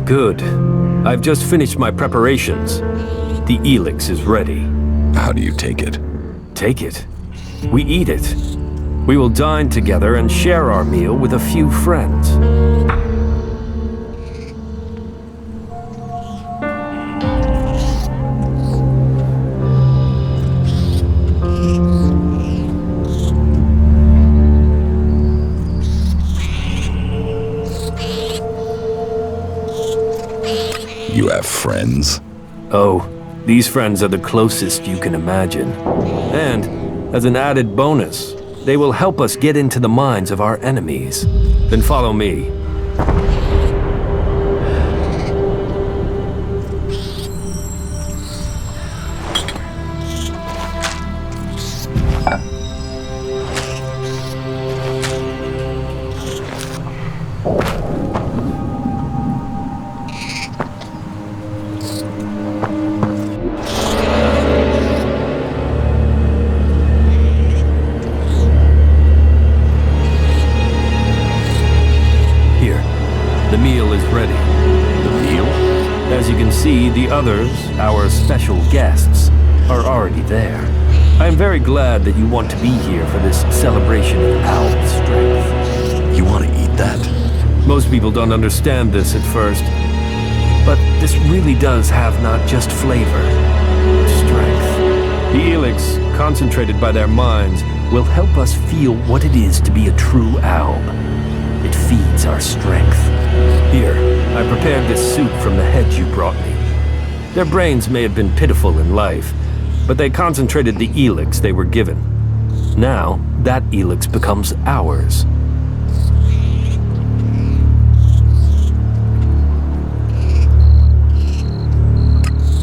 Good. I've just finished my preparations. The Elex is ready. How do you take it? Take it. We eat it. We will dine together and share our meal with a few friends. You have friends? Oh, these friends are the closest you can imagine. And, as an added bonus, they will help us get into the minds of our enemies. Then follow me. The meal is ready. The meal? As you can see, the others, our special guests, are already there. I am very glad that you want to be here for this celebration of owl strength. You want to eat that? Most people don't understand this at first, but this really does have not just flavor, but strength. The Elex, concentrated by their minds, will help us feel what it is to be a true owl. It feeds our strength. Here, I prepared this soup from the heads you brought me. Their brains may have been pitiful in life, but they concentrated the Elex they were given. Now, that Elex becomes ours.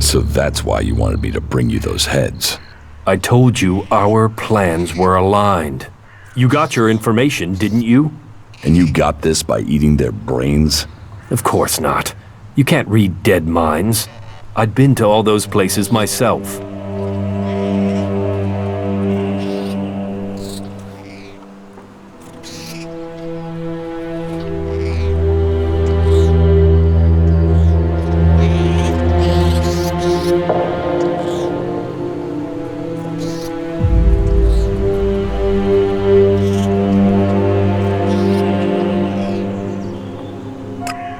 So that's why you wanted me to bring you those heads. I told you our plans were aligned. You got your information, didn't you? And you got this by eating their brains? Of course not. You can't read dead minds. I'd been to all those places myself.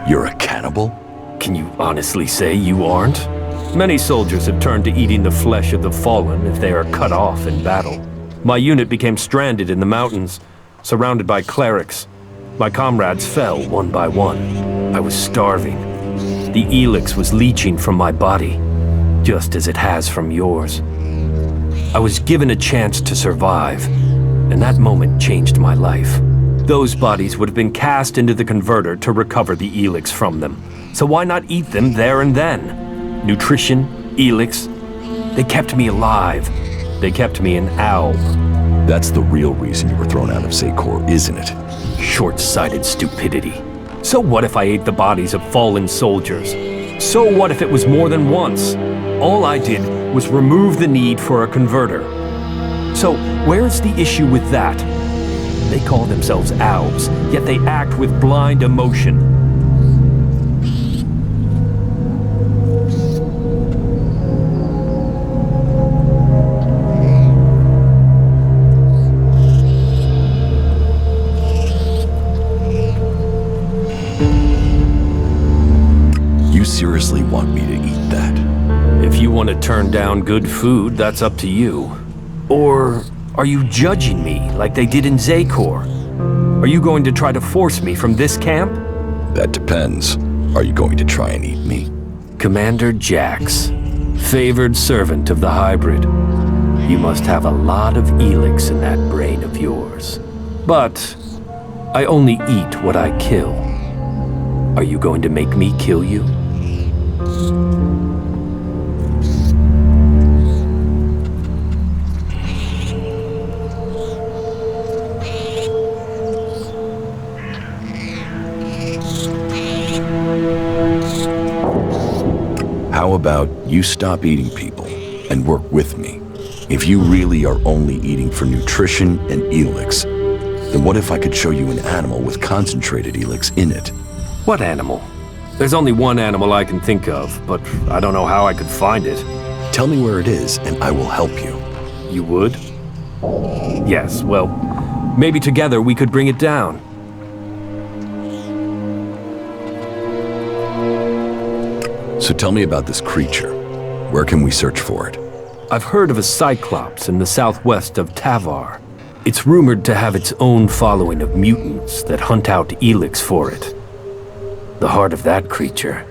You're a cannibal? Can you honestly say you aren't? Many soldiers have turned to eating the flesh of the fallen if they are cut off in battle. My unit became stranded in the mountains, surrounded by clerics. My comrades fell one by one. I was starving. The Elex was leaching from my body, just as it has from yours. I was given a chance to survive, and that moment changed my life. Those bodies would have been cast into the converter to recover the Elex from them. So why not eat them there and then? Nutrition, Elex, they kept me alive. They kept me an owl. That's the real reason you were thrown out of Zakor, isn't it? Short-sighted stupidity. So what if I ate the bodies of fallen soldiers? So what if it was more than once? All I did was remove the need for a converter. So where's the issue with that? They call themselves owls, yet they act with blind emotion. You seriously want me to eat that? If you want to turn down good food, that's up to you. Or are you judging me like they did in Zakor? Are you going to try to force me from this camp? That depends. Are you going to try and eat me? Commander Jax, favored servant of the hybrid. You must have a lot of Elex in that brain of yours. But I only eat what I kill. Are you going to make me kill you? How about you stop eating people and work with me? If you really are only eating for nutrition and Elex, then what if I could show you an animal with concentrated Elex in it? What animal? There's only one animal I can think of, but I don't know how I could find it. Tell me where it is, and I will help you. You would? Yes, well, maybe together we could bring it down. So tell me about this creature. Where can we search for it? I've heard of a cyclops in the southwest of Tavar. It's rumored to have its own following of mutants that hunt out Elex for it. The heart of that creature,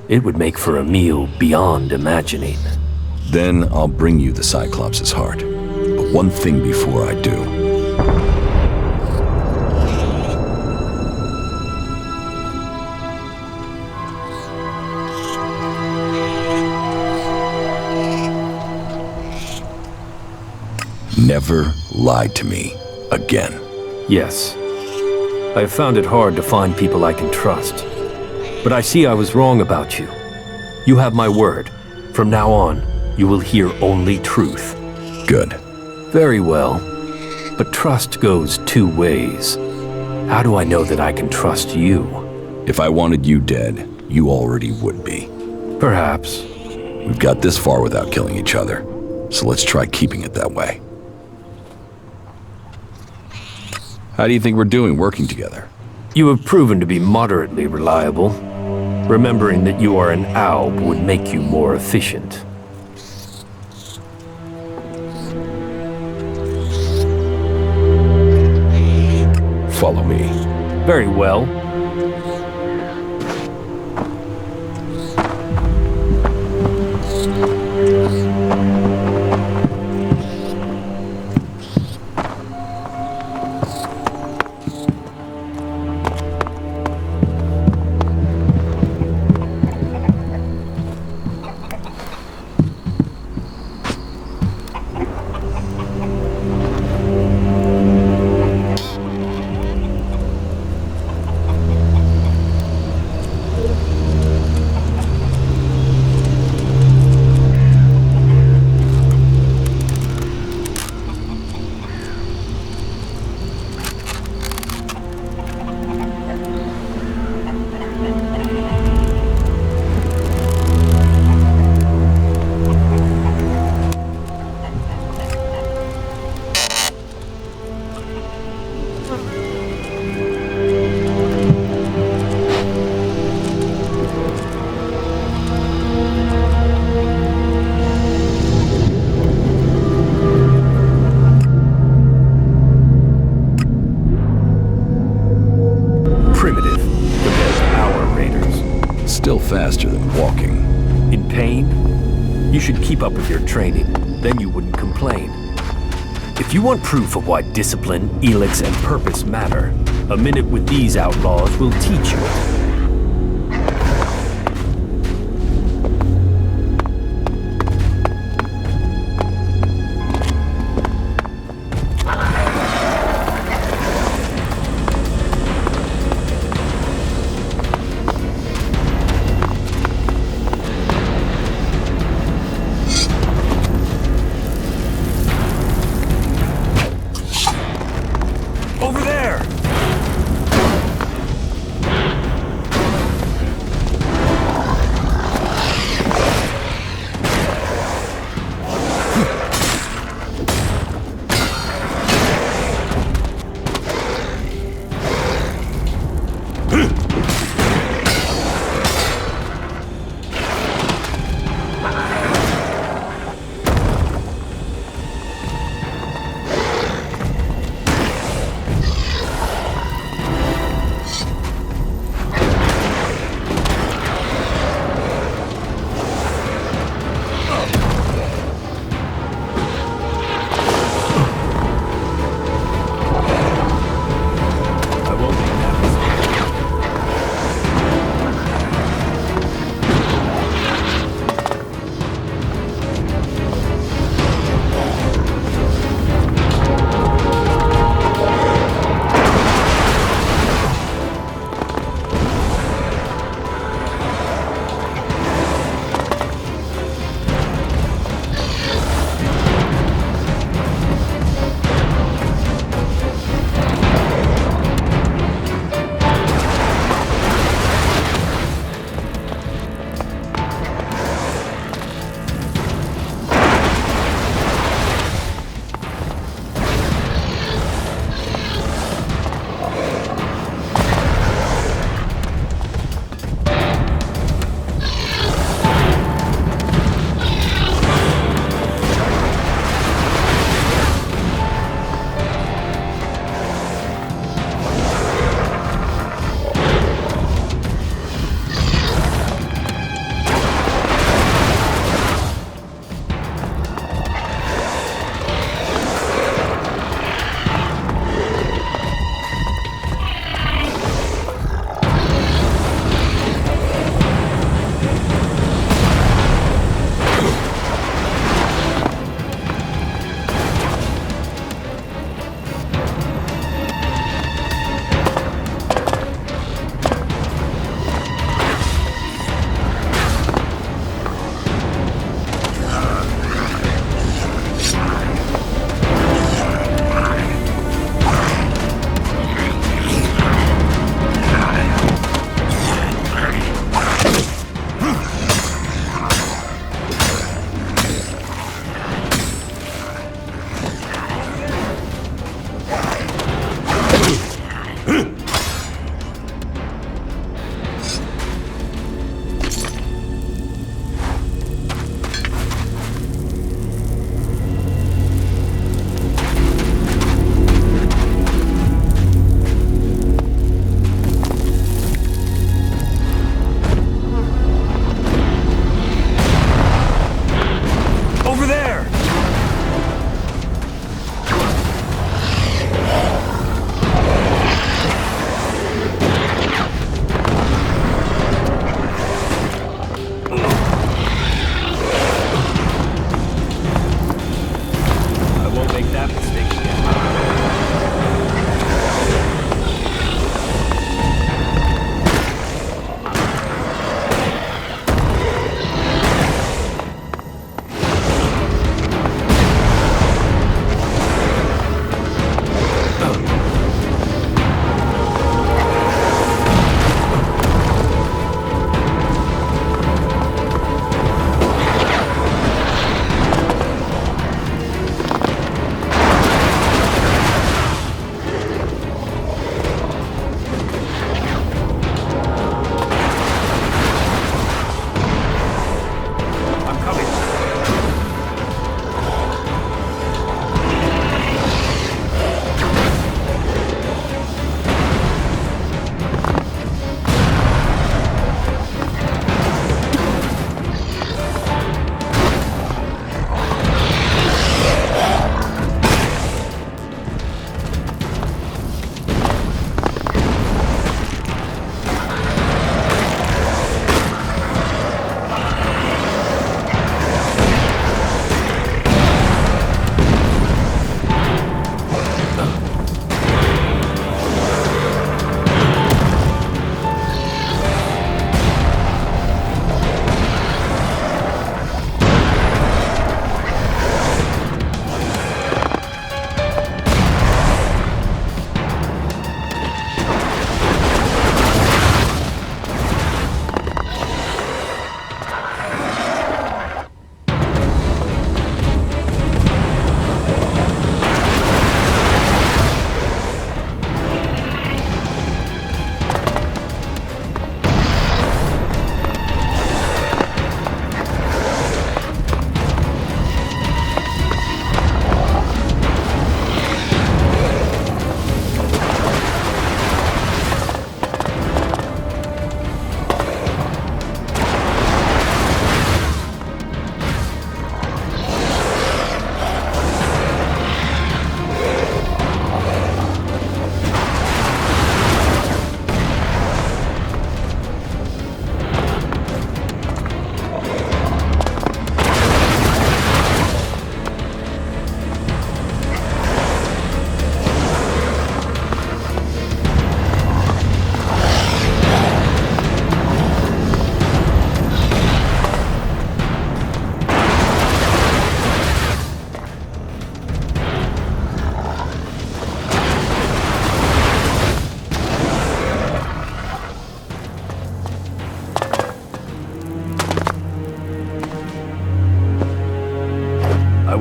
it would make for a meal beyond imagining. Then I'll bring you the Cyclops' heart. But one thing before I do. Never lie to me again. Yes. I have found it hard to find people I can trust. But I see I was wrong about you. You have my word. From now on, you will hear only truth. Good. Very well. But trust goes two ways. How do I know that I can trust you? If I wanted you dead, you already would be. Perhaps. We've got this far without killing each other. So let's try keeping it that way. How do you think we're doing working together? You have proven to be moderately reliable. Remembering that you are an alb would make you more efficient. Follow me. Very well. Primitive compared to our raiders. Still faster than walking. In pain? You should keep up with your training. Then you wouldn't complain. If you want proof of why discipline, Elex, and purpose matter, a minute with these outlaws will teach you it. Over there!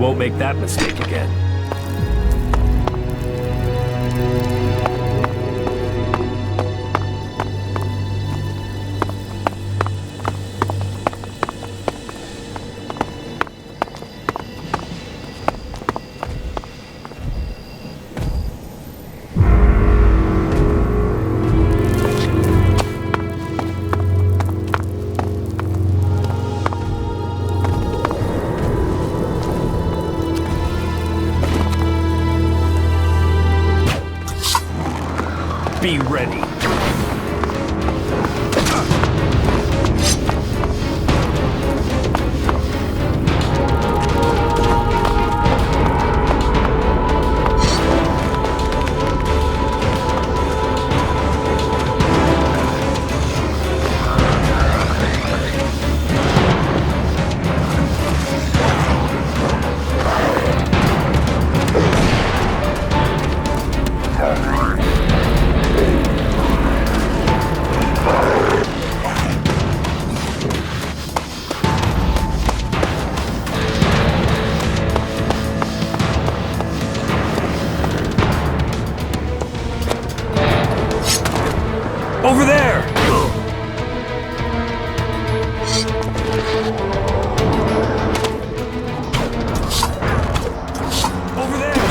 won't make that mistake again. Be ready. Over there! Over there!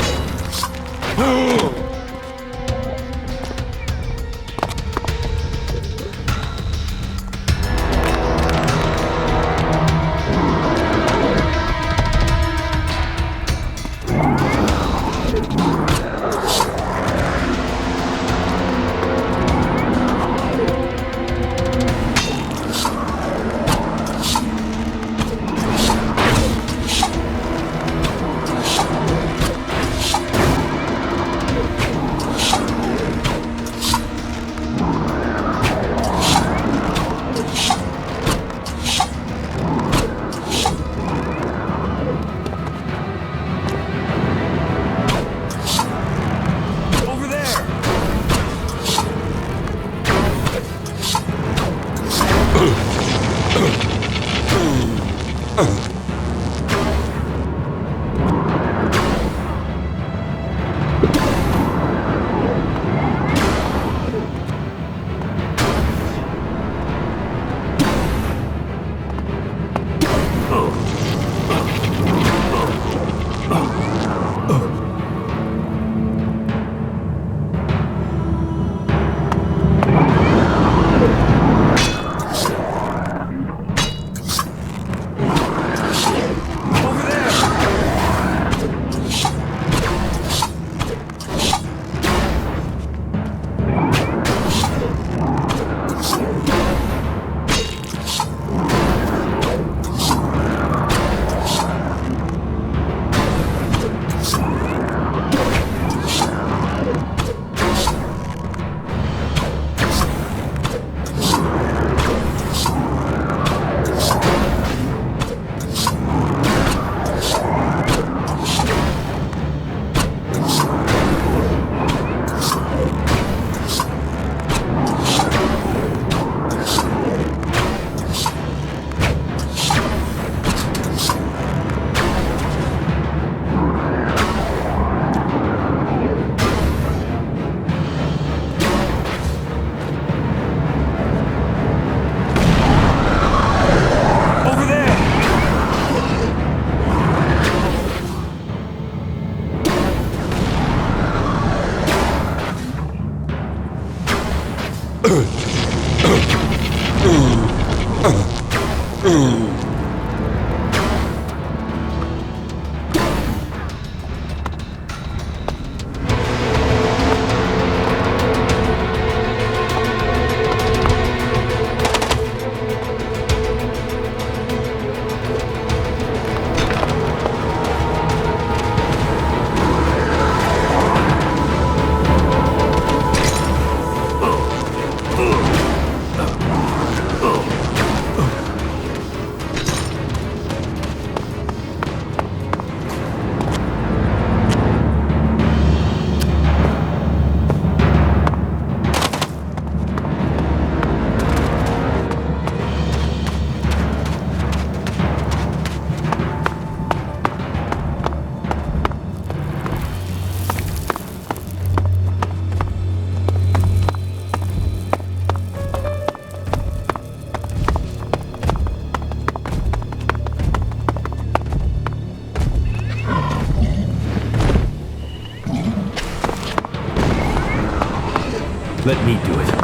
Let me do it.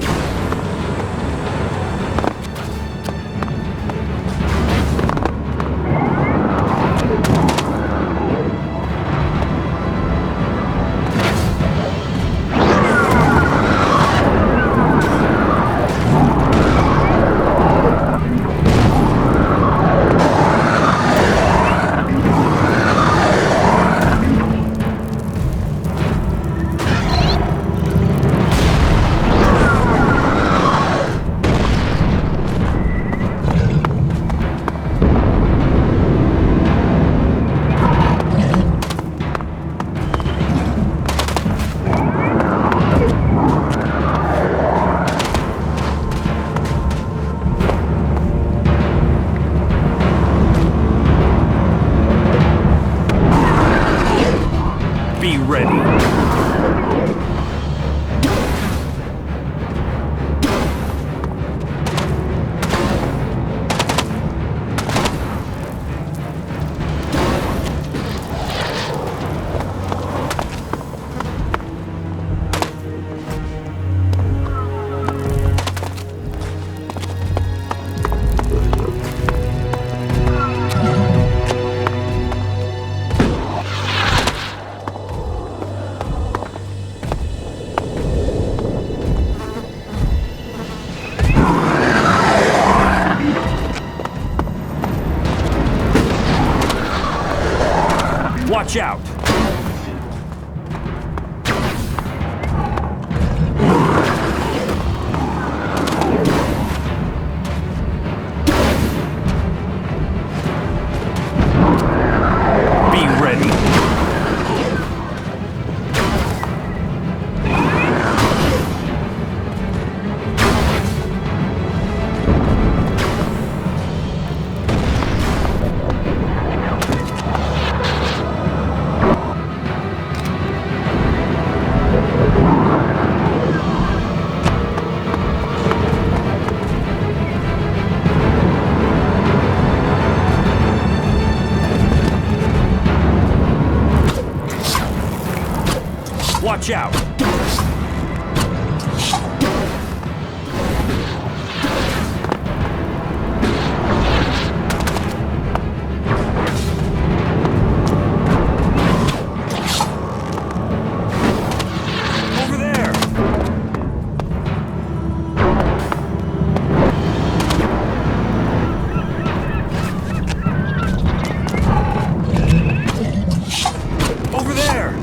Be ready. Watch out! Be ready. Watch out! Over there! Over there!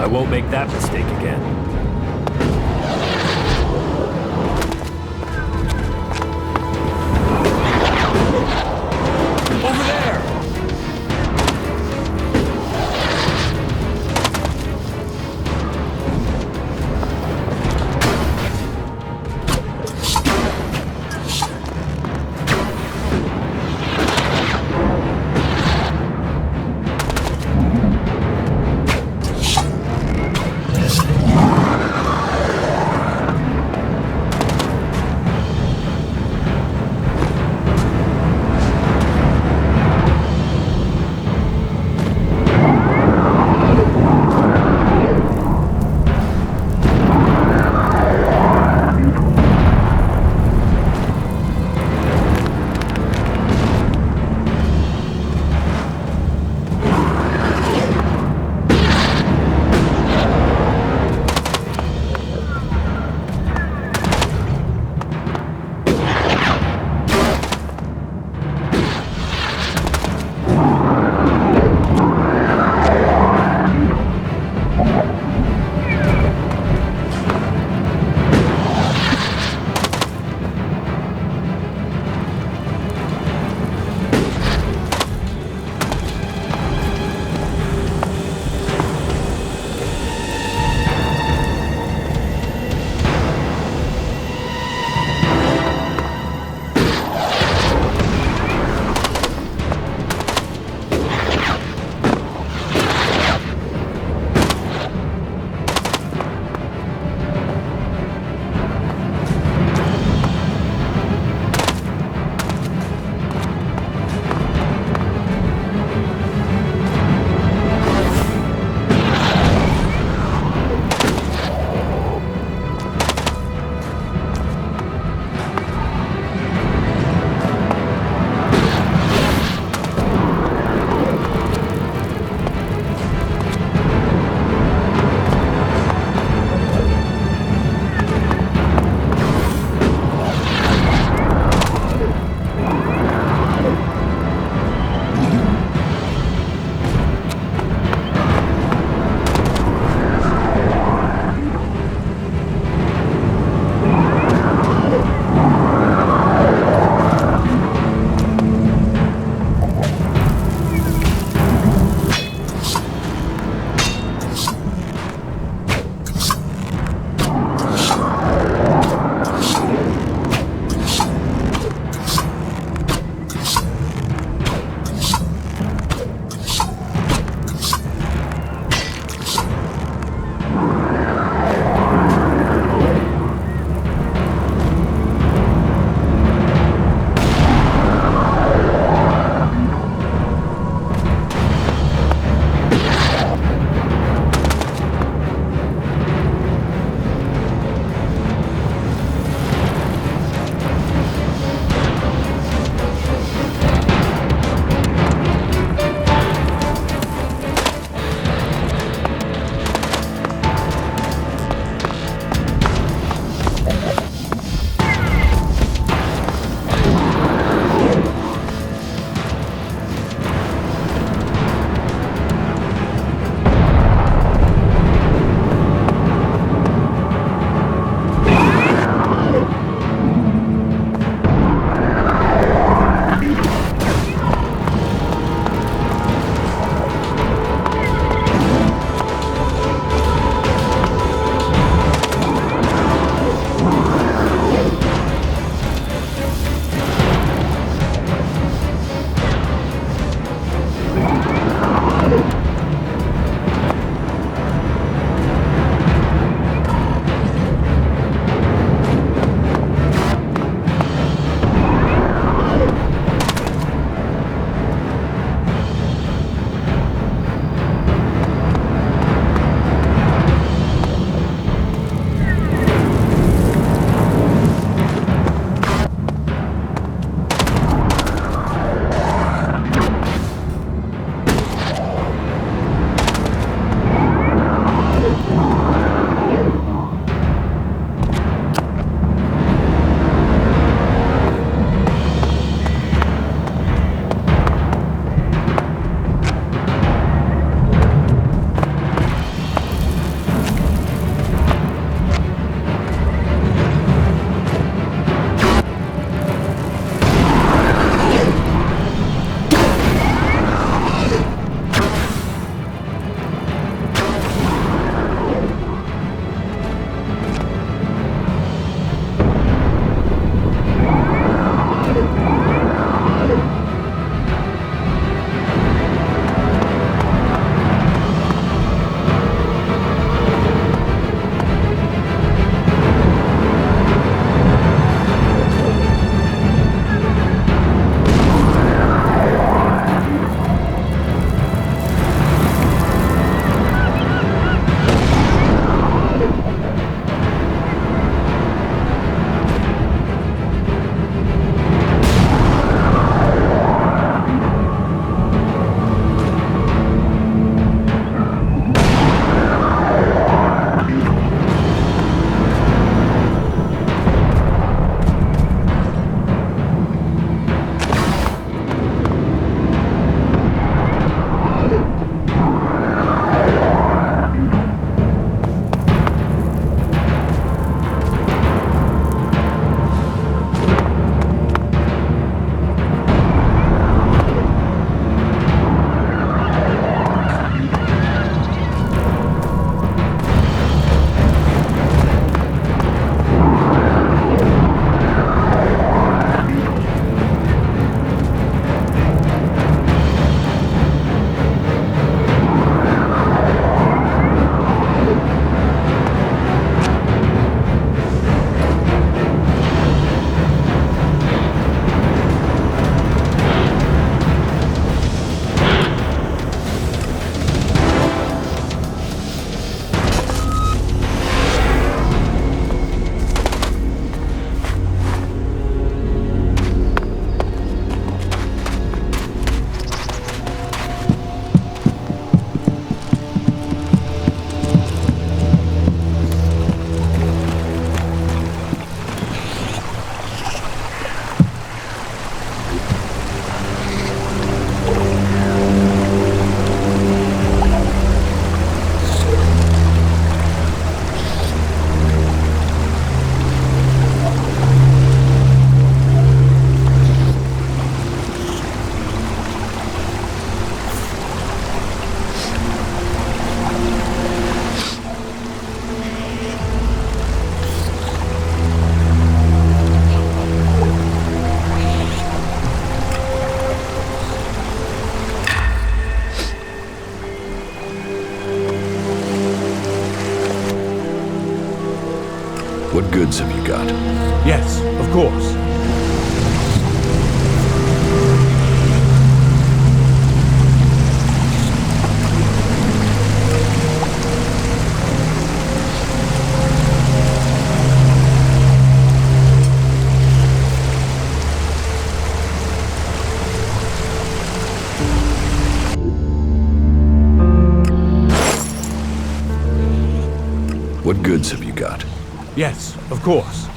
I won't make that mistake again. Over there! goods have you got? Yes, of course. What goods have you got? Yes, of course.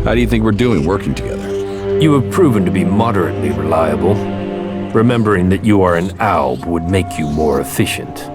How do you think we're doing working together? You have proven to be moderately reliable. Remembering that you are an alb would make you more efficient.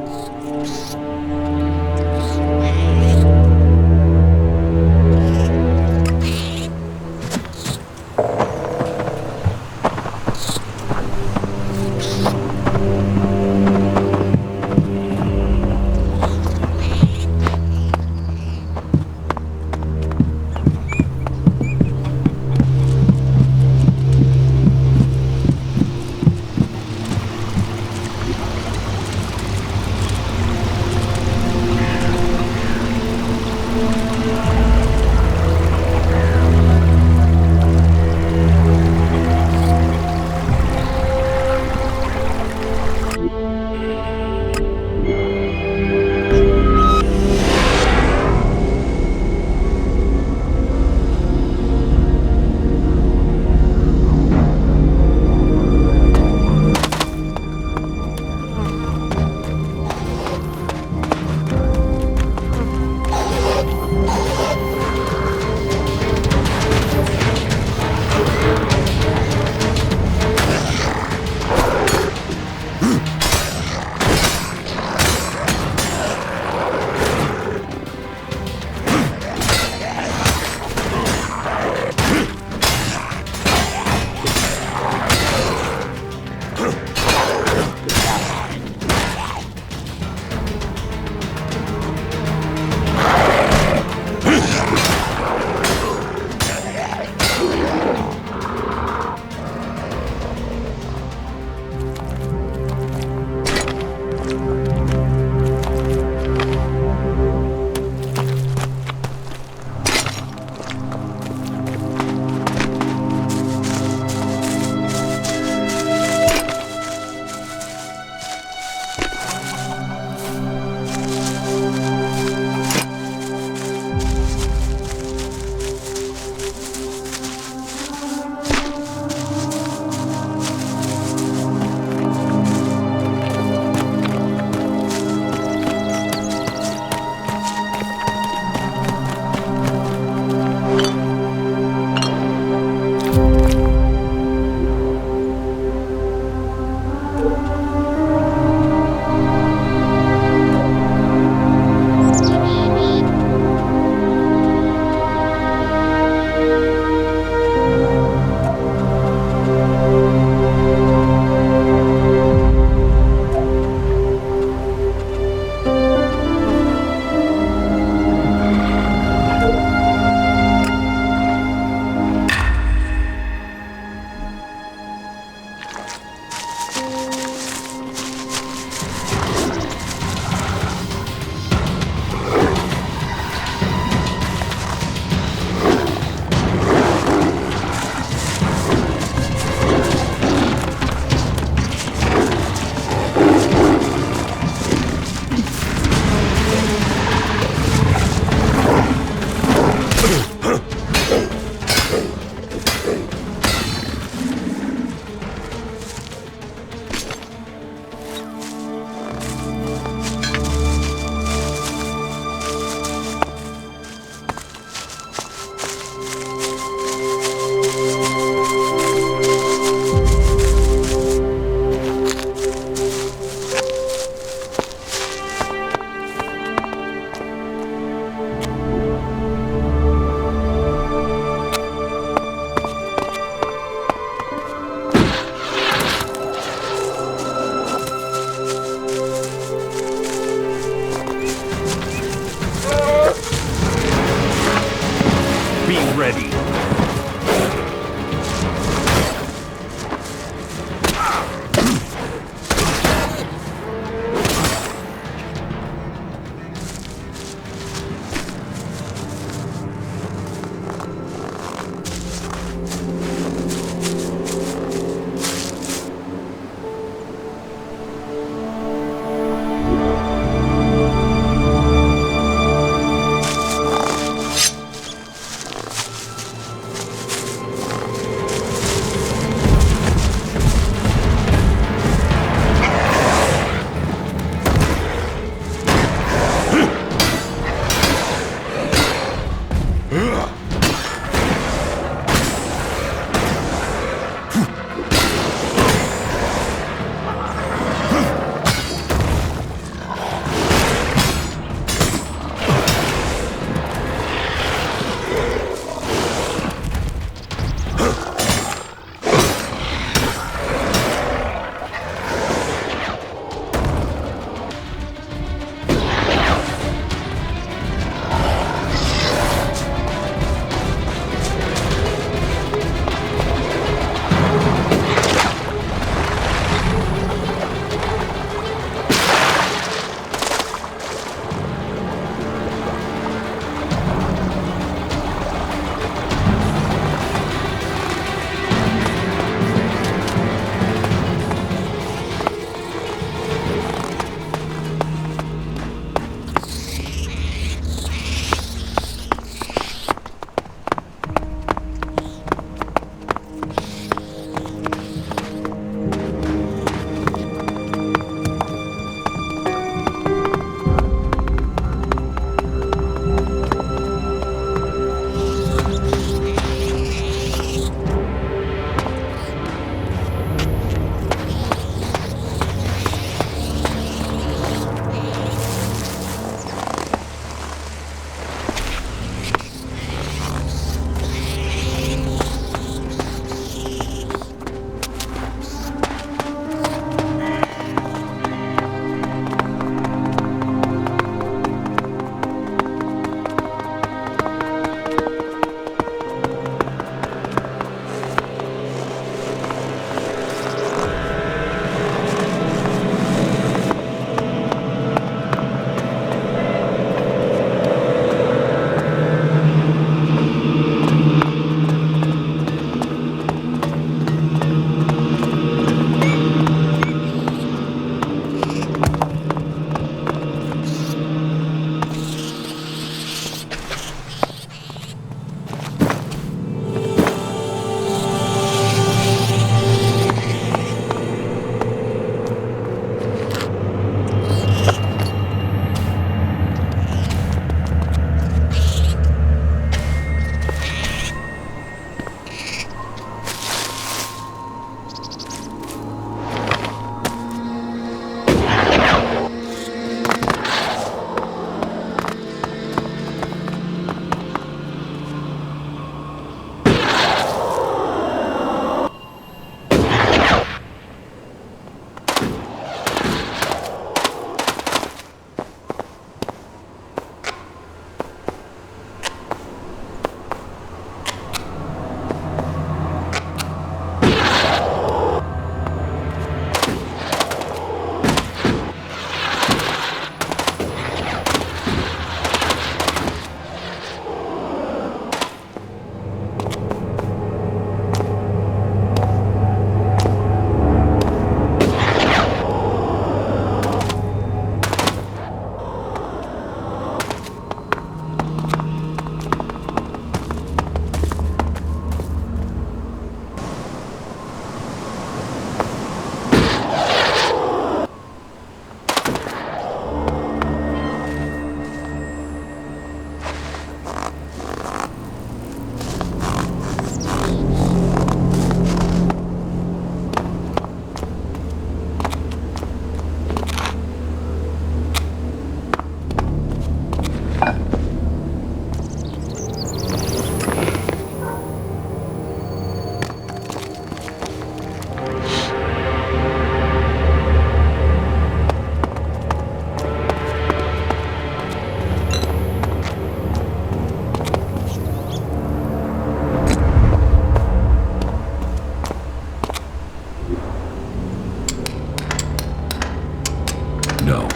No.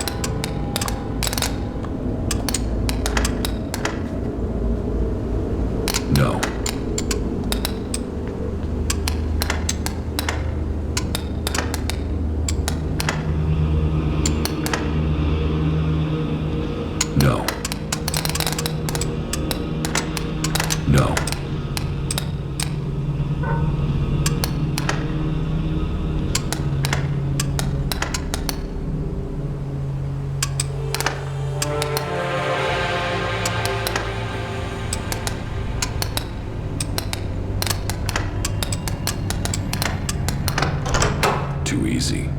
No. No. No. Too easy.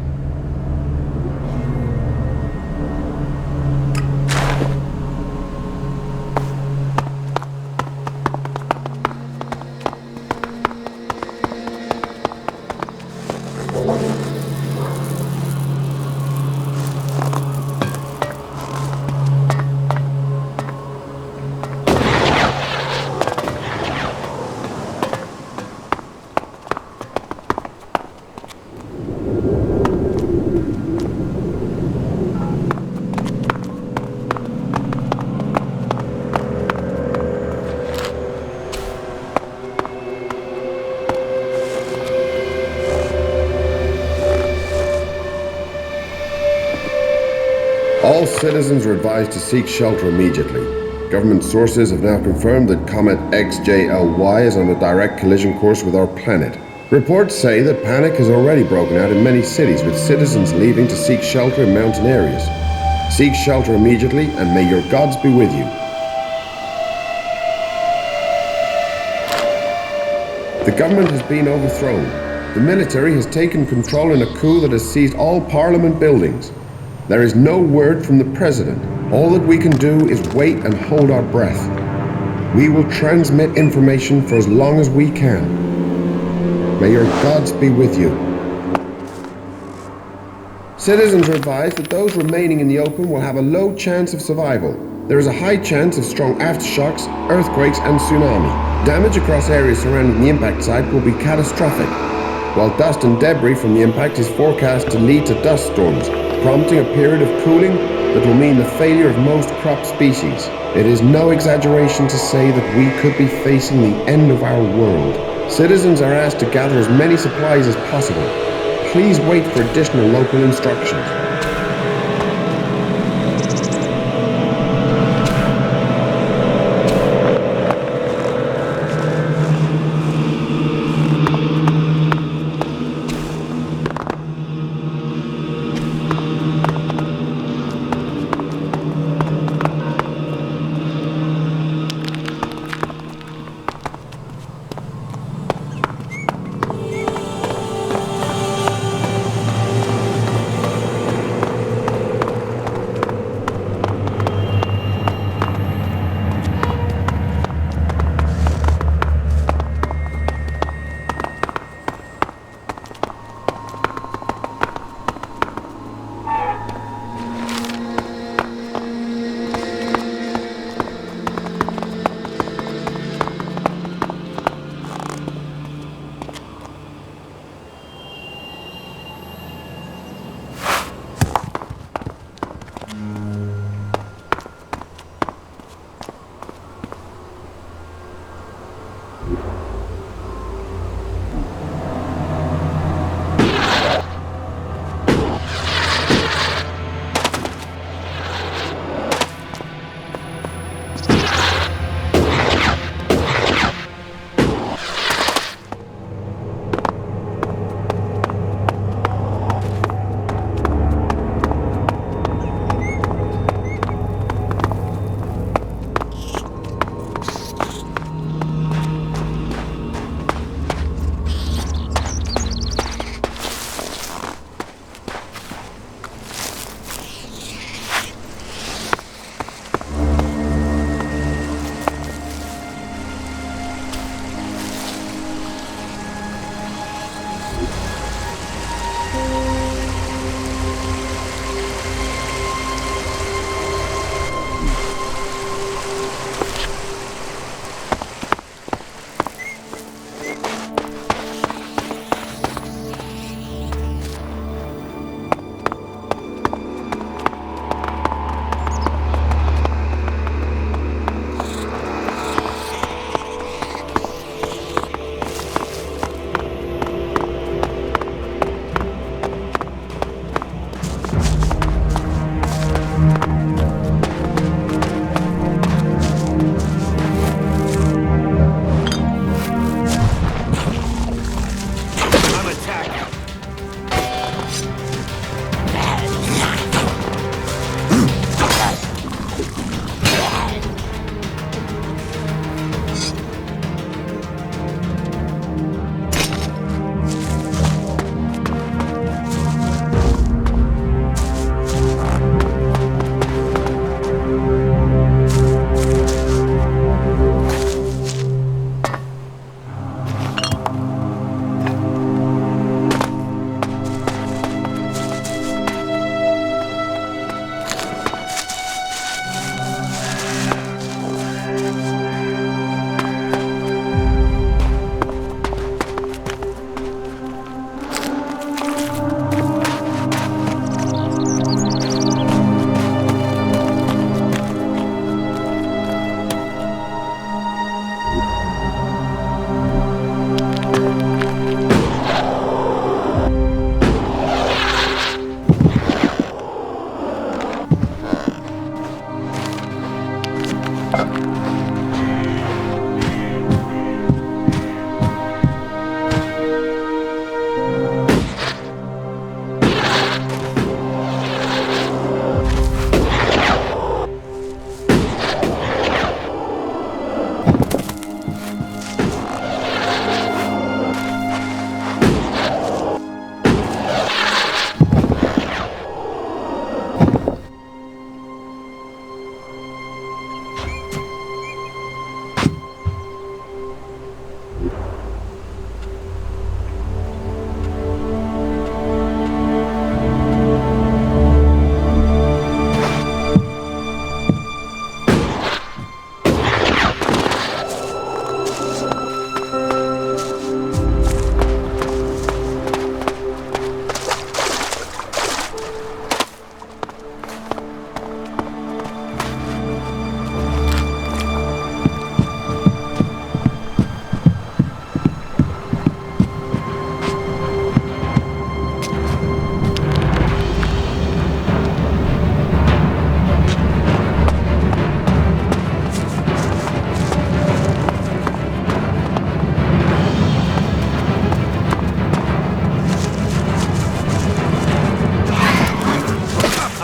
All citizens are advised to seek shelter immediately. Government sources have now confirmed that Comet XJLY is on a direct collision course with our planet. Reports say that panic has already broken out in many cities, with citizens leaving to seek shelter in mountain areas. Seek shelter immediately, and may your gods be with you. The government has been overthrown. The military has taken control in a coup that has seized all parliament buildings. There is no word from the president. All that we can do is wait and hold our breath. We will transmit information for as long as we can. May your gods be with you. Citizens are advised that those remaining in the open will have a low chance of survival. There is a high chance of strong aftershocks, earthquakes, and tsunami. Damage across areas surrounding the impact site will be catastrophic, while dust and debris from the impact is forecast to lead to dust storms, prompting a period of cooling that will mean the failure of most crop species. It is no exaggeration to say that we could be facing the end of our world. Citizens are asked to gather as many supplies as possible. Please wait for additional local instructions.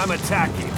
I'm attacking.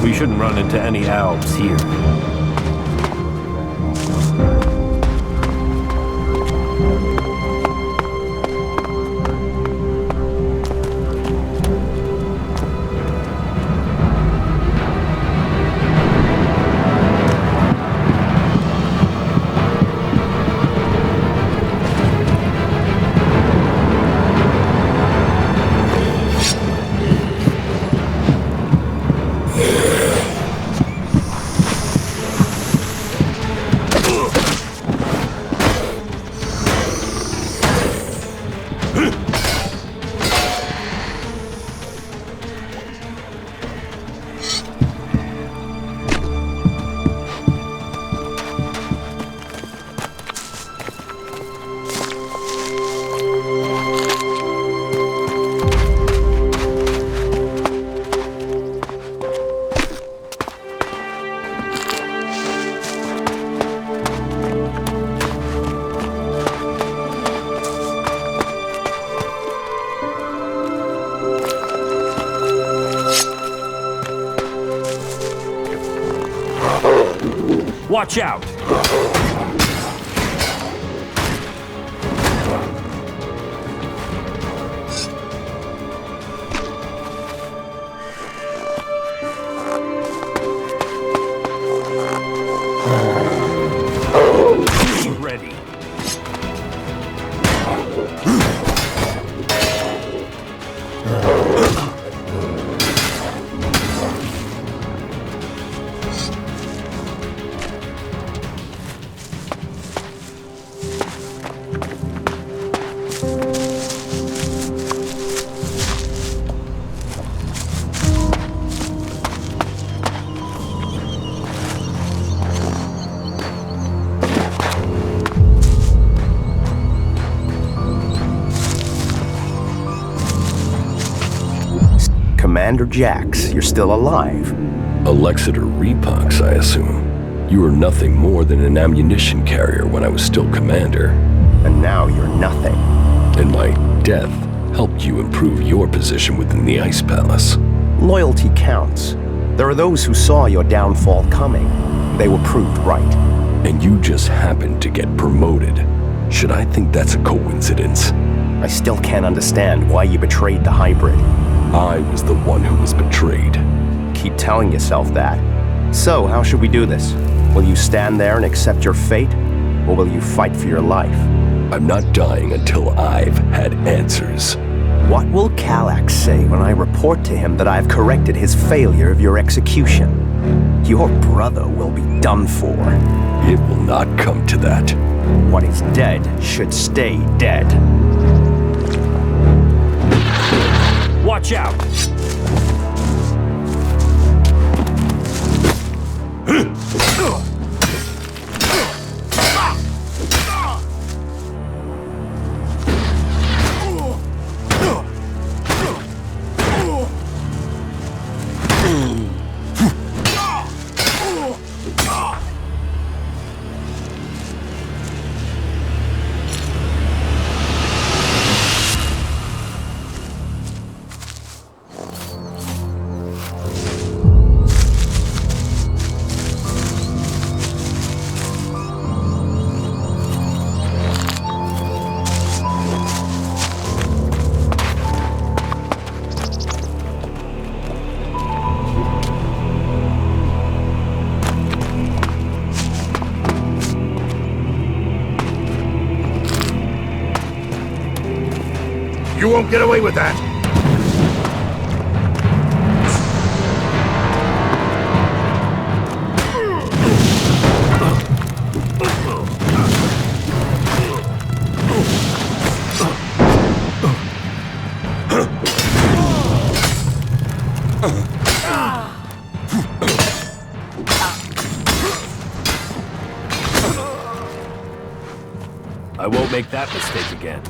We shouldn't run into any Alps here. Watch out! Be ready. Commander Jax, you're still alive. Alexeter Repox, I assume. You were nothing more than an ammunition carrier when I was still commander. And now you're nothing. And my death helped you improve your position within the Ice Palace. Loyalty counts. There are those who saw your downfall coming. They were proved right. And you just happened to get promoted. Should I think that's a coincidence? I still can't understand why you betrayed the hybrid. I was the one who was betrayed. Keep telling yourself that. So, how should we do this? Will you stand there and accept your fate? Or will you fight for your life? I'm not dying until I've had answers. What will Calax say when I report to him that I've corrected his failure of your execution? Your brother will be done for. It will not come to that. What is dead should stay dead. Watch out! You won't get away with that! I won't make that mistake again.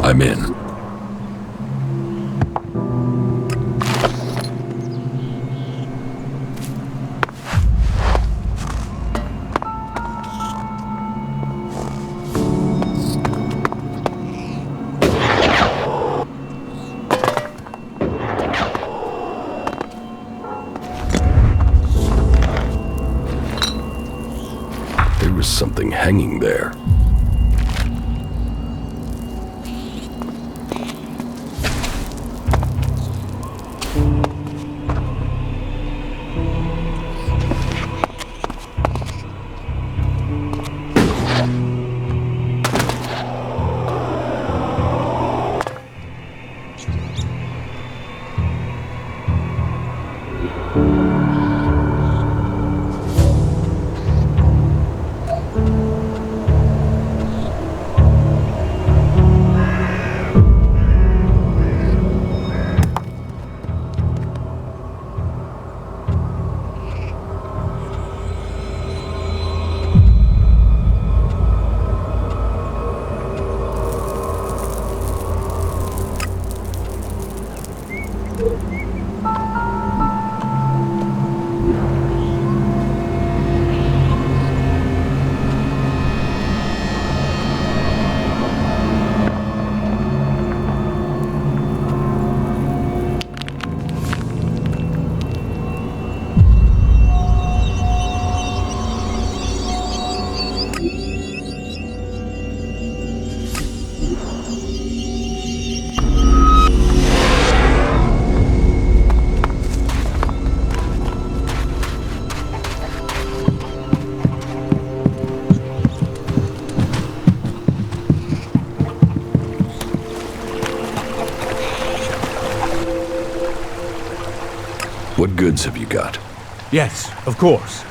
I'm in. There was something hanging there. What goods have you got? Yes, of course.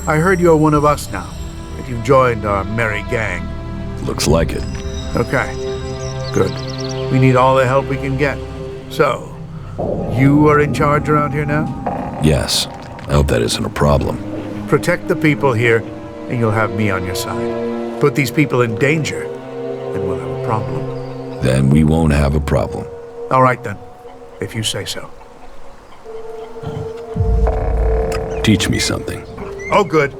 I heard you're one of us now, that you've joined our merry gang. Looks like it. Okay, good. We need all the help we can get. So, you are in charge around here now? Yes. I hope that isn't a problem. Protect the people here, and you'll have me on your side. Put these people in danger, and we'll have a problem. Then we won't have a problem. All right then, if you say so. Teach me something. Oh, good.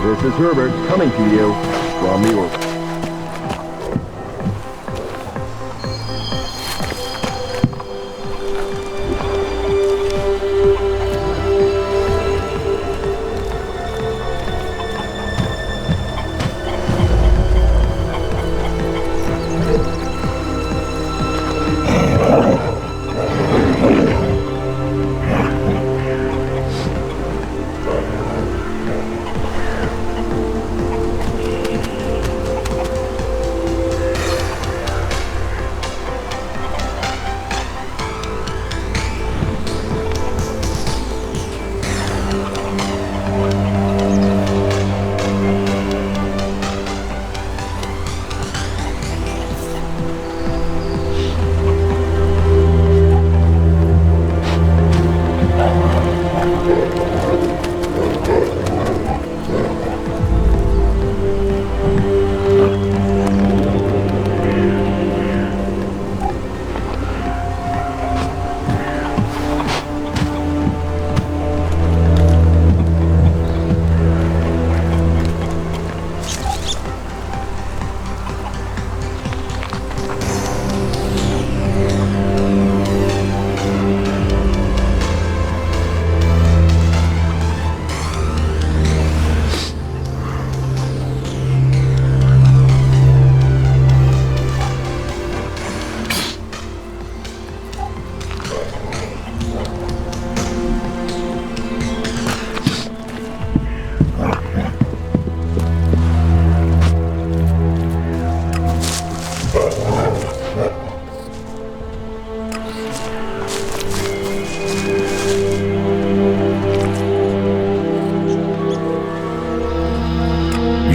This is Herbert coming to you from the orbit.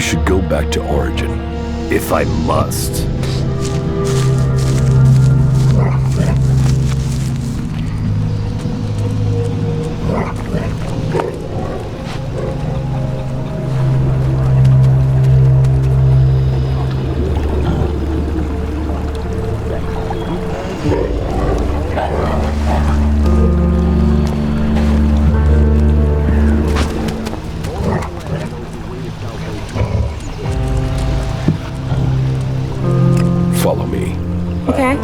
should go back to Origin. If I must. Follow me. Okay.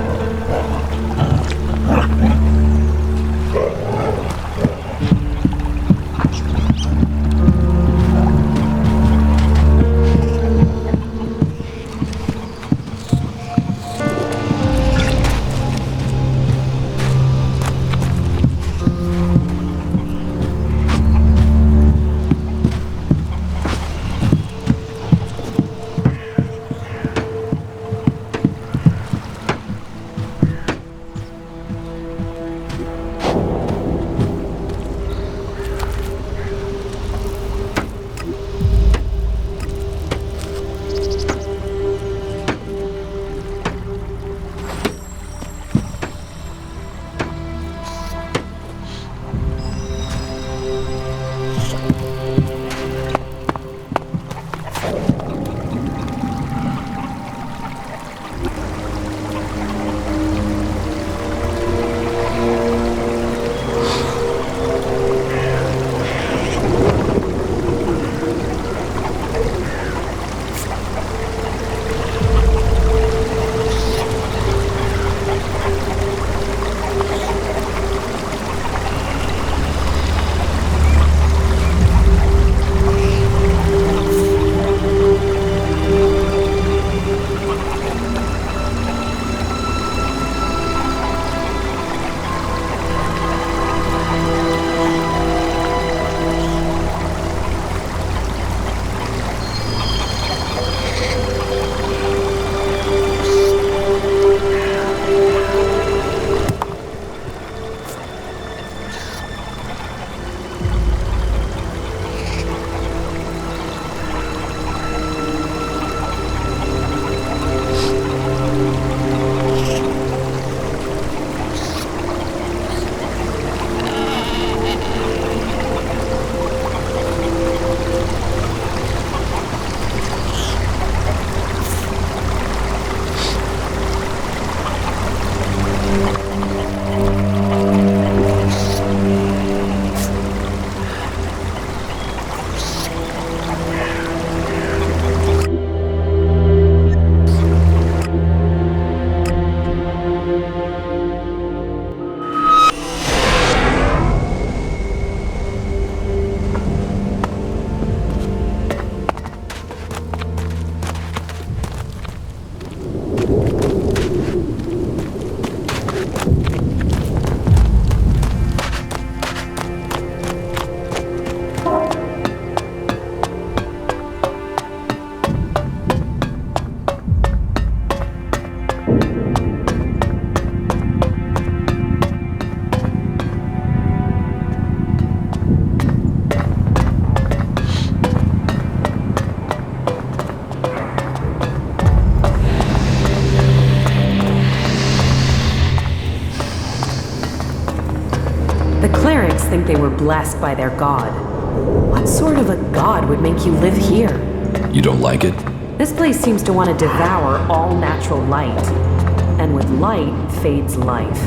Think they were blessed by their god. What sort of a god would make you live here? You don't like it? This place seems to want to devour all natural light. And with light fades life.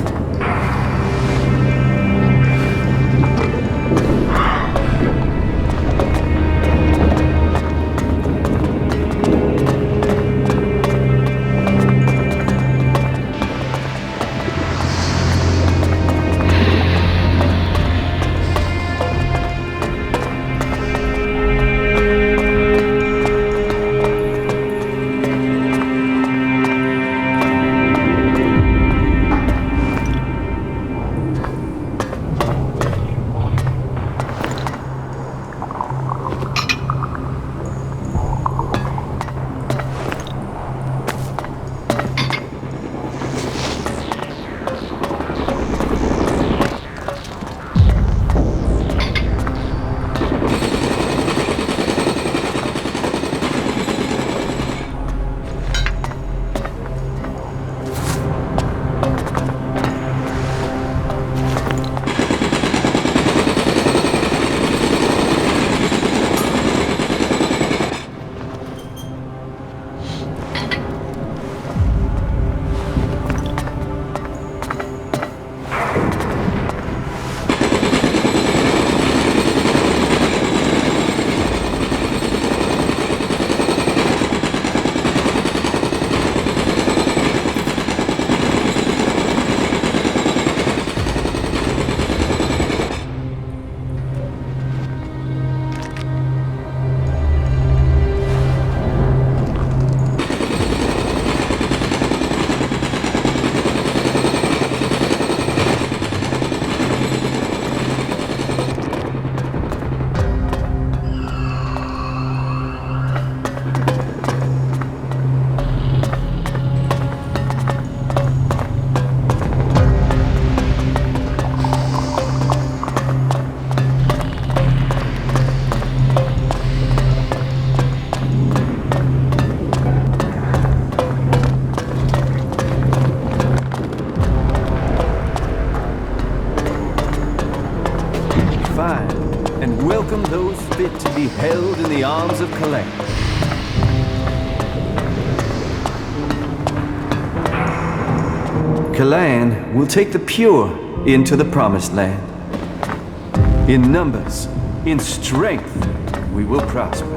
welcome those fit to be held in the arms of Kalain. Kalain will take the pure into the Promised Land. In numbers, in strength, we will prosper.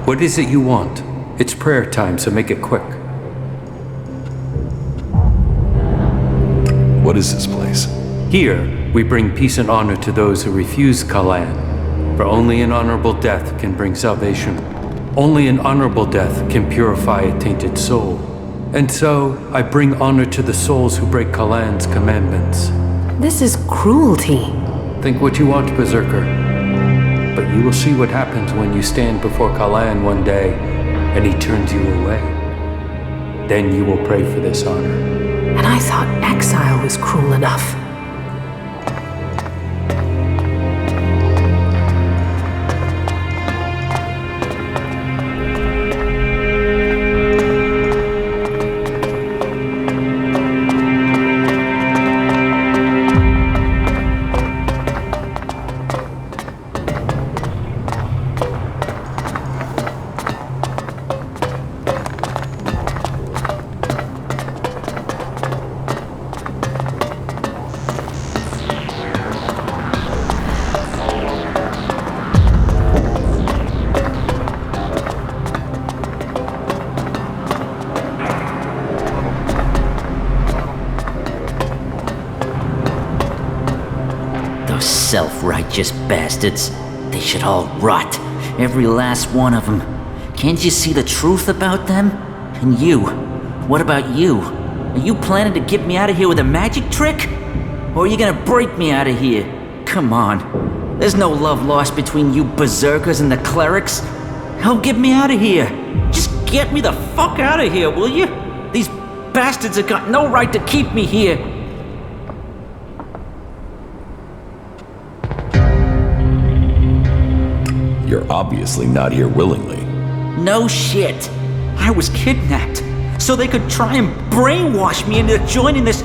What is it you want? It's prayer time, so make it quick. What is this place? Here, we bring peace and honor to those who refuse Kalan. For only an honorable death can bring salvation. Only an honorable death can purify a tainted soul. And so, I bring honor to the souls who break Kalan's commandments. This is cruelty. Think what you want, Berserker. But you will see what happens when you stand before Kalan one day and he turns you away. Then you will pray for this honor. And I thought exile was cruel enough. Self-righteous bastards. They should all rot. Every last one of them. Can't you see the truth about them? And you? What about you? Are you planning to get me out of here with a magic trick? Or are you gonna break me out of here? Come on. There's no love lost between you berserkers and the clerics. Help get me out of here. Just get me the fuck out of here, will you? These bastards have got no right to keep me here. You're obviously not here willingly. No shit. I was kidnapped, so they could try and brainwash me into joining this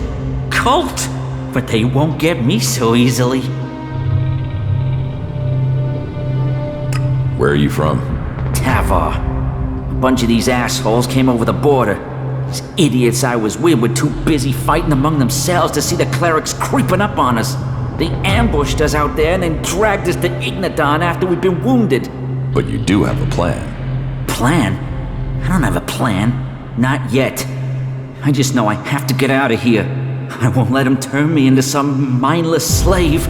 cult. But they won't get me so easily. Where are you from? Tavar. A bunch of these assholes came over the border. These idiots I was with were too busy fighting among themselves to see the clerics creeping up on us. They ambushed us out there and then dragged us to Ignadon after we'd been wounded. But you do have a plan. Plan? I don't have a plan. Not yet. I just know I have to get out of here. I won't let them turn me into some mindless slave.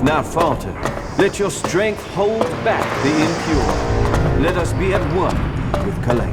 not falter. Let your strength hold back the impure. Let us be at one with Calais.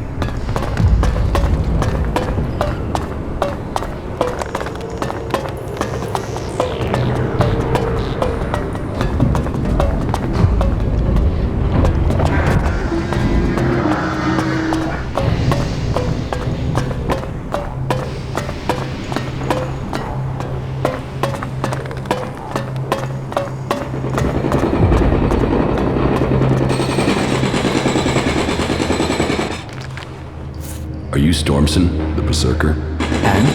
Are you Stormson, the Berserker? And?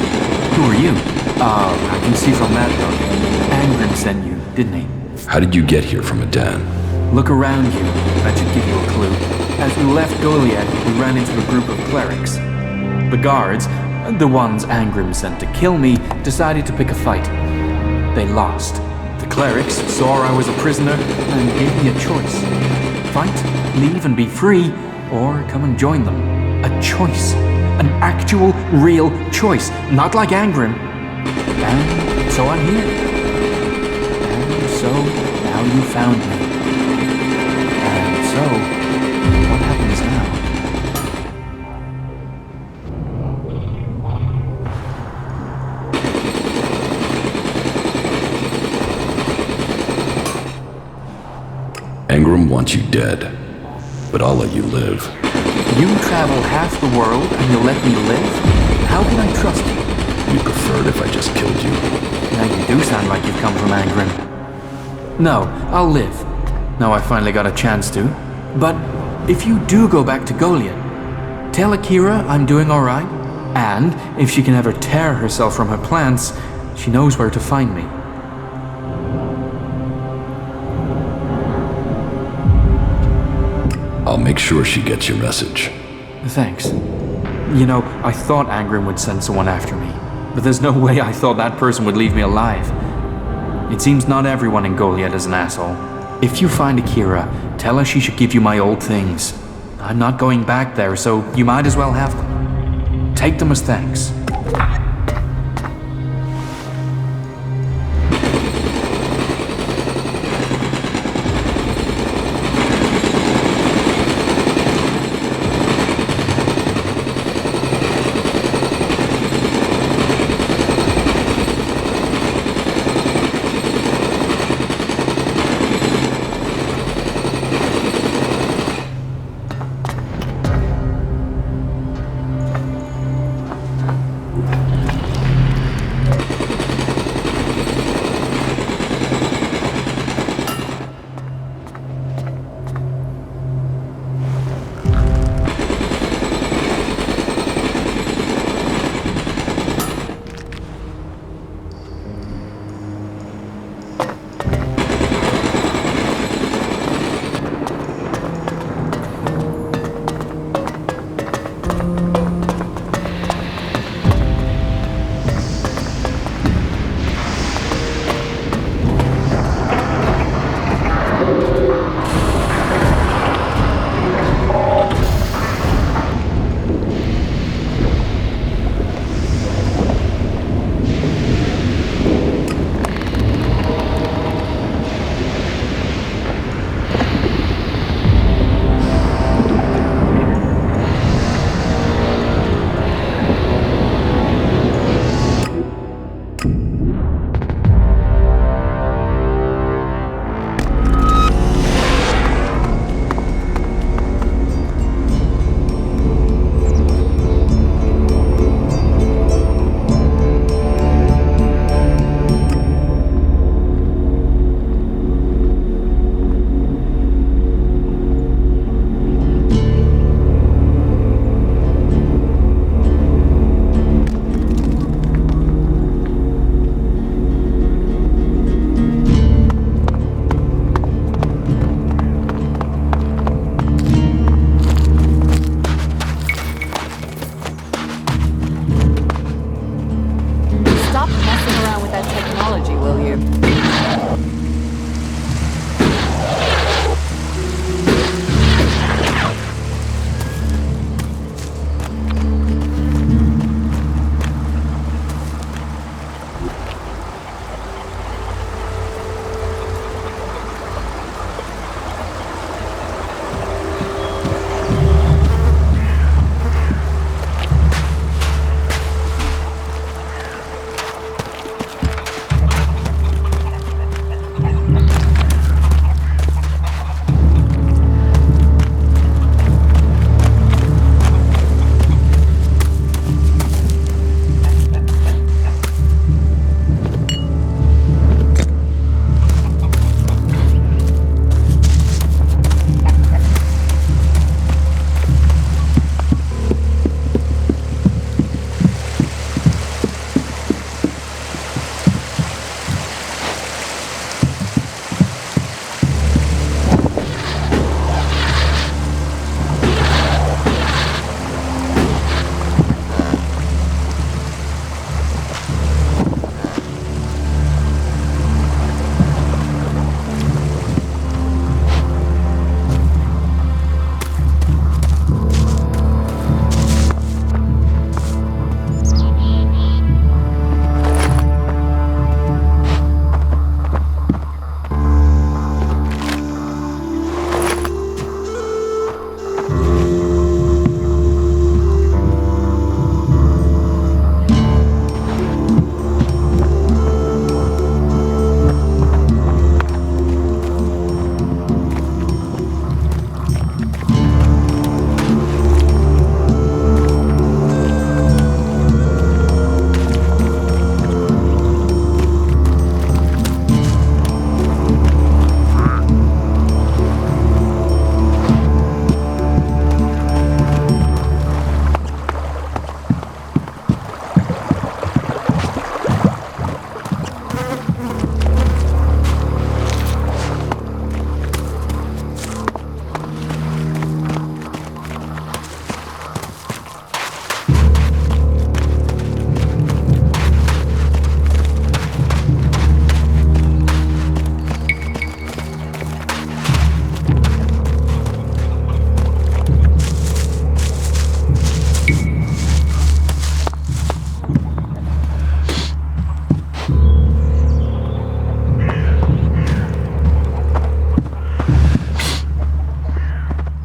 Who are you? I can see from that look. Angrim sent you, didn't he? How did you get here from Adan? Look around you. That should give you a clue. As we left Goliad, we ran into a group of clerics. The guards, the ones Angrim sent to kill me, decided to pick a fight. They lost. The clerics saw I was a prisoner and gave me a choice. Fight, leave and be free, or come and join them. A choice. An actual, real choice. Not like Angrim. And so I'm here. And so now you found me. And so, what happens now? Angrim wants you dead, but I'll let you live. You travel half the world and you'll let me live? How can I trust you? You'd prefer it if I just killed you. Now you do sound like you've come from Angrim. No, I'll live. Now I finally got a chance to. But if you do go back to Goliad, tell Akira I'm doing alright. And if she can ever tear herself from her plants, she knows where to find me. I'll make sure she gets your message. Thanks. You know, I thought Angrim would send someone after me, but there's no way I thought that person would leave me alive. It seems not everyone in Goliad is an asshole. If you find Akira, tell her she should give you my old things. I'm not going back there, so you might as well have them. Take them as thanks.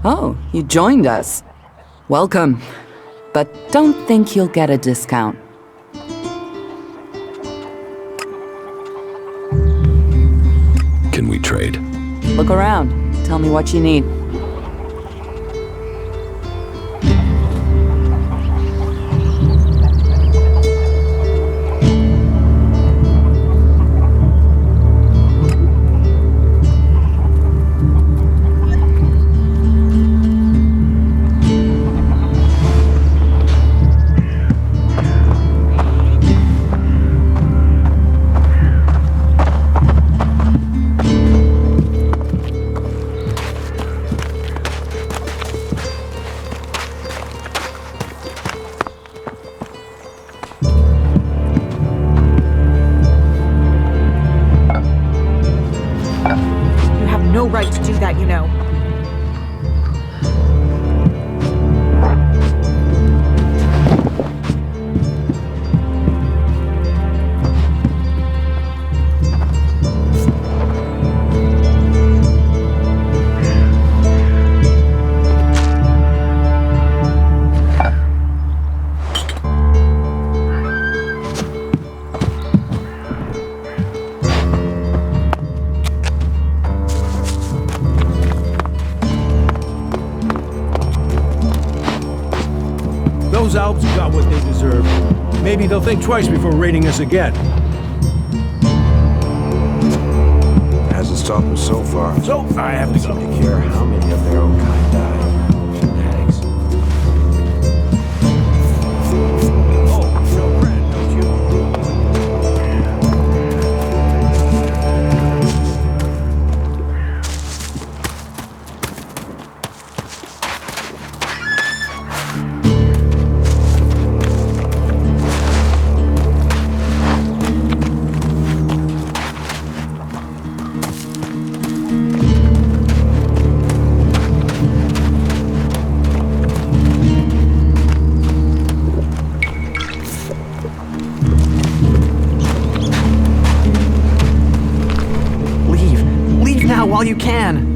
Oh, you joined us. Welcome. But don't think you'll get a discount. Can we trade? Look around. Tell me what you need. No right to do that, you know. Those Alps got what they deserve. Maybe they'll think twice before raiding us again. Hasn't stopped them so far. So, I have to go. They care how many of their own kind die. Fanatics. Oh, you know Brand, don't you? Leave now while you can!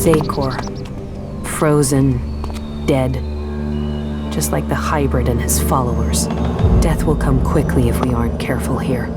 Zakor. Frozen, dead. Just like the hybrid and his followers. Death will come quickly if we aren't careful here.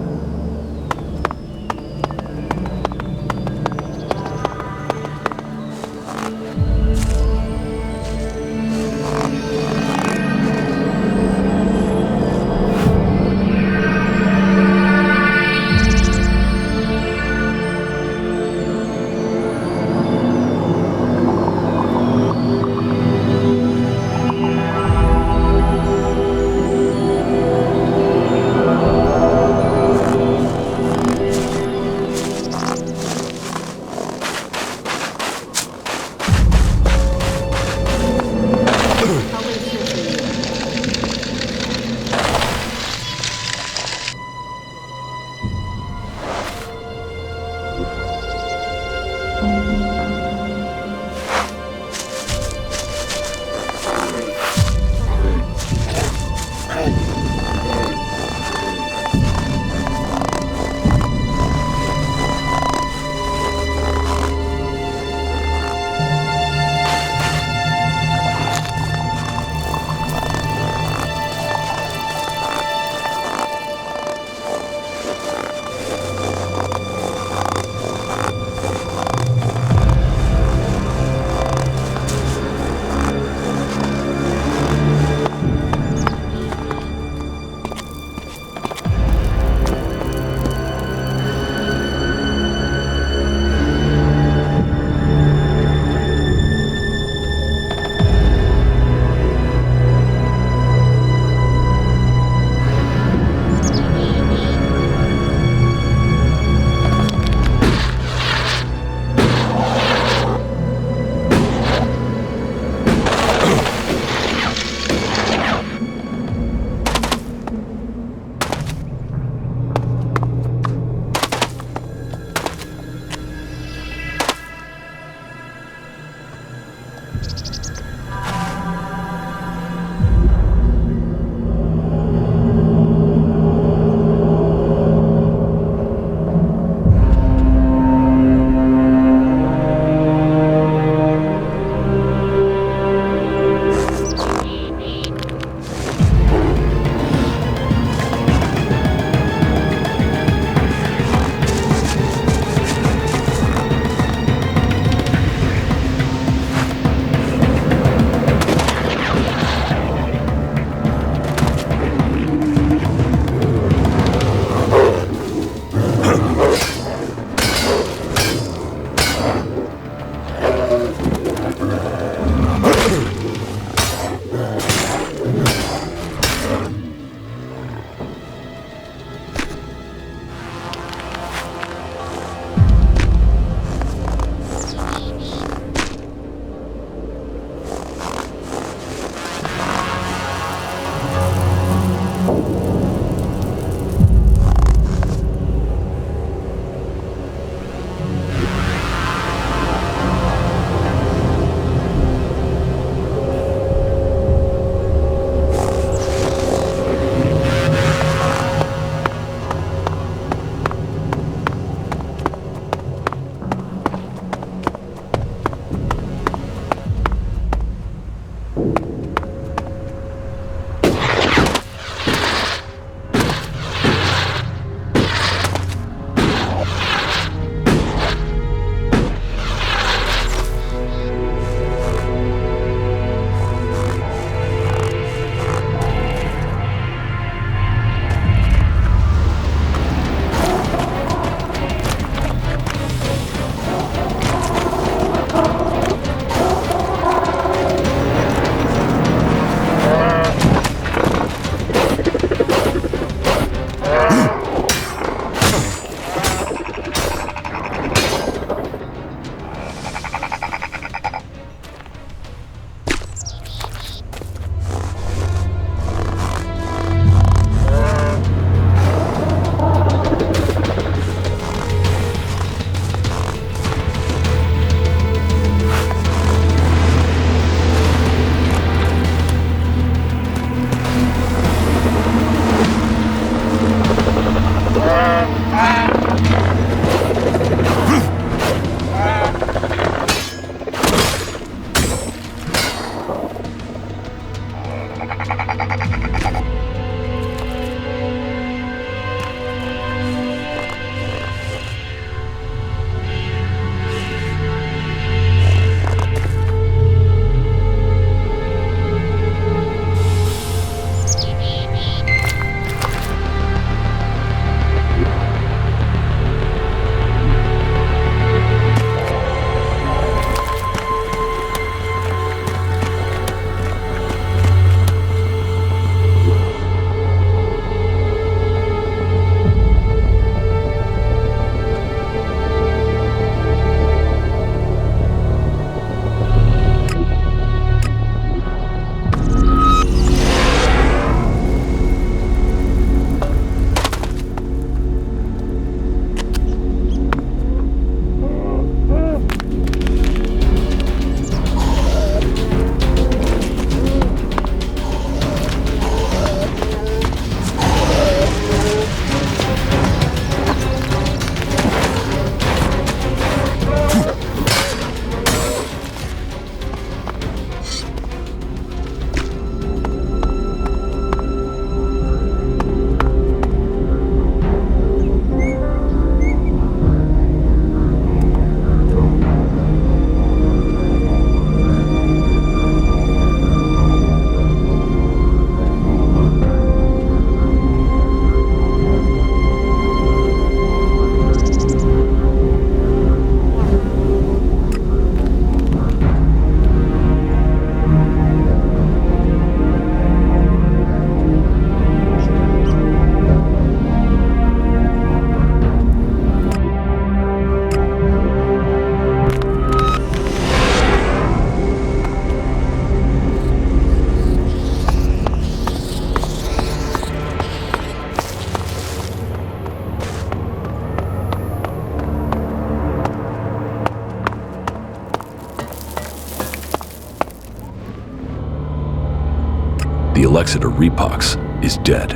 Alexeter Repox is dead.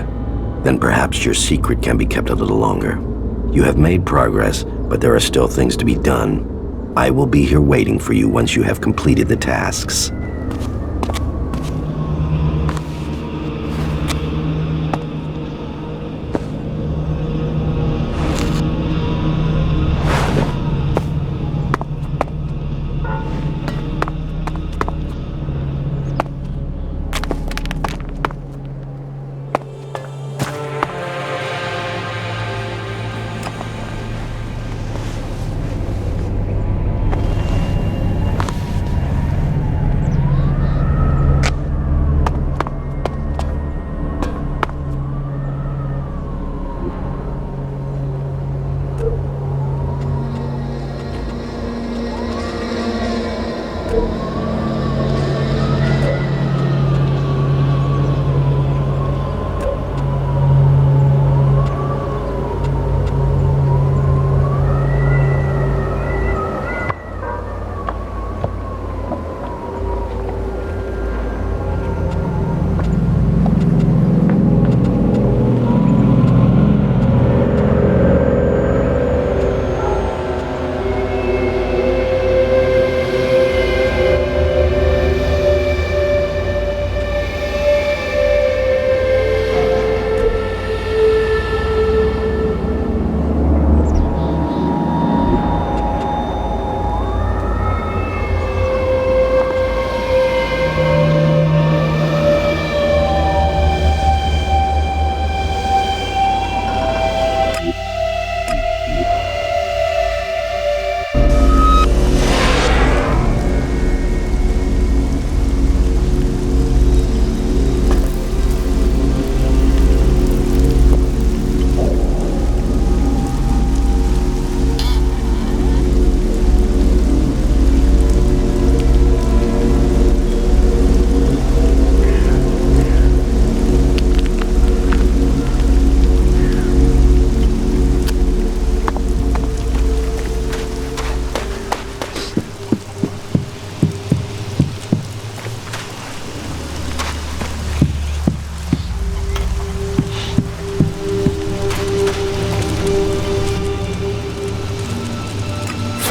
Then perhaps your secret can be kept a little longer. You have made progress, but there are still things to be done. I will be here waiting for you once you have completed the tasks.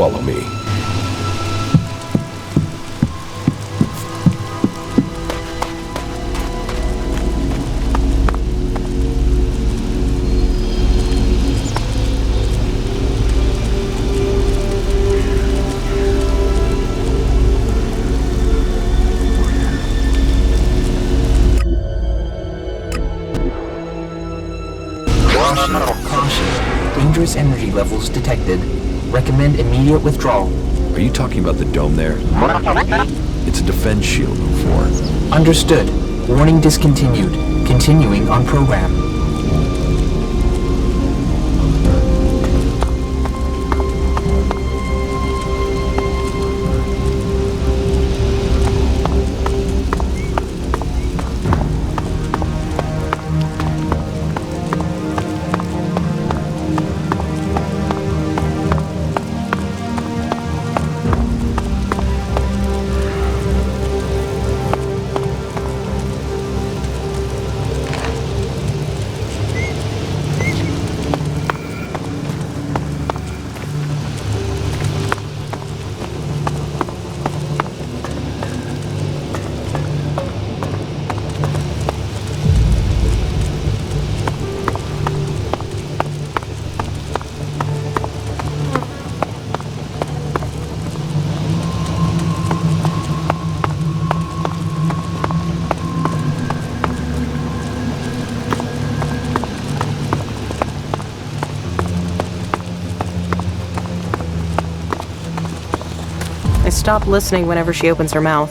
Follow me. Caution. Dangerous energy levels detected. Recommend immediate withdrawal. Are you talking about the dome there? It's a defense shield, 04. Understood. Warning discontinued. Continuing on program. I stop listening whenever she opens her mouth.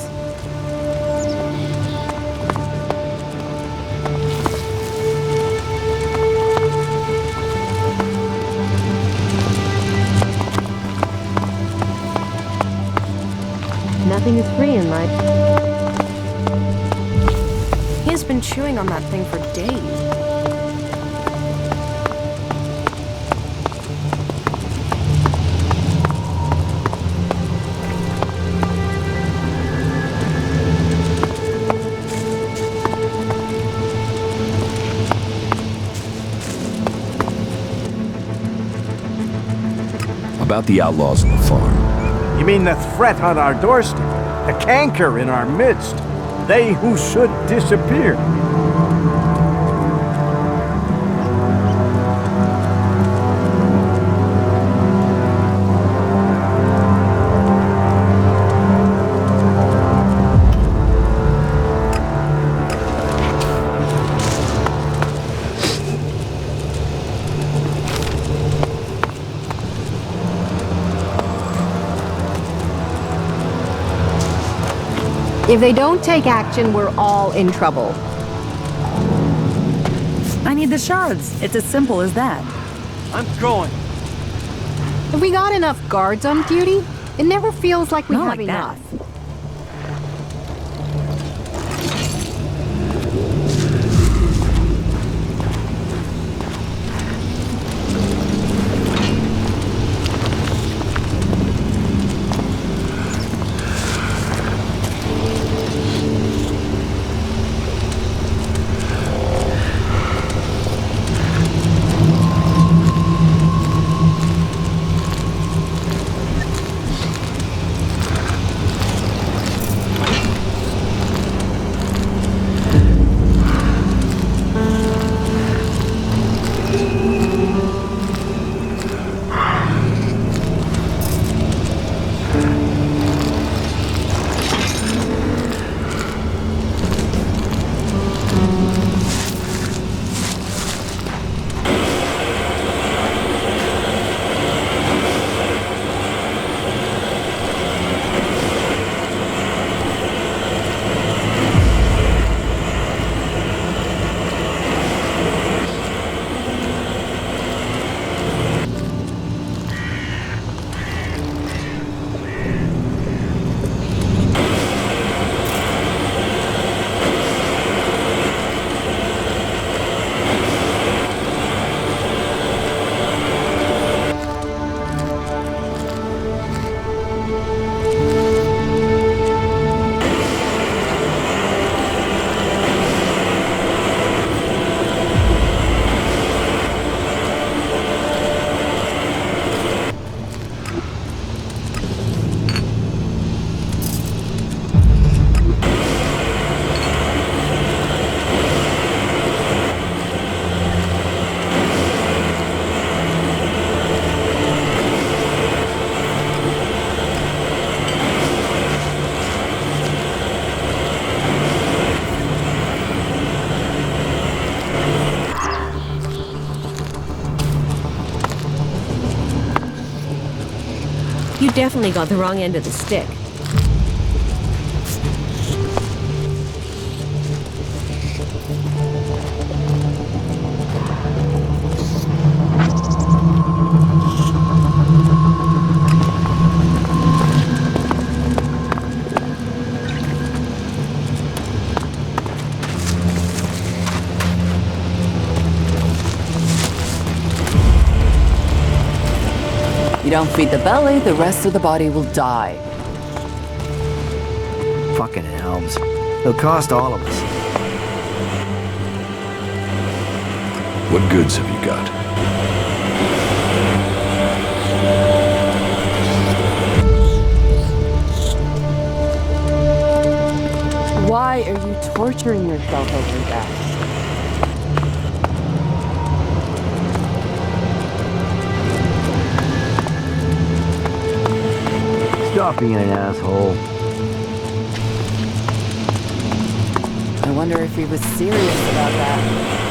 Nothing is free in life. He has been chewing on that thing for days. About the outlaws on the farm. You mean the threat on our doorstep? The canker in our midst? They who should disappear? If they don't take action, we're all in trouble. I need the shards. It's as simple as that. I'm going. Have we got enough guards on duty? It never feels like we Not have like that. enough. You definitely got the wrong end of the stick. You don't feed the belly, the rest of the body will die. Fucking elves. They'll cost all of us. What goods have you got? Why are you torturing yourself over that? Stop being an asshole. I wonder if he was serious about that.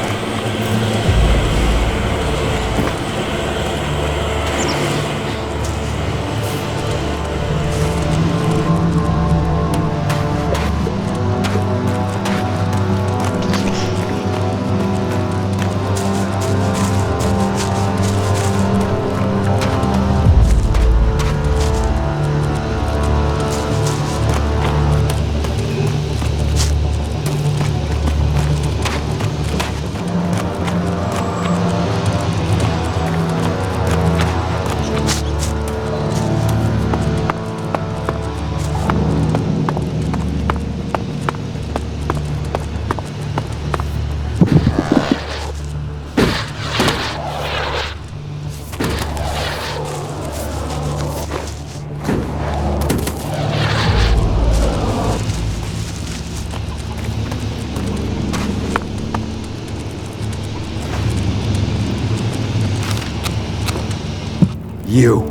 You.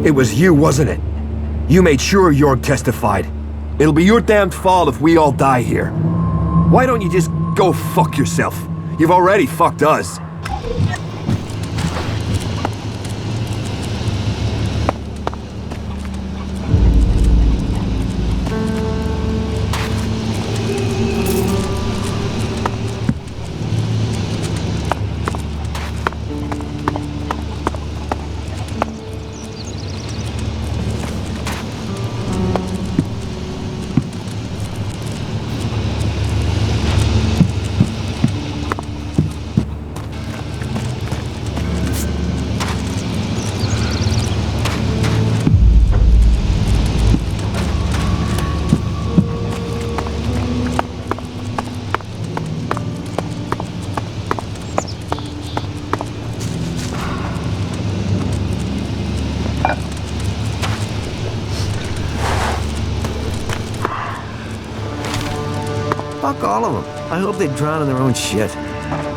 It was you, wasn't it? You made sure Jorg testified. It'll be your damned fault if we all die here. Why don't you just go fuck yourself? You've already fucked us. Fuck all of them. I hope they drown in their own shit.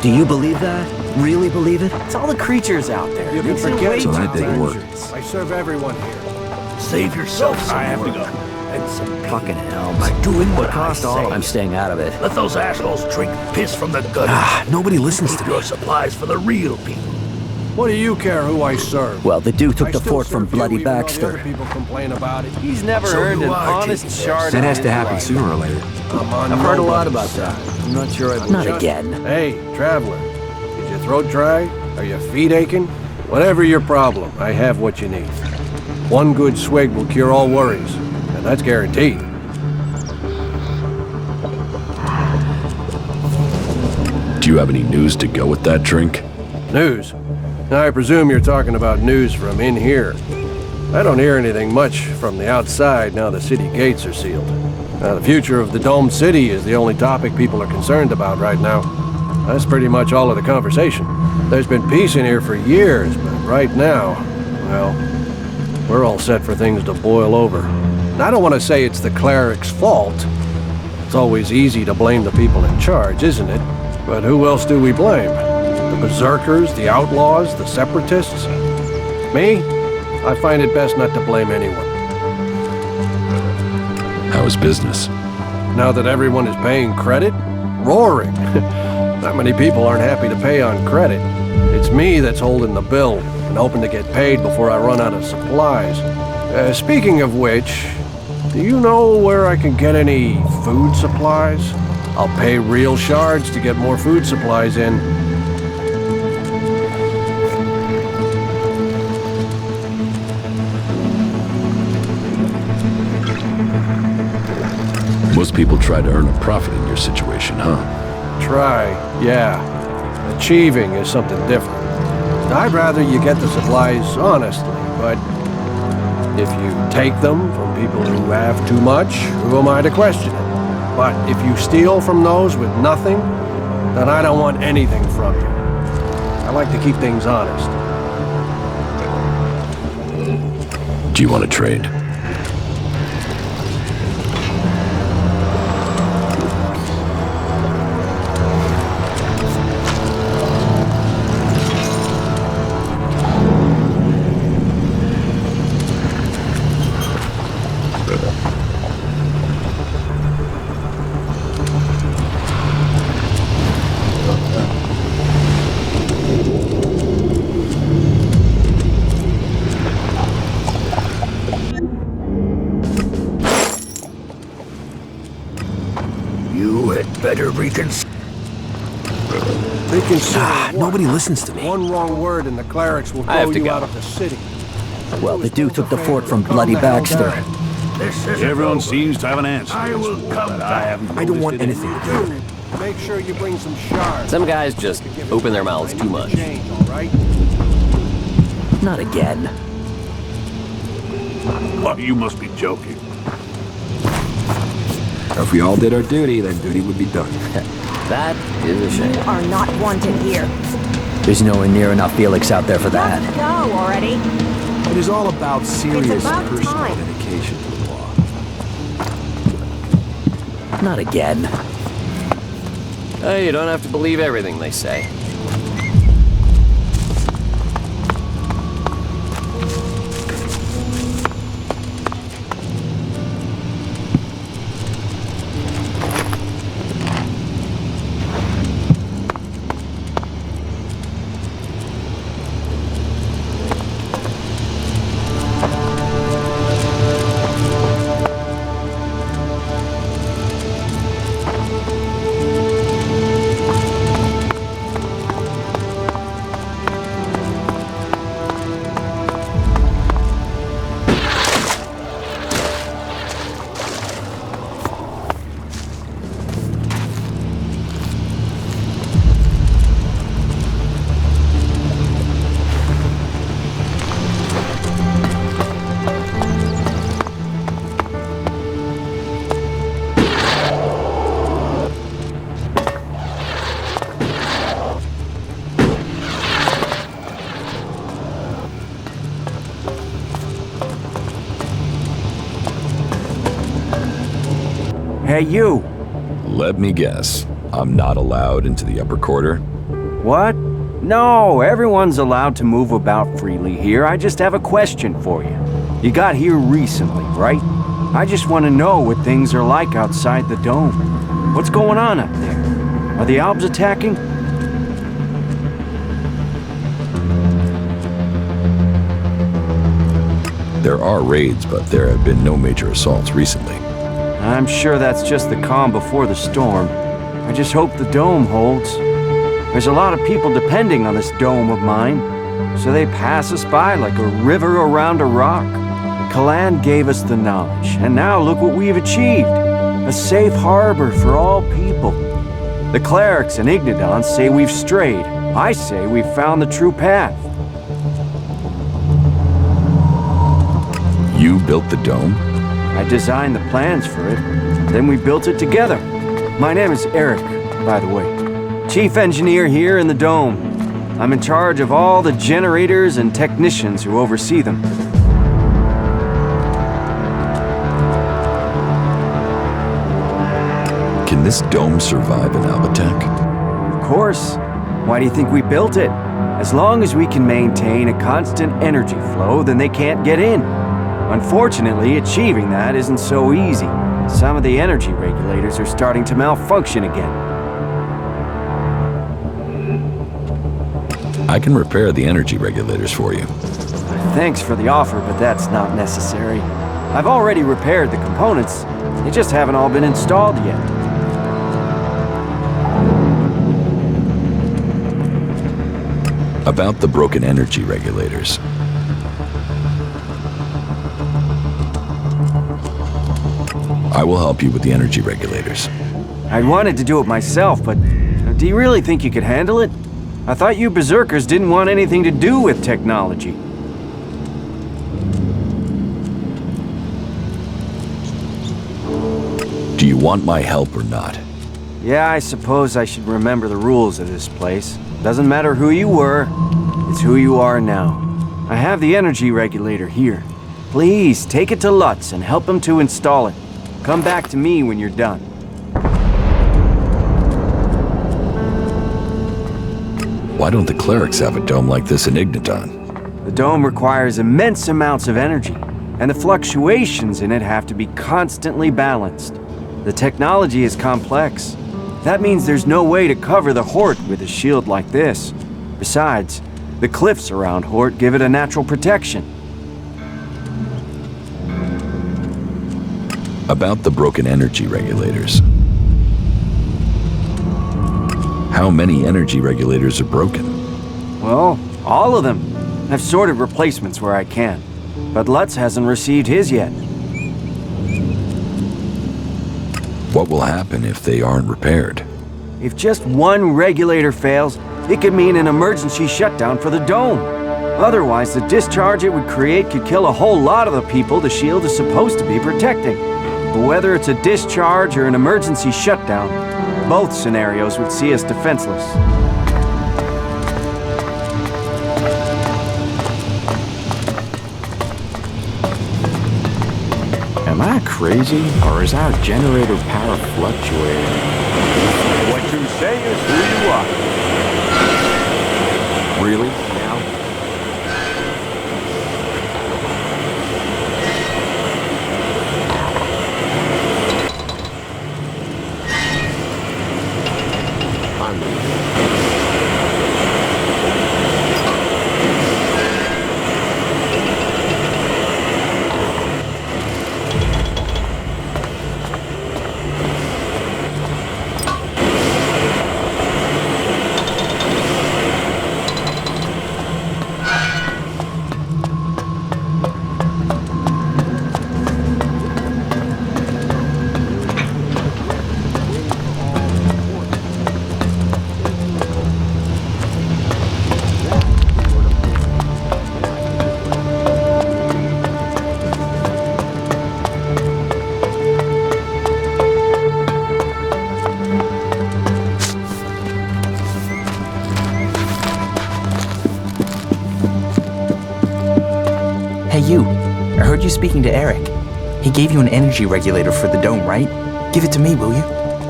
Do you believe that? Really believe it? It's all the creatures out there. You can Makes it forget way so that too didn't work. dangerous. I serve everyone here. Save yourself some I have to work. go. And some Fucking hell. by doing what It cost I all say. of them. I'm staying out of it. Let those assholes drink piss from the gutter. Nobody listens to Keep me. your supplies for the real people. What do you care who I serve? Well, the dude took I the still fort from serve you Bloody even though the Baxter. other people complain about it. He's never So earned you an are honest taking shard. That in has his to happen life. sooner or later. I'm on I've heard a lot nobody's about side. that. I'm not sure I Not again. Hey, traveler. Is your throat dry? Are your feet aching? Whatever your problem, I have what you need. One good swig will cure all worries, and that's guaranteed. Do you have any news to go with that drink? News? Now, I presume you're talking about news from in here. I don't hear anything much from the outside now the city gates are sealed. Now, the future of the domed city is the only topic people are concerned about right now. That's pretty much all of the conversation. There's been peace in here for years, but right now, well, we're all set for things to boil over. And I don't want to say it's the cleric's fault. It's always easy to blame the people in charge, isn't it? But who else do we blame? The berserkers, the outlaws, the separatists? Me? I find it best not to blame anyone. How is business? Now that everyone is paying credit? Roaring! Not many people aren't happy to pay on credit. It's me that's holding the bill and hoping to get paid before I run out of supplies. Speaking of which, do you know where I can get any food supplies? I'll pay real shards to get more food supplies in. Most people try to earn a profit in your situation, huh? Try, yeah. Achieving is something different. I'd rather you get the supplies honestly, but if you take them from people who have too much, who am I to question it? But if you steal from those with nothing, then I don't want anything from you. I like to keep things honest. Do you want to trade? You had better reconsider. Nobody listens to me. One wrong word and the clerics will I have throw to you go. out of the city. Well, the dude took the fort from Bloody Baxter. Everyone seems to have an answer. I don't want anything to do with it. Make sure you bring some shards. Some guys just open their mouths too much. Change, all right? Not again. Oh, you must be joking. If we all did our duty, then duty would be done. That is a shame. You are not wanted here. There's nowhere near enough Elex out there for that. Let's go already. It is all about serious about personal time. dedication to the law. Not again. Hey, you don't have to believe everything they say. Hey, you! Let me guess. I'm not allowed into the upper quarter? What? No, everyone's allowed to move about freely here. I just have a question for you. You got here recently, right? I just want to know what things are like outside the dome. What's going on up there? Are the Albs attacking? There are raids, but there have been no major assaults recently. I'm sure that's just the calm before the storm. I just hope the dome holds. There's a lot of people depending on this dome of mine, so they pass us by like a river around a rock. Kalan gave us the knowledge, and now look what we've achieved. A safe harbor for all people. The clerics and Ignidons say we've strayed. I say we've found the true path. You built the dome? I designed the plans for it, then we built it together. My name is Eric, by the way. Chief engineer here in the dome. I'm in charge of all the generators and technicians who oversee them. Can this dome survive an Albatech? Of course. Why do you think we built it? As long as we can maintain a constant energy flow, then they can't get in. Unfortunately, achieving that isn't so easy. Some of the energy regulators are starting to malfunction again. I can repair the energy regulators for you. Thanks for the offer, but that's not necessary. I've already repaired the components. They just haven't all been installed yet. About the broken energy regulators. I will help you with the energy regulators. I wanted to do it myself, but do you really think you could handle it? I thought you berserkers didn't want anything to do with technology. Do you want my help or not? Yeah, I suppose I should remember the rules of this place. Doesn't matter who you were, it's who you are now. I have the energy regulator here. Please, take it to Lutz and help him to install it. Come back to me when you're done. Why don't the clerics have a dome like this in Igniton? The dome requires immense amounts of energy, and the fluctuations in it have to be constantly balanced. The technology is complex. That means there's no way to cover the Hort with a shield like this. Besides, the cliffs around Hort give it a natural protection. About the broken energy regulators. How many energy regulators are broken? Well, all of them. I've sorted replacements where I can, but Lutz hasn't received his yet. What will happen if they aren't repaired? If just one regulator fails, it could mean an emergency shutdown for the dome. Otherwise, the discharge it would create could kill a whole lot of the people the shield is supposed to be protecting. But whether it's a discharge or an emergency shutdown, both scenarios would see us defenseless. Am I crazy, or is our generator power fluctuating? What you say is who you are. Really? Now? Hey, you. I heard you speaking to Eric. He gave you an energy regulator for the dome, right? Give it to me, will you?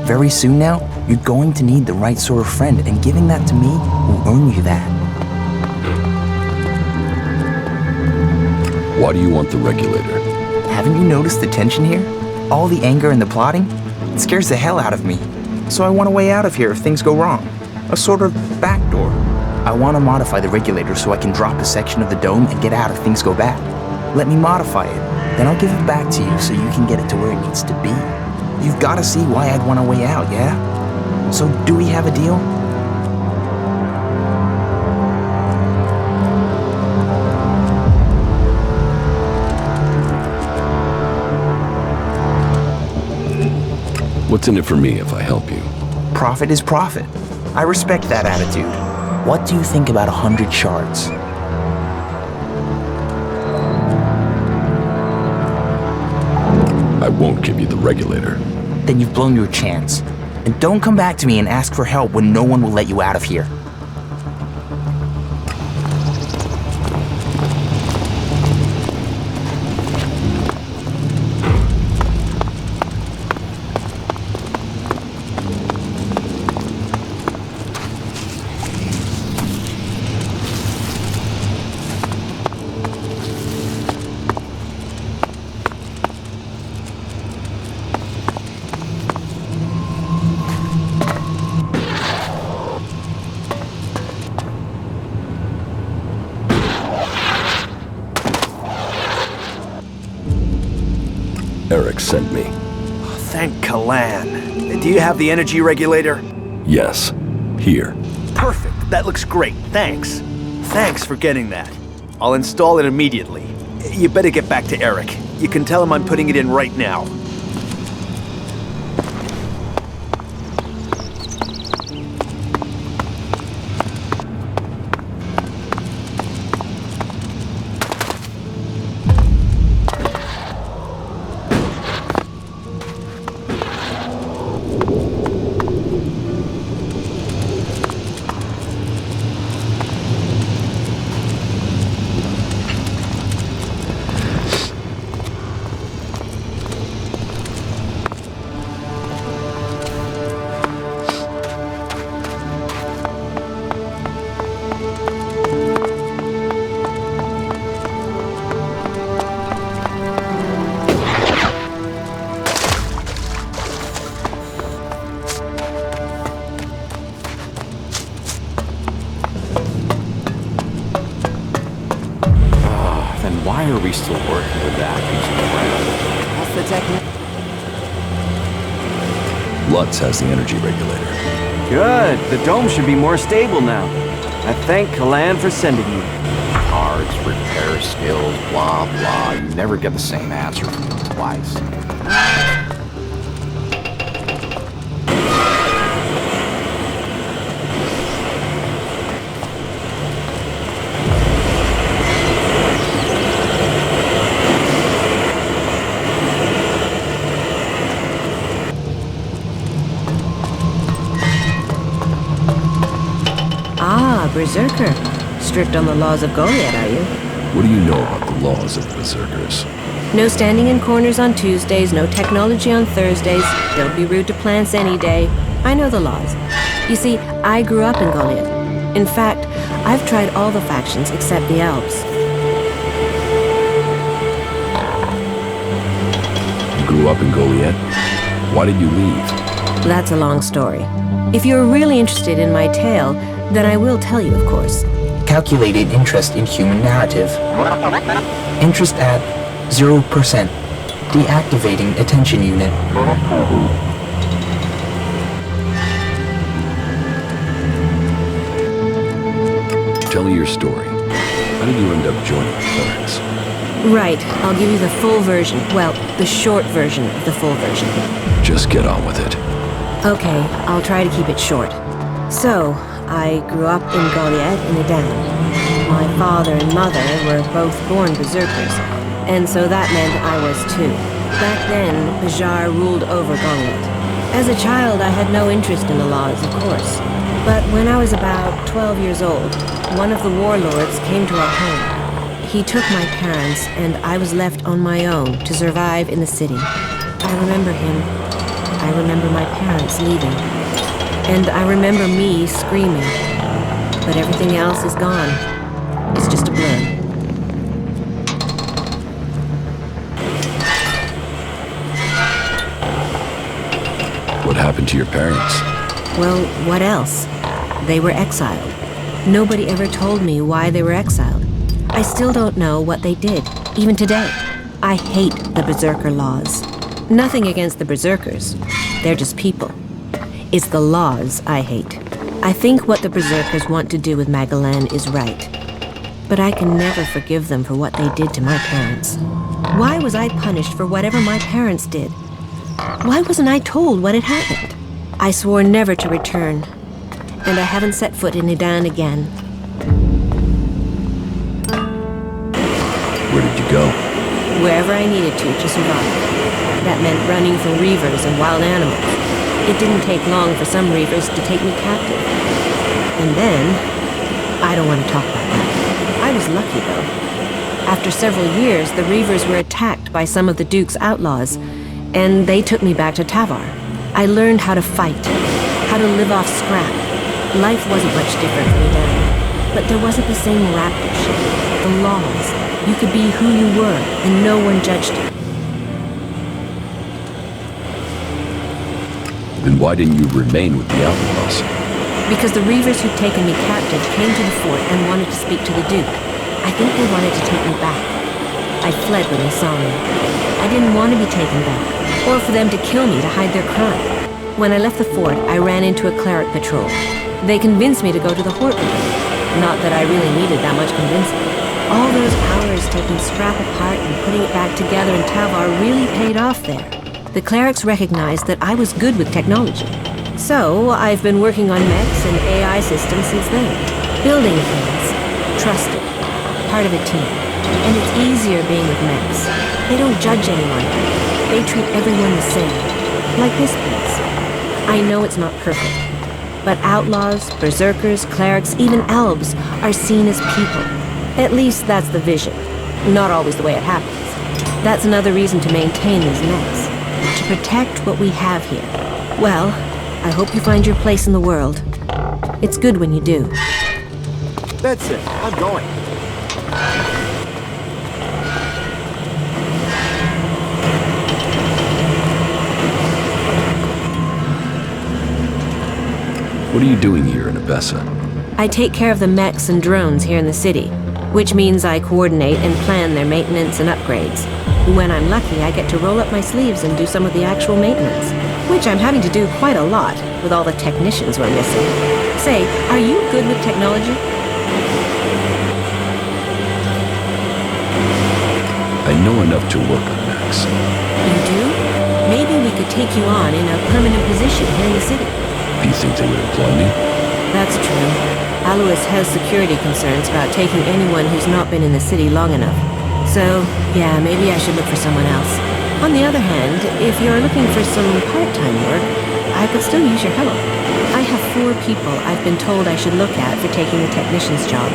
Very soon now, you're going to need the right sort of friend, and giving that to me will earn you that. Why do you want the regulator? Haven't you noticed the tension here? All the anger and the plotting? It scares the hell out of me. So I want a way out of here if things go wrong. A sort of backdoor. I want to modify the regulator so I can drop a section of the dome and get out if things go bad. Let me modify it. Then I'll give it back to you so you can get it to where it needs to be. You've got to see why I'd want a way out, yeah? So do we have a deal? What's in it for me if I help you? Profit is profit. I respect that attitude. What do you think about 100 shards? I won't give you the regulator. Then you've blown your chance. And don't come back to me and ask for help when no one will let you out of here. Elex sent me. Thank Kalan. Do you have the energy regulator? Yes. Here. Perfect. That looks great. Thanks. Thanks for getting that. I'll install it immediately. You better get back to Eric. You can tell him I'm putting it in right now. Why are we still working with that piece of crap? That's the technique. Lutz has the energy regulator. Good. The dome should be more stable now. I thank Kalan for sending you. Parts, repair skills, blah, blah. You never get the same answer from them twice. Berserker. Strict on the laws of Goliath, are you? What do you know about the laws of berserkers? No standing in corners on Tuesdays, no technology on Thursdays. Don't be rude to plants any day. I know the laws. You see, I grew up in Goliath. In fact, I've tried all the factions except the elves. You grew up in Goliath? Why did you leave? That's a long story. If you're really interested in my tale, then I will tell you, of course. Calculated interest in human narrative. Interest at 0%. Deactivating attention unit. Tell me your story. How did you end up joining Elex? Right, I'll give you the full version. Well, the short version of the full version. Just get on with it. Okay, I'll try to keep it short. So, I grew up in Goliath in Edan. My father and mother were both born berserkers, and so that meant I was too. Back then, Bajar ruled over Goliath. As a child, I had no interest in the laws, of course. But when I was about 12 years old, one of the warlords came to our home. He took my parents, and I was left on my own to survive in the city. I remember him. I remember my parents leaving. And I remember me screaming. But everything else is gone. It's just a blur. What happened to your parents? Well, what else? They were exiled. Nobody ever told me why they were exiled. I still don't know what they did, even today. I hate the Berserker laws. Nothing against the Berserkers. They're just people. It's the laws I hate. I think what the Berserkers want to do with Magellan is right. But I can never forgive them for what they did to my parents. Why was I punished for whatever my parents did? Why wasn't I told what had happened? I swore never to return, and I haven't set foot in Idan again. Where did you go? Wherever I needed to survive. That meant running from reavers and wild animals. It didn't take long for some reavers to take me captive. And then, I don't want to talk about that. I was lucky, though. After several years, the reavers were attacked by some of the Duke's outlaws, and they took me back to Tavar. I learned how to fight, how to live off scrap. Life wasn't much different from then, but there wasn't the same raptor shit. The laws. You could be who you were, and no one judged you. Then why didn't you remain with the outlaws? Because the reavers who'd taken me captive came to the fort and wanted to speak to the Duke. I think they wanted to take me back. I fled when they saw me. I didn't want to be taken back, or for them to kill me to hide their crime. When I left the fort, I ran into a cleric patrol. They convinced me to go to the Hort with them. Not that I really needed that much convincing. All those hours taking scrap apart and putting it back together in Tavar really paid off there. The clerics recognized that I was good with technology. So, I've been working on mechs and AI systems since then. Building things. Trusted. Part of a team. And it's easier being with mechs. They don't judge anyone. They treat everyone the same. Like this place. I know it's not perfect. But outlaws, berserkers, clerics, even elves are seen as people. At least that's the vision. Not always the way it happens. That's another reason to maintain these mechs. To protect what we have here. Well, I hope you find your place in the world. It's good when you do. That's it. I'm going. What are you doing here in Abessa? I take care of the mechs and drones here in the city, which means I coordinate and plan their maintenance and upgrades. When I'm lucky, I get to roll up my sleeves and do some of the actual maintenance, which I'm having to do quite a lot with all the technicians we're missing. Say, are you good with technology? I know enough to work on mechs. You do? Maybe we could take you on in a permanent position here in the city. Do you think they would employ me? That's true. Alois has security concerns about taking anyone who's not been in the city long enough. So, yeah, maybe I should look for someone else. On the other hand, if you're looking for some part-time work, I could still use your help. I have 4 people I've been told I should look at for taking the technician's job,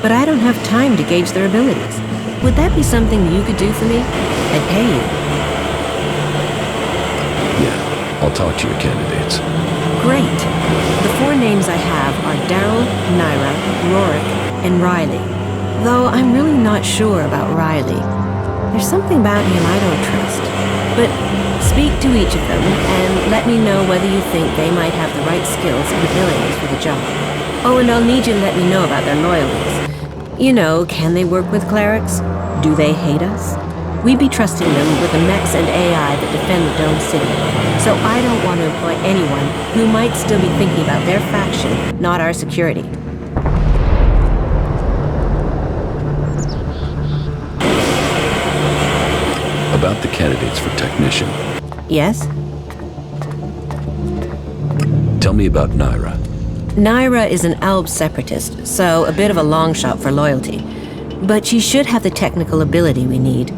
but I don't have time to gauge their abilities. Would that be something you could do for me? I'd pay you. Yeah, I'll talk to your candidates. Great. The 4 names I have are Daryl, Naira, Rorik, and Riley. Though I'm really not sure about Riley. There's something about him I don't trust. But speak to each of them and let me know whether you think they might have the right skills and abilities for the job. Oh, and I'll need you to let me know about their loyalties. You know, can they work with clerics? Do they hate us? We'd be trusting them with the mechs and AI that defend the Dome City. So I don't want to employ anyone who might still be thinking about their faction, not our security. About the candidates for technician. Yes? Tell me about Naira. Naira is an Alb separatist, so a bit of a long shot for loyalty. But she should have the technical ability we need.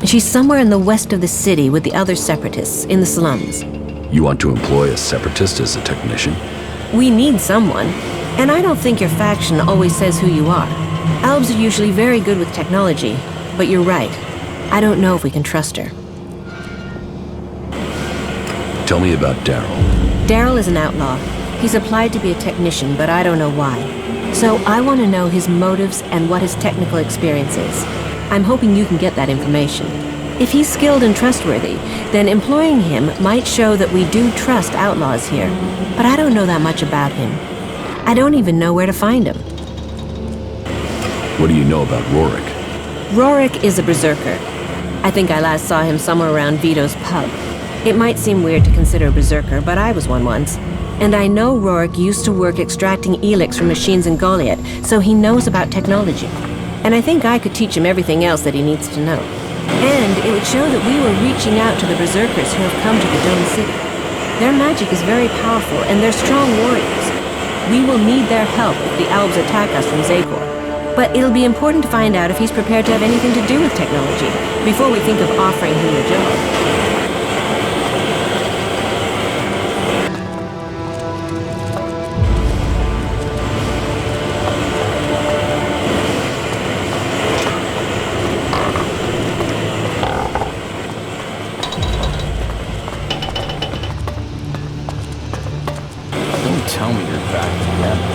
She's somewhere in the west of the city with the other separatists, in the slums. You want to employ a separatist as a technician? We need someone, and I don't think your faction always says who you are. Albs are usually very good with technology, but you're right. I don't know if we can trust her. Tell me about Daryl. Daryl is an outlaw. He's applied to be a technician, but I don't know why. So I want to know his motives and what his technical experience is. I'm hoping you can get that information. If he's skilled and trustworthy, then employing him might show that we do trust outlaws here. But I don't know that much about him. I don't even know where to find him. What do you know about Rorik? Rorik is a berserker. I think I last saw him somewhere around Vito's pub. It might seem weird to consider a berserker, but I was one once. And I know Rorik used to work extracting Elex from machines in Goliath, so he knows about technology. And I think I could teach him everything else that he needs to know. And it would show that we were reaching out to the berserkers who have come to the Dome City. Their magic is very powerful, and they're strong warriors. We will need their help if the elves attack us from Zagor. But it'll be important to find out if he's prepared to have anything to do with technology, before we think of offering him the job. Tell me you're back again.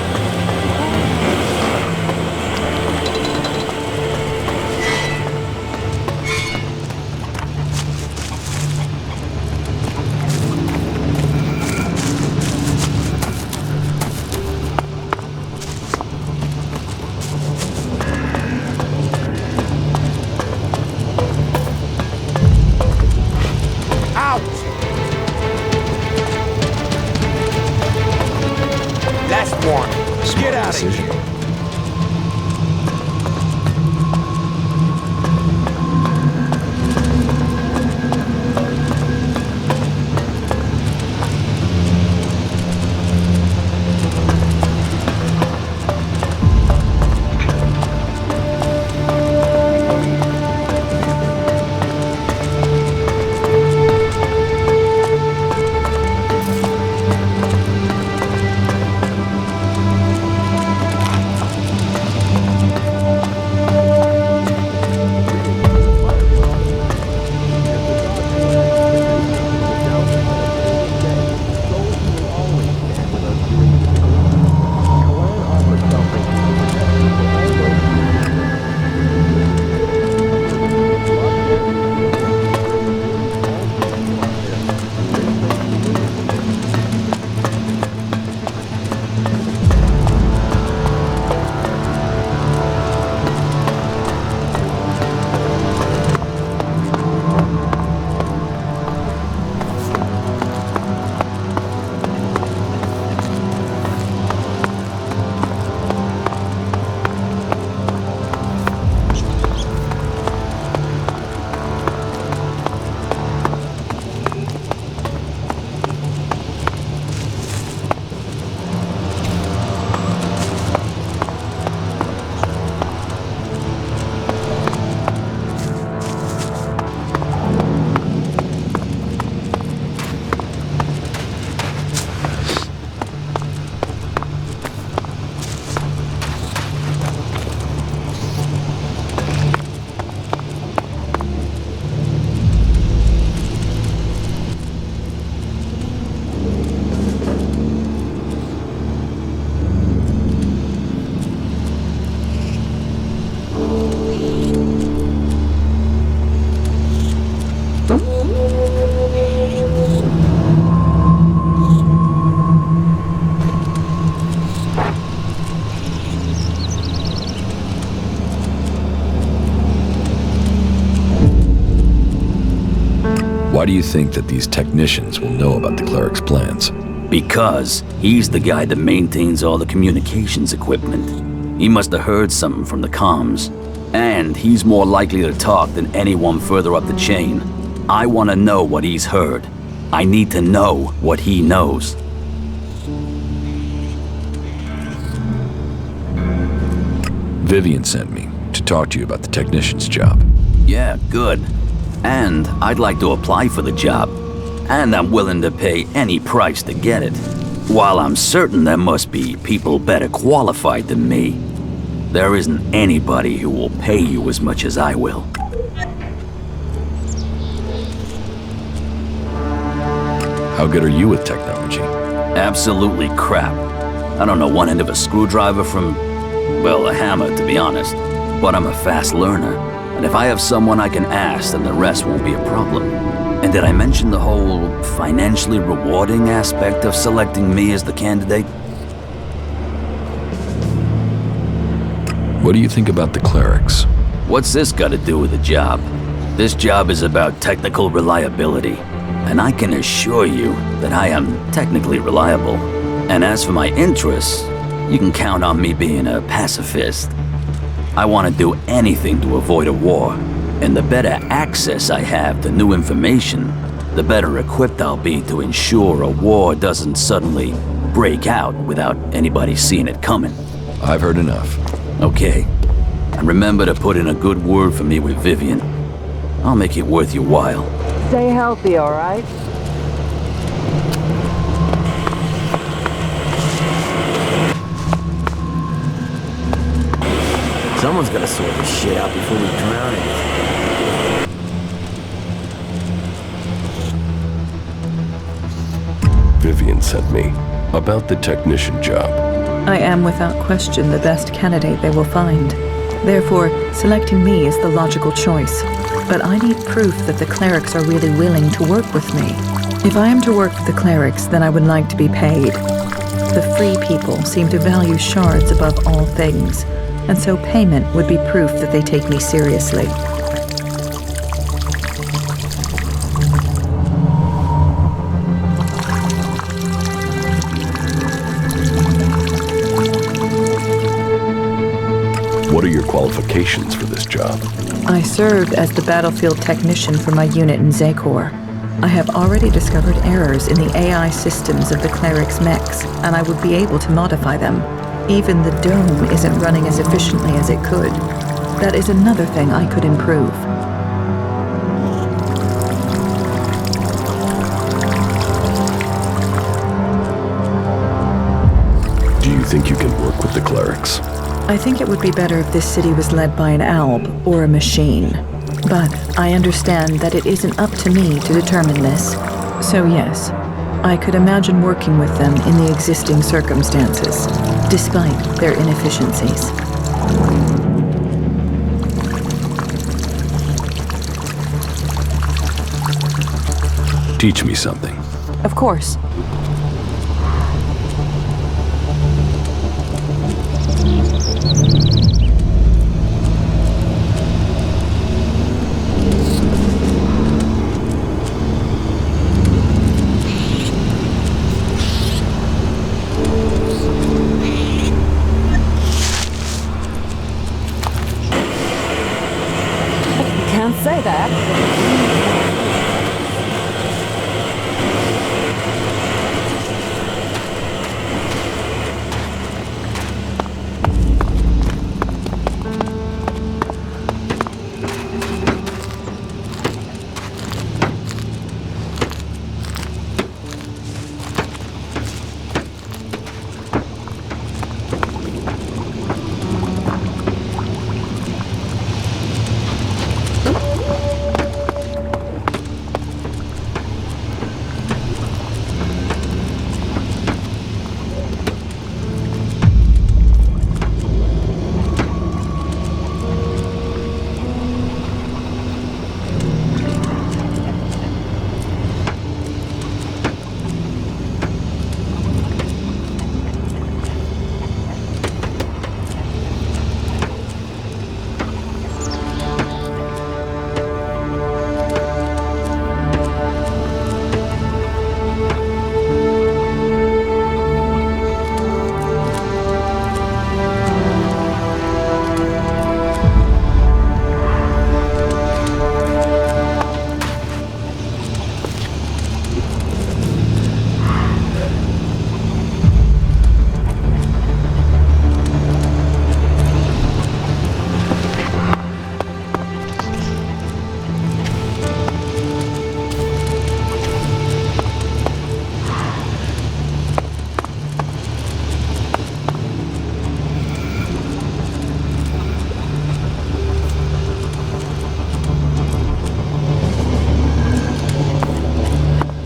Get out of here. Why do you think that these technicians will know about the cleric's plans? Because he's the guy that maintains all the communications equipment. He must have heard something from the comms. And he's more likely to talk than anyone further up the chain. I want to know what he's heard. I need to know what he knows. Vivian sent me to talk to you about the technician's job. Yeah, good. And I'd like to apply for the job. And I'm willing to pay any price to get it. While I'm certain there must be people better qualified than me, there isn't anybody who will pay you as much as I will. How good are you with technology? Absolutely crap. I don't know one end of a screwdriver from, well, a hammer, to be honest. But I'm a fast learner, and if I have someone I can ask, then the rest won't be a problem. And did I mention the whole financially rewarding aspect of selecting me as the candidate? What do you think about the clerics? What's this got to do with the job? This job is about technical reliability, and I can assure you that I am technically reliable. And as for my interests, you can count on me being a pacifist. I want to do anything to avoid a war, and the better access I have to new information, the better equipped I'll be to ensure a war doesn't suddenly break out without anybody seeing it coming. I've heard enough. Okay. And remember to put in a good word for me with Vivian. I'll make it worth your while. Stay healthy, all right? Someone's gotta sort this shit out before we drown it. Vivian sent me about the technician job. I am without question the best candidate they will find. Therefore, selecting me is the logical choice. But I need proof that the clerics are really willing to work with me. If I am to work with the clerics, then I would like to be paid. The free people seem to value shards above all things, and so payment would be proof that they take me seriously. What are your qualifications for this job? I served as the battlefield technician for my unit in Zakor. I have already discovered errors in the AI systems of the clerics' mechs, and I would be able to modify them. Even the dome isn't running as efficiently as it could. That is another thing I could improve. Do you think you can work with the clerics? I think it would be better if this city was led by an alb or a machine. But I understand that it isn't up to me to determine this. So yes, I could imagine working with them in the existing circumstances, despite their inefficiencies. Teach me something. Of course. Can't say that.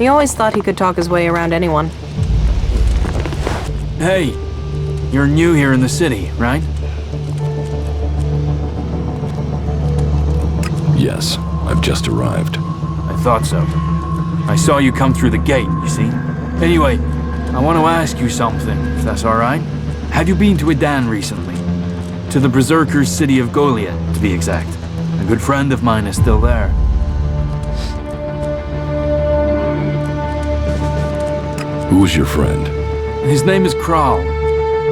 He always thought he could talk his way around anyone. Hey, you're new here in the city, right? Yes, I've just arrived. I thought so. I saw you come through the gate, you see. Anyway, I want to ask you something, if that's alright. Have you been to Edan recently? To the Berserkers' city of Goliath, to be exact. A good friend of mine is still there. Who was your friend? His name is Kral.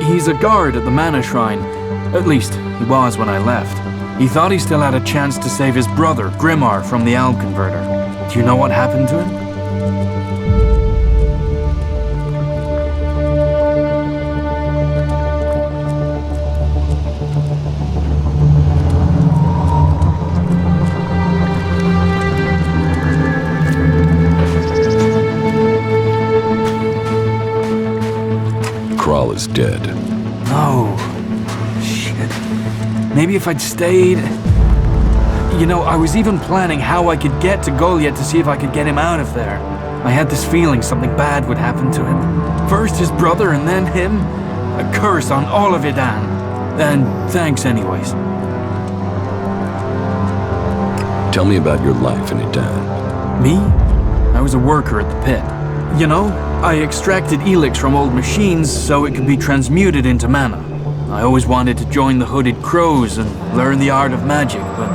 He's a guard at the Mana Shrine. At least, he was when I left. He thought he still had a chance to save his brother, Grimar, from the Alb Converter. Do you know what happened to him? Kral is dead. Oh, shit. Maybe if I'd stayed... You know, I was even planning how I could get to Goliath to see if I could get him out of there. I had this feeling something bad would happen to him. First his brother and then him. A curse on all of Edan. And thanks anyways. Tell me about your life in Edan. Me? I was a worker at the pit. You know, I extracted Elex from old machines so it could be transmuted into mana. I always wanted to join the Hooded Crows and learn the art of magic, but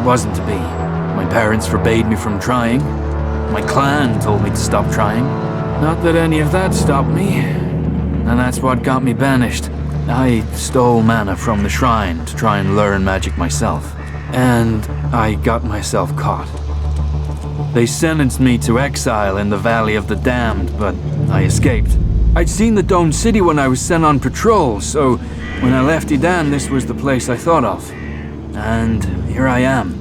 it wasn't to be. My parents forbade me from trying. My clan told me to stop trying. Not that any of that stopped me. And that's what got me banished. I stole mana from the shrine to try and learn magic myself. And I got myself caught. They sentenced me to exile in the Valley of the Damned, but I escaped. I'd seen the Domed City when I was sent on patrol, so when I left Edan, this was the place I thought of. And here I am.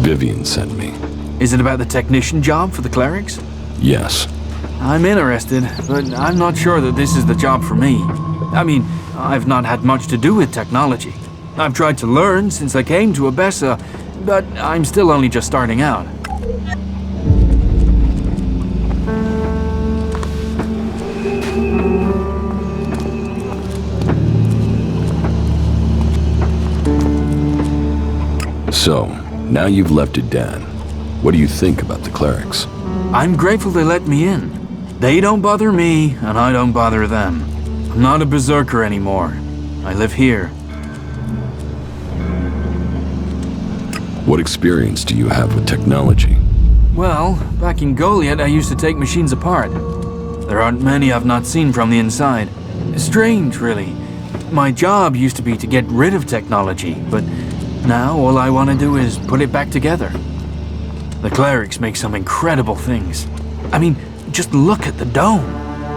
Vivian sent me. Is it about the technician job for the clerics? Yes. I'm interested, but I'm not sure that this is the job for me. I mean, I've not had much to do with technology. I've tried to learn since I came to Abessa, but I'm still only just starting out. So, now you've left Edan. What do you think about the clerics? I'm grateful they let me in. They don't bother me, and I don't bother them. I'm not a berserker anymore. I live here. What experience do you have with technology? Well, back in Goliath, I used to take machines apart. There aren't many I've not seen from the inside. Strange, really. My job used to be to get rid of technology, but now all I want to do is put it back together. The clerics make some incredible things. I mean, just look at the dome.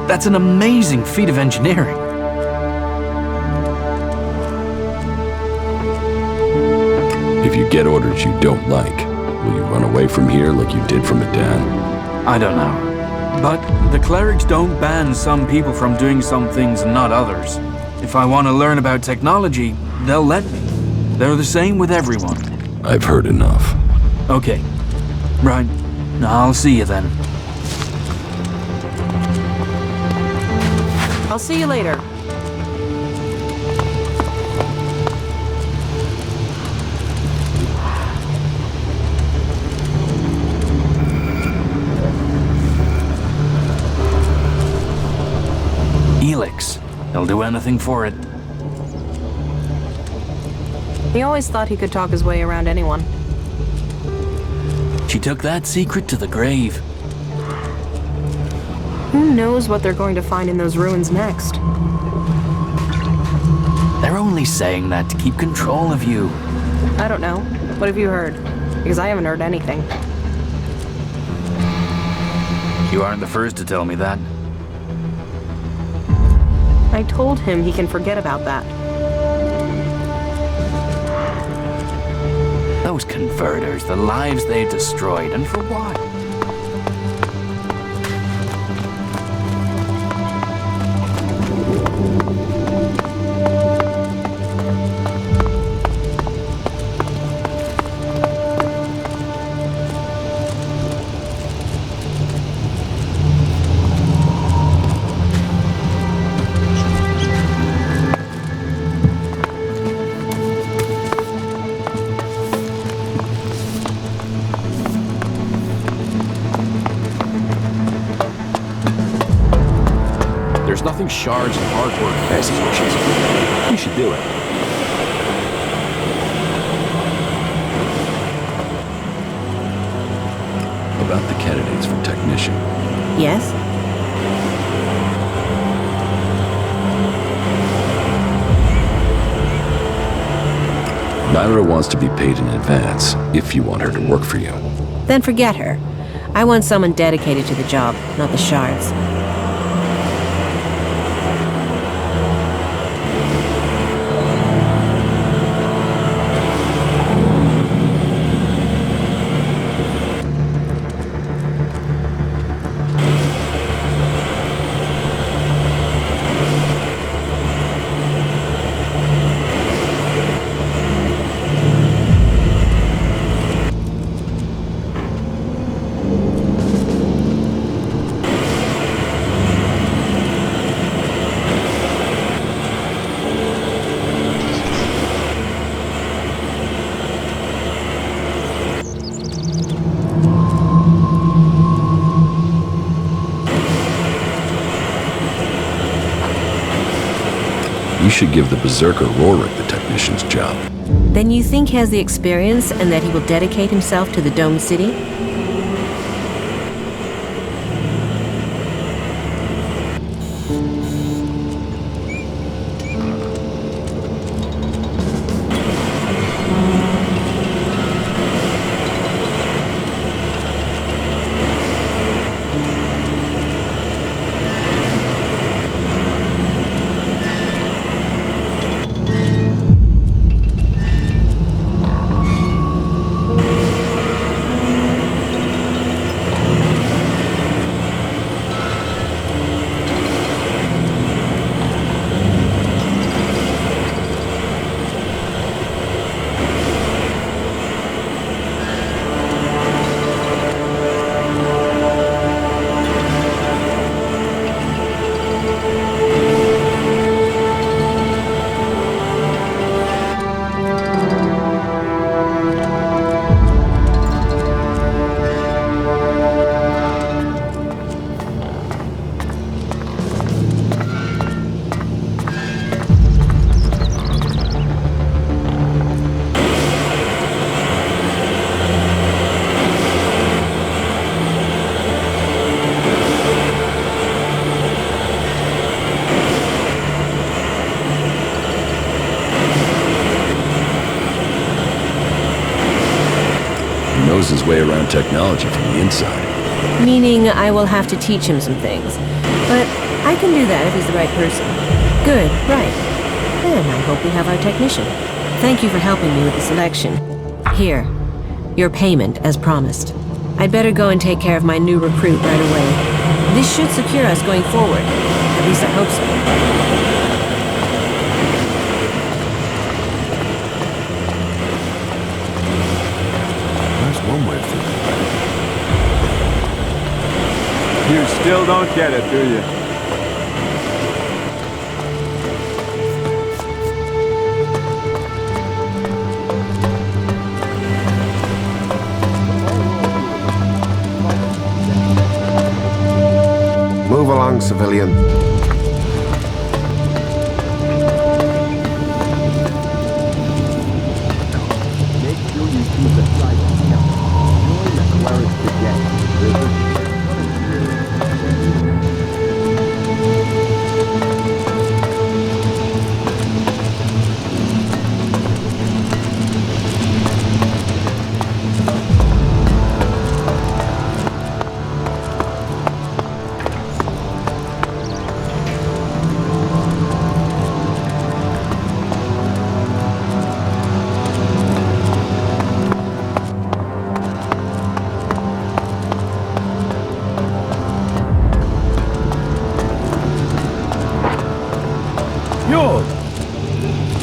That's an amazing feat of engineering. If you get orders you don't like, will you run away from here like you did from Edan? I don't know. But the clerics don't ban some people from doing some things and not others. If I want to learn about technology, they'll let me. They're the same with everyone. I've heard enough. Okay. Right. I'll see you then. I'll see you later. Elex. He'll do anything for it. He always thought he could talk his way around anyone. She took that secret to the grave. Who knows what they're going to find in those ruins next? They're only saying that to keep control of you. I don't know. What have you heard? Because I haven't heard anything. You aren't the first to tell me that. I told him he can forget about that. Those converters, the lives they've destroyed, and for what? There's nothing shards and hard work as he wishes. You should do it. About the candidates for technician. Yes? Nyra wants to be paid in advance if you want her to work for you. Then forget her. I want someone dedicated to the job, not the shards. You should give the Berserker Rorik the technician's job. Then you think he has the experience and that he will dedicate himself to the Dome City? Knows his way around technology from the inside. Meaning I will have to teach him some things. But I can do that if he's the right person. Good, right. Then I hope we have our technician. Thank you for helping me with the selection. Here, your payment as promised. I'd better go and take care of my new recruit right away. This should secure us going forward. At least I hope so. One way of thinking. You still don't get it, do you? Move along, civilian.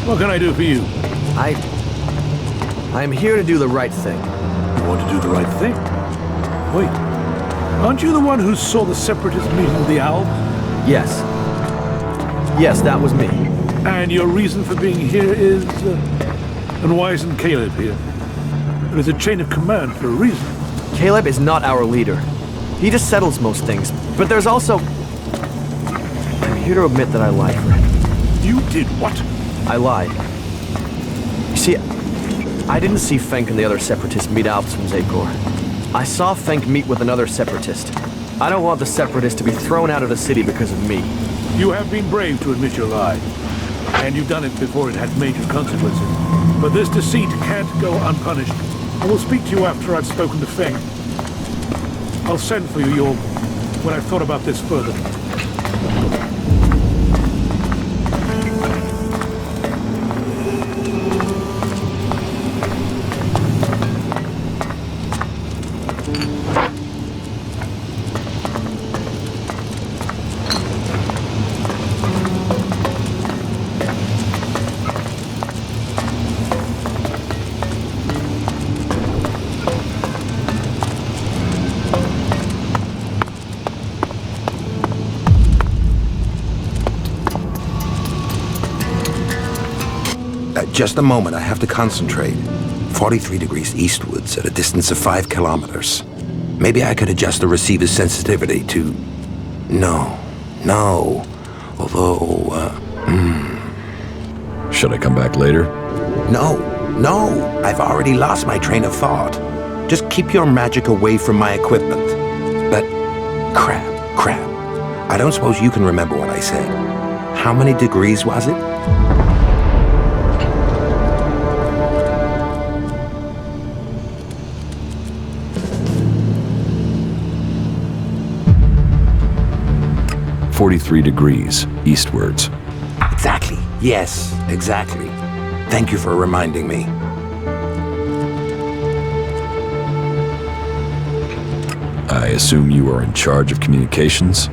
What can I do for you? I'm here to do the right thing. You want to do the right thing? Wait, aren't you the one who saw the Separatist meeting with the Owl? Yes. Yes, that was me. And your reason for being here is... and why isn't Caleb here? There's a chain of command for a reason. Caleb is not our leader. He just settles most things. But there's also... I'm here to admit that I lied, Fred. You did what? I lied. You see, I didn't see Fenk and the other separatists meet Alps from Zakor. I saw Fenk meet with another separatist. I don't want the separatists to be thrown out of the city because of me. You have been brave to admit your lie. And you've done it before it had major consequences. But this deceit can't go unpunished. I will speak to you after I've spoken to Feng. I'll send for you, York, when I've thought about this further. Just a moment, I have to concentrate. 43 degrees eastwards at a distance of 5 kilometers. Maybe I could adjust the receiver's sensitivity to... No. Although, Should I come back later? No. I've already lost my train of thought. Just keep your magic away from my equipment. But, crap. I don't suppose you can remember what I said. How many degrees was it? "43 degrees eastwards." Exactly. Yes, exactly. Thank you for reminding me. I assume you are in charge of communications?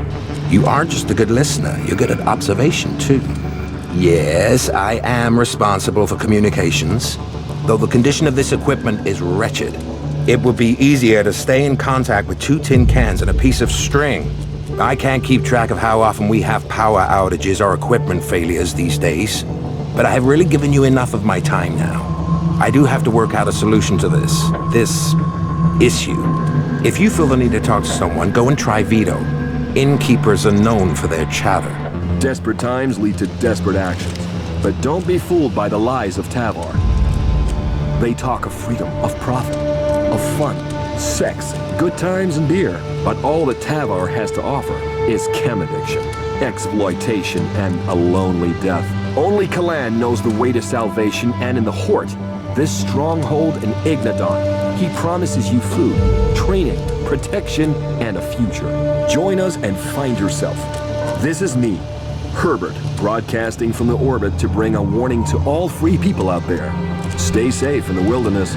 You aren't just a good listener, you're good at observation, too. Yes, I am responsible for communications, though the condition of this equipment is wretched. It would be easier to stay in contact with 2 tin cans and a piece of string. I can't keep track of how often we have power outages or equipment failures these days, but I have really given you enough of my time now. I do have to work out a solution to this issue. If you feel the need to talk to someone, go and try Vito. Innkeepers are known for their chatter. Desperate times lead to desperate actions, but don't be fooled by the lies of Tavar. They talk of freedom, of profit, of fun, sex, good times and beer, but all that Tavar has to offer is chem addiction, exploitation, and a lonely death. Only Kalan knows the way to salvation, and in the Hort, this stronghold in Ignadon, he promises you food, training, protection, and a future. Join us and find yourself. This is me, Herbert, broadcasting from the orbit to bring a warning to all free people out there. Stay safe in the wilderness.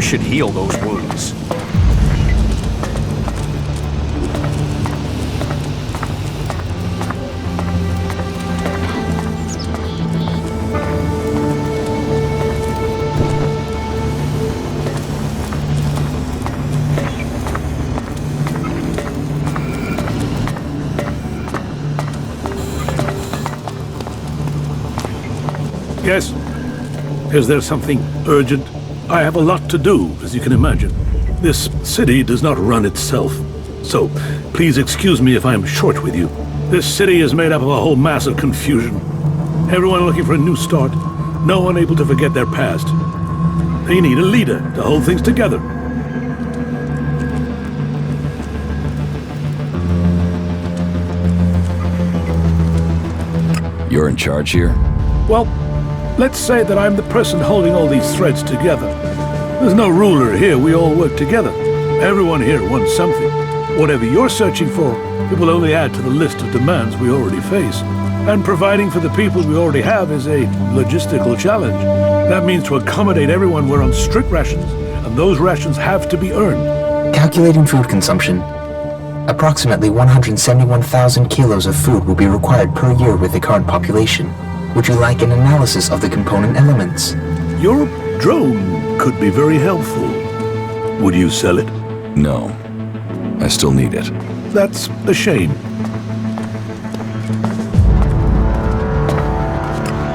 should heal those wounds. Yes? Is there something urgent? I have a lot to do, as you can imagine. This city does not run itself. So, please excuse me if I am short with you. This city is made up of a whole mass of confusion. Everyone looking for a new start. No one able to forget their past. They need a leader to hold things together. You're in charge here? Well, let's say that I'm the person holding all these threads together. There's no ruler here, we all work together. Everyone here wants something. Whatever you're searching for, it will only add to the list of demands we already face. And providing for the people we already have is a logistical challenge. That means to accommodate everyone we're on strict rations, and those rations have to be earned. Calculating food consumption. Approximately 171,000 kilos of food will be required per year with the current population. Would you like an analysis of the component elements? Your drone could be very helpful. Would you sell it? No. I still need it. That's a shame.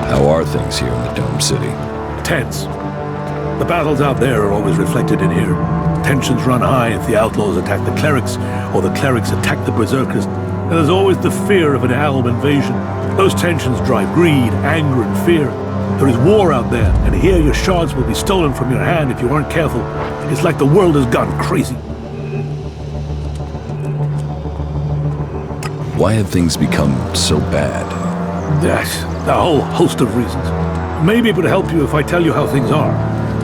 How are things here in the Dome City? Tense. The battles out there are always reflected in here. Tensions run high if the outlaws attack the clerics, or the clerics attack the berserkers. And there's always the fear of an alb invasion. Those tensions drive greed, anger, and fear. There is war out there, and here your shards will be stolen from your hand if you aren't careful. It's like the world has gone crazy. Why have things become so bad? Yes, a whole host of reasons. Maybe it would help you if I tell you how things are.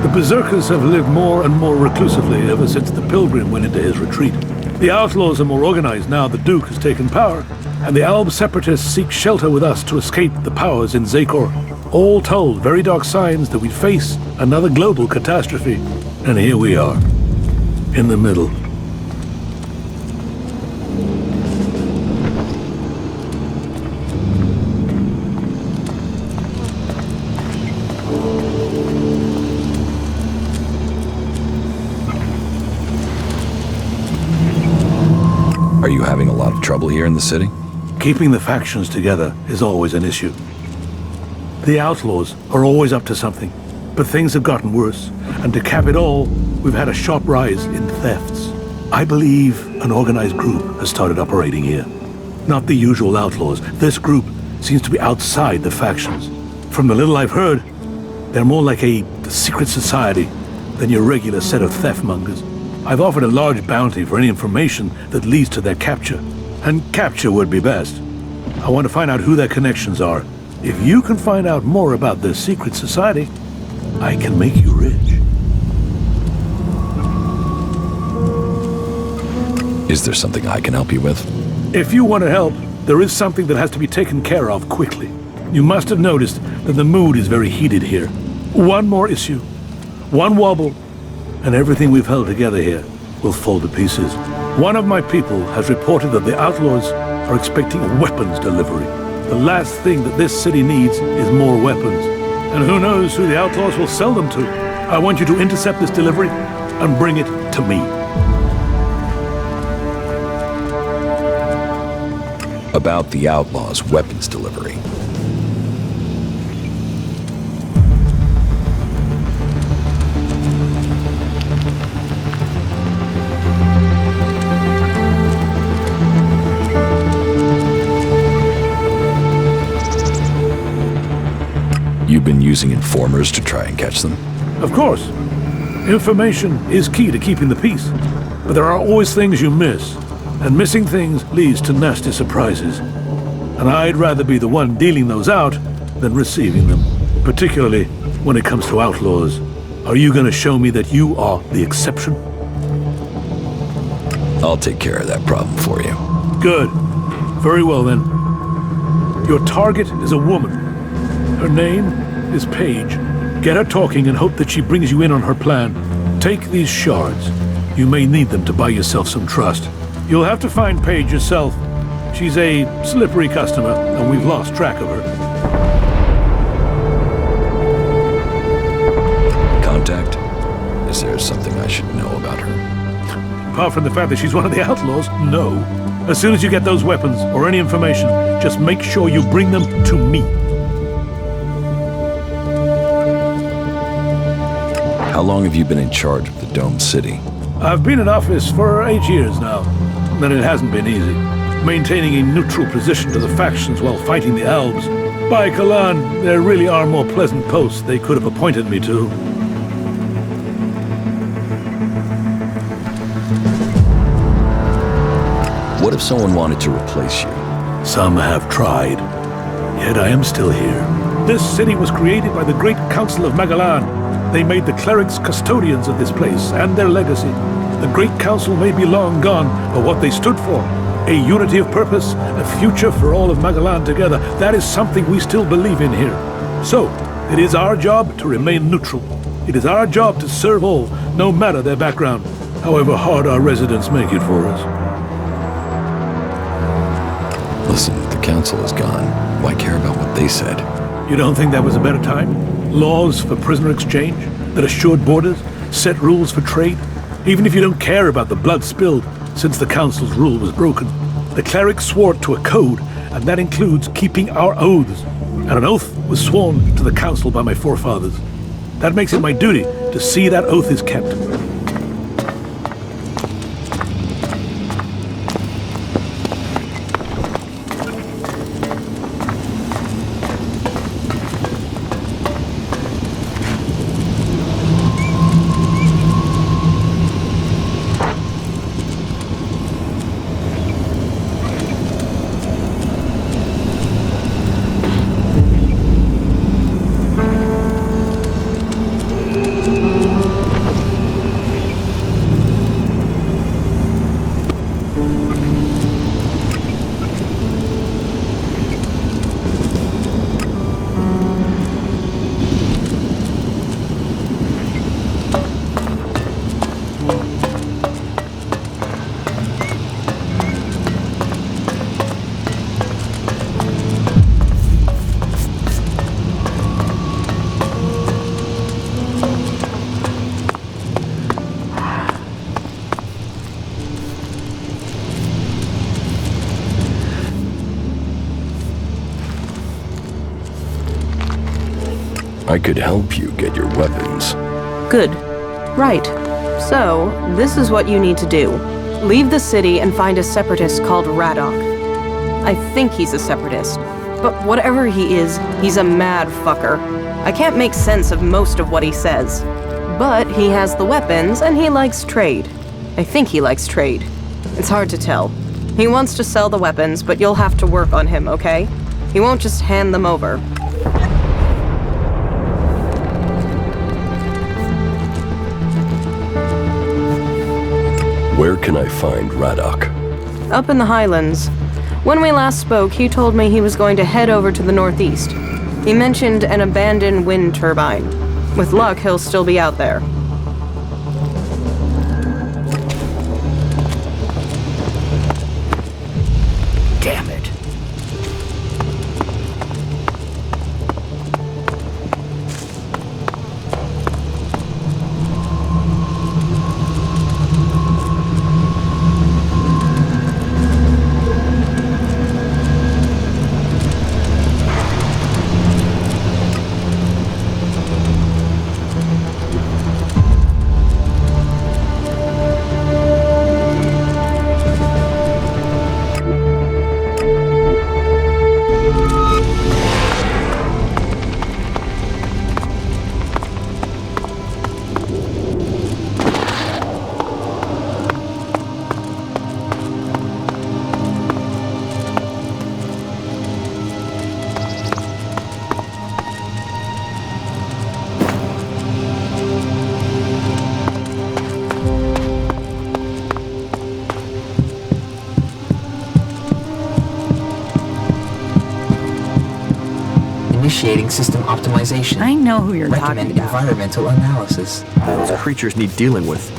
The berserkers have lived more and more reclusively ever since the pilgrim went into his retreat. The outlaws are more organized now the Duke has taken power, and the Alb separatists seek shelter with us to escape the powers in Zakor. All told, very dark signs that we face another global catastrophe. And here we are, in the middle. Are you having a lot of trouble here in the city? Keeping the factions together is always an issue. The outlaws are always up to something, but things have gotten worse, and to cap it all, we've had a sharp rise in thefts. I believe an organized group has started operating here. Not the usual outlaws. This group seems to be outside the factions. From the little I've heard, they're more like a secret society than your regular set of theft-mongers. I've offered a large bounty for any information that leads to their capture, and capture would be best. I want to find out who their connections are. If you can find out more about this secret society, I can make you rich. Is there something I can help you with? If you want to help, there is something that has to be taken care of quickly. You must have noticed that the mood is very heated here. One more issue, one wobble, and everything we've held together here will fall to pieces. One of my people has reported that the outlaws are expecting a weapons delivery. The last thing that this city needs is more weapons. And who knows who the outlaws will sell them to. I want you to intercept this delivery and bring it to me. About the outlaws' weapons delivery. You've been using informers to try and catch them? Of course. Information is key to keeping the peace. But there are always things you miss. And missing things leads to nasty surprises. And I'd rather be the one dealing those out than receiving them. Particularly when it comes to outlaws. Are you going to show me that you are the exception? I'll take care of that problem for you. Good. Very well then. Your target is a woman. Her name is Paige. Get her talking and hope that she brings you in on her plan. Take these shards. You may need them to buy yourself some trust. You'll have to find Paige yourself. She's a slippery customer, and we've lost track of her. Contact? Is there something I should know about her? Apart from the fact that she's one of the outlaws, no. As soon as you get those weapons, or any information, just make sure you bring them to me. How long have you been in charge of the Dome City? I've been in office for 8 years now, and it hasn't been easy. Maintaining a neutral position to the factions while fighting the Albs. By Kalan, there really are more pleasant posts they could have appointed me to. What if someone wanted to replace you? Some have tried, yet I am still here. This city was created by the Great Council of Magalan. They made the clerics custodians of this place and their legacy. The Great Council may be long gone, but what they stood for, a unity of purpose, a future for all of Magalan together, that is something we still believe in here. So, it is our job to remain neutral. It is our job to serve all, no matter their background, however hard our residents make it for us. Listen, the council is gone. Why care about what they said? You don't think that was a better time? Laws for prisoner exchange, that assured borders, set rules for trade? Even if you don't care about the blood spilled since the council's rule was broken, the clerics swore to a code, and that includes keeping our oaths. And an oath was sworn to the council by my forefathers. That makes it my duty to see that oath is kept. I could help you get your weapons. Good. Right. So, this is what you need to do. Leave the city and find a separatist called Radok. I think he's a separatist. But whatever he is, he's a mad fucker. I can't make sense of most of what he says. But he has the weapons and he likes trade. I think he likes trade. It's hard to tell. He wants to sell the weapons, but you'll have to work on him, okay? He won't just hand them over. Where can I find Radok? Up in the Highlands. When we last spoke, he told me he was going to head over to the northeast. He mentioned an abandoned wind turbine. With luck, he'll still be out there. Damn it. Initiating system optimization. I know who you're talking Recommend about. environmental analysis. Those creatures need dealing with.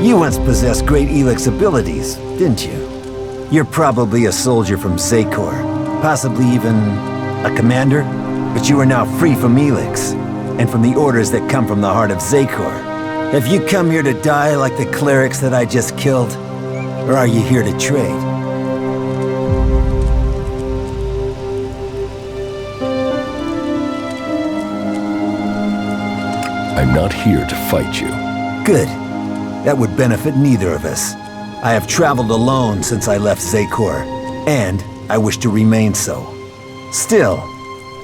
You once possessed great Elex abilities, didn't you? You're probably a soldier from Zakor, possibly even a commander, but you are now free from Elex, and from the orders that come from the heart of Zakor. Have you come here to die like the clerics that I just killed? Or are you here to trade? I'm not here to fight you. Good. That would benefit neither of us. I have traveled alone since I left Zakor, and I wish to remain so. Still,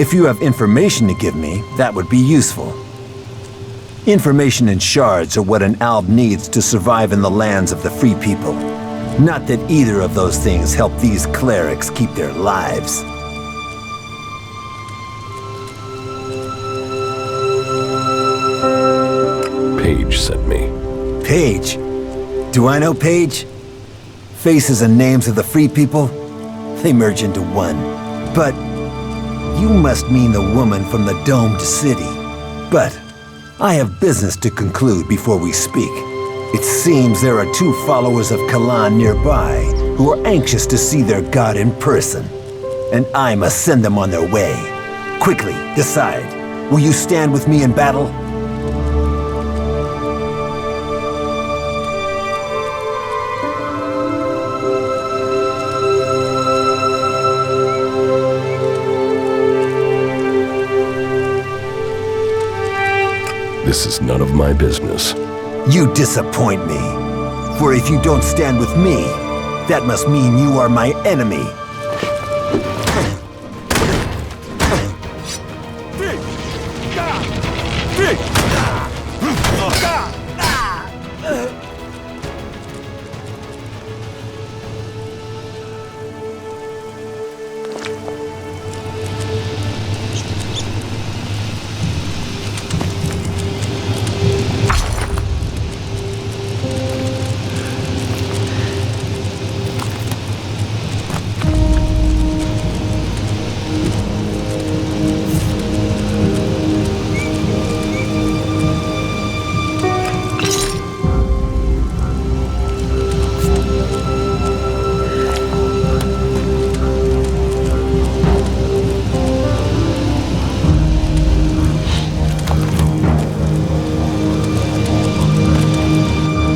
if you have information to give me, that would be useful. Information and shards are what an alb needs to survive in the lands of the free people. Not that either of those things help these clerics keep their lives. Paige sent me. Paige? Do I know Paige? Faces and names of the free people? They merge into one. But you must mean the woman from the domed city. But I have business to conclude before we speak. It seems there are 2 followers of Kalan nearby who are anxious to see their god in person. And I must send them on their way. Quickly, decide. Will you stand with me in battle? This is none of my business. You disappoint me. For if you don't stand with me, that must mean you are my enemy.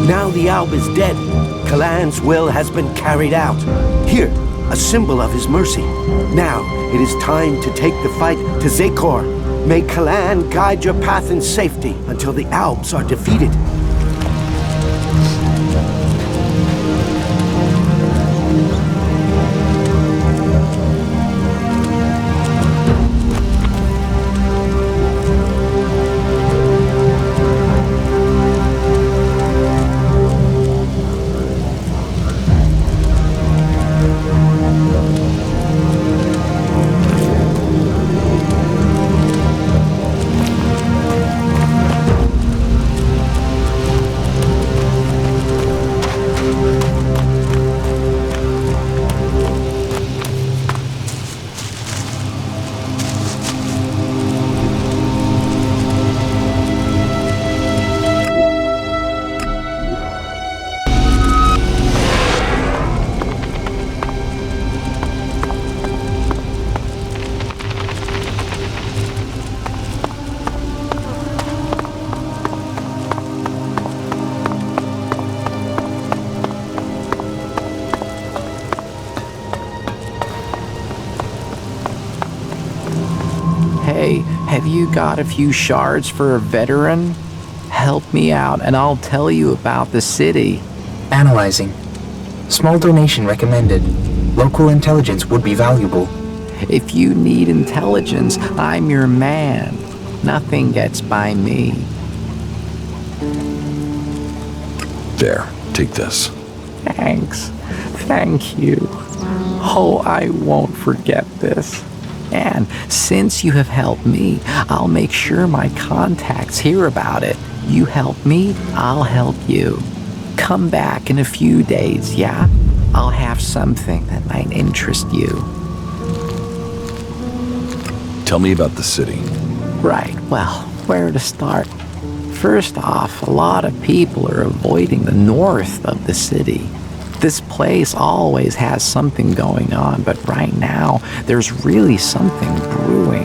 Now the Alb is dead. Kalan's will has been carried out. Here, a symbol of his mercy. Now, it is time to take the fight to Zakor. May Kalan guide your path in safety until the Albs are defeated. have you got a few shards for a veteran? Help me out and I'll tell you about the city. Analyzing. Small donation recommended. Local intelligence would be valuable. If you need intelligence, I'm your man. Nothing gets by me. There, take this. Thanks. Thank you. Oh, I won't forget this. And since you have helped me, I'll make sure my contacts hear about it. You help me, I'll help you. Come back in a few days, yeah? I'll have something that might interest you. Tell me about the city. Right, well, where to start? First off, a lot of people are avoiding the north of the city. This place always has something going on, but right now, there's really something brewing.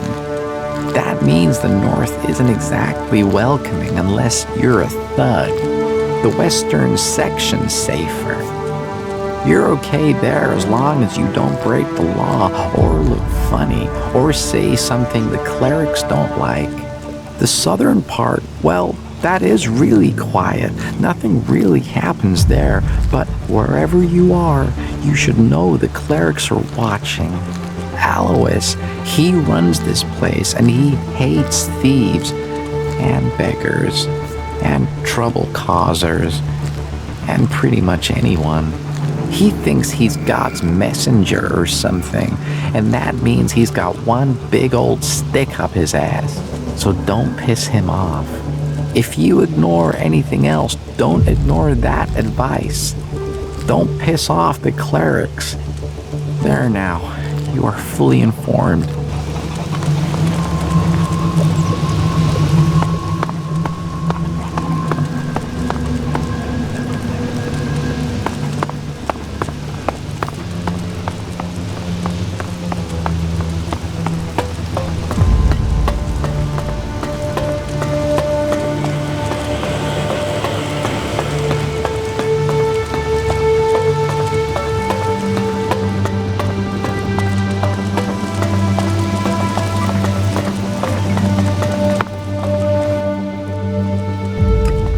That means the north isn't exactly welcoming unless you're a thug. The western section's safer. You're okay there as long as you don't break the law or look funny or say something the clerics don't like. The southern part, well, that is really quiet. Nothing really happens there, but wherever you are, you should know the clerics are watching. Alois, he runs this place and he hates thieves and beggars and trouble causers and pretty much anyone. He thinks he's God's messenger or something, and that means he's got one big old stick up his ass. So don't piss him off. If you ignore anything else, don't ignore that advice. Don't piss off the clerics. There now, you are fully informed.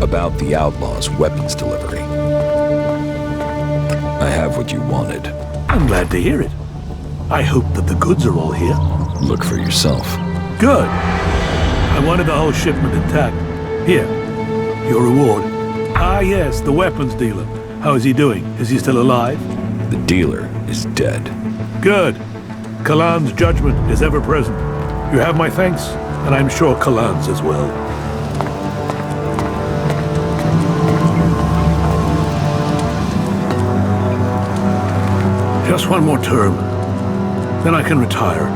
About the outlaws' weapons delivery. I have what you wanted. I'm glad to hear it. I hope that the goods are all here. Look for yourself. Good. I wanted the whole shipment intact. Here, your reward. Ah, yes, the weapons dealer. How is he doing? Is he still alive? The dealer is dead. Good. Kalan's judgment is ever present. You have my thanks, and I'm sure Kalan's as well. Just one more term, then I can retire.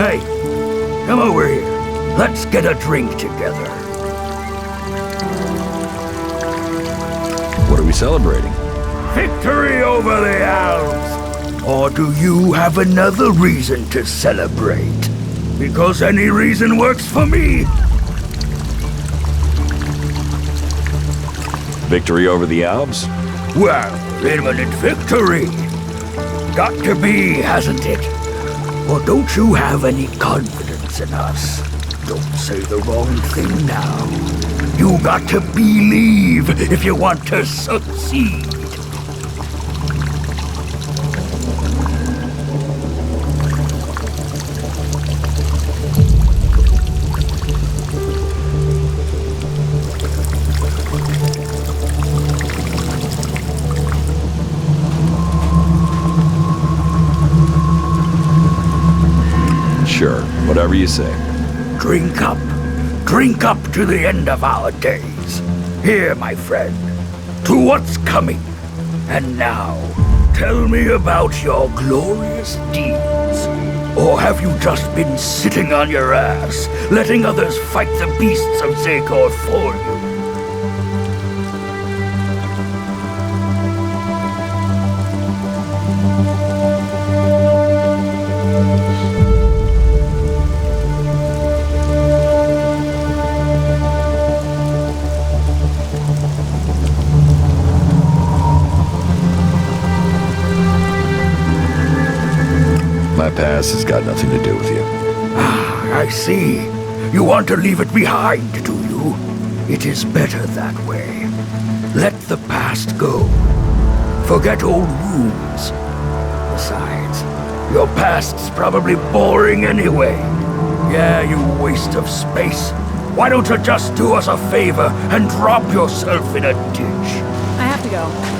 Hey, come over here. Let's get a drink together. What are we celebrating? Victory over the Alps! Or do you have another reason to celebrate? Because any reason works for me. Victory over the Alps? Well, imminent victory. Got to be, hasn't it? Or don't you have any confidence in us? Don't say the wrong thing now. You got to believe if you want to succeed. Sure, whatever you say. Drink up. Drink up to the end of our days. Here, my friend, to what's coming. And now, tell me about your glorious deeds. Or have you just been sitting on your ass, letting others fight the beasts of Zakor for you? My past has got nothing to do with you. I see. You want to leave it behind, do you? It is better that way. Let the past go. Forget old wounds. Besides, your past's probably boring anyway. Yeah, you waste of space. Why don't you just do us a favor and drop yourself in a ditch? I have to go.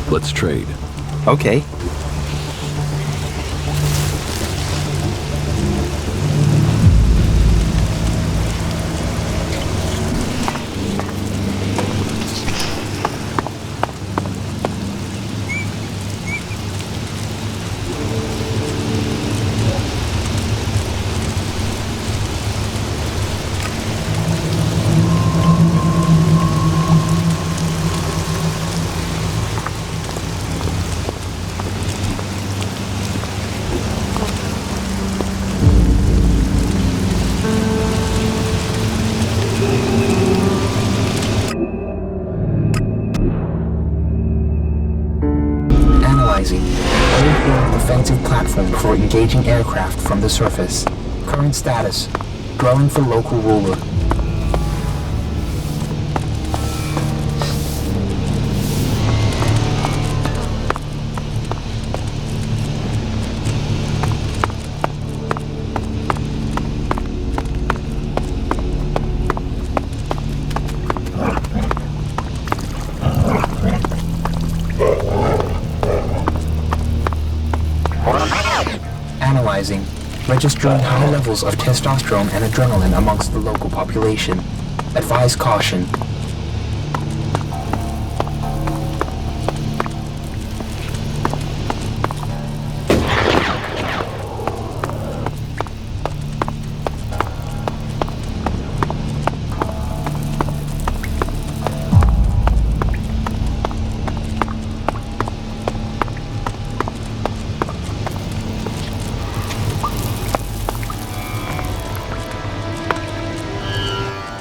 Let's trade. Okay. Analyzing. Old defensive platform for engaging aircraft from the surface. Current status. Drawing for local ruler. Analyzing. Registering high levels of testosterone and adrenaline amongst the local population. Advise caution.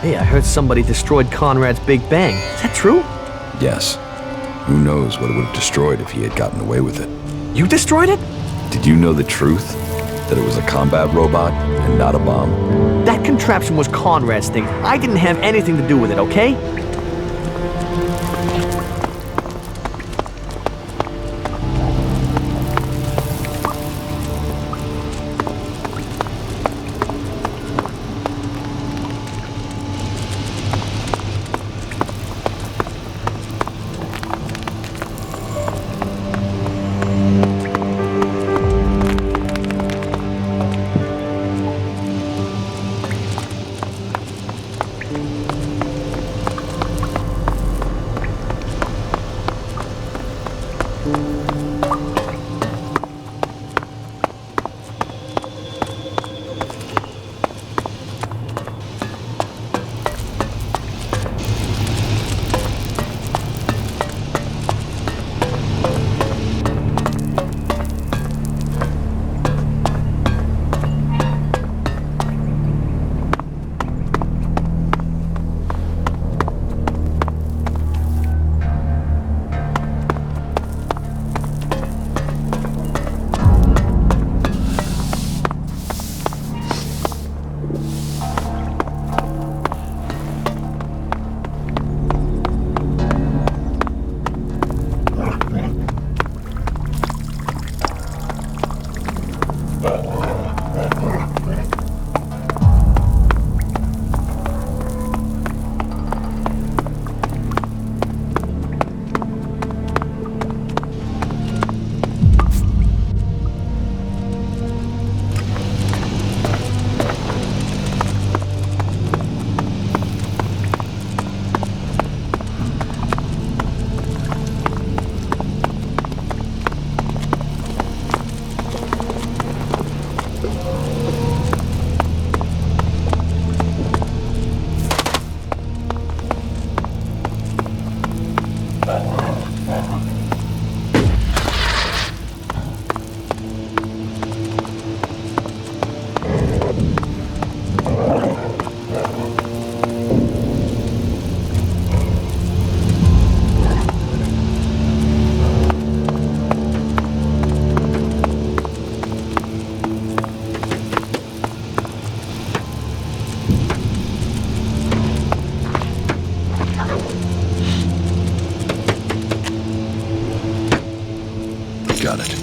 Hey, I heard somebody destroyed Conrad's Big Bang. Is that true? Yes. Who knows what it would have destroyed if he had gotten away with it. You destroyed it? Did you know the truth? That it was a combat robot and not a bomb? That contraption was Conrad's thing. I didn't have anything to do with it, okay? Got it.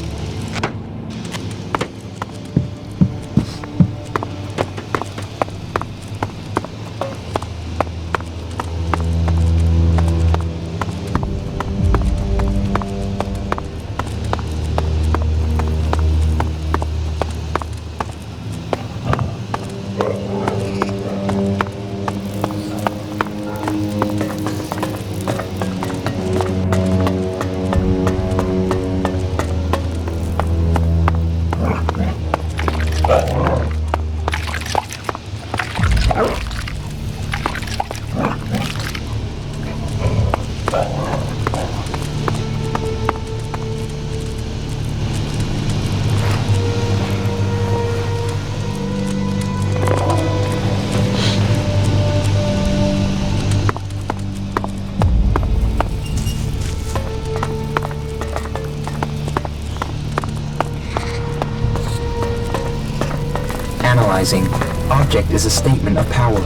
Analyzing. Object is a statement of power.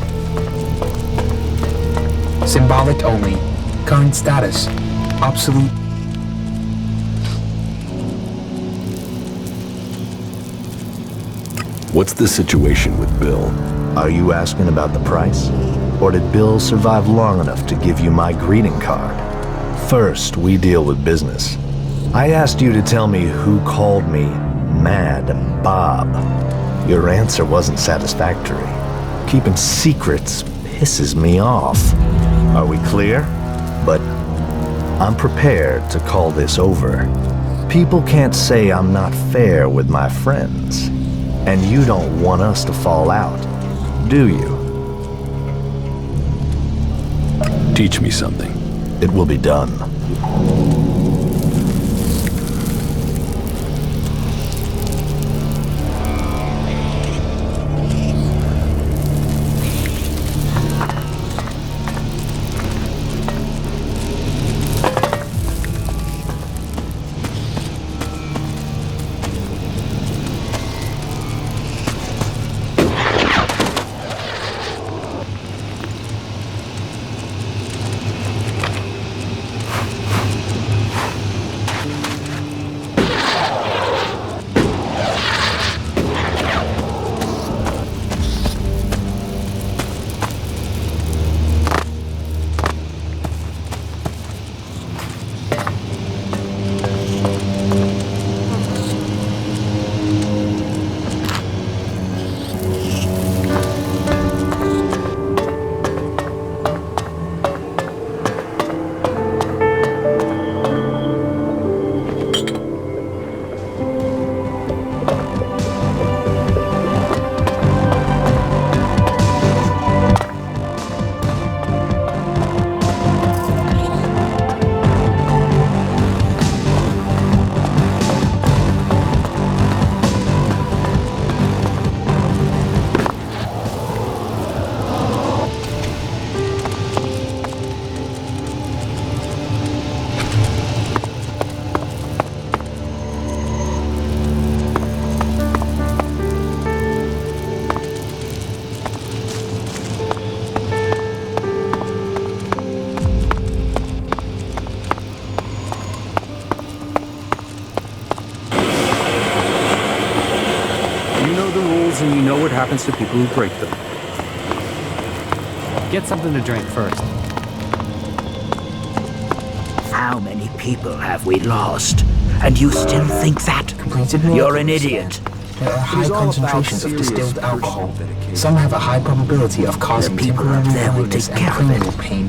Symbolic only. Current status. Obsolete. What's the situation with Bill? Are you asking about the price? Or did Bill survive long enough to give you my greeting card? First, we deal with business. I asked you to tell me who called me Mad Bob. Your answer wasn't satisfactory. Keeping secrets pisses me off. Are we clear? But I'm prepared to call this over. People can't say I'm not fair with my friends. And you don't want us to fall out, do you? Teach me something. It will be done. laws and you know what happens to people who break them. Get something to drink first. How many people have we lost? And you still think that? You're an idiot. There are high concentrations of distilled alcohol. Some have a high probability of causing temporary blindness and criminal pain.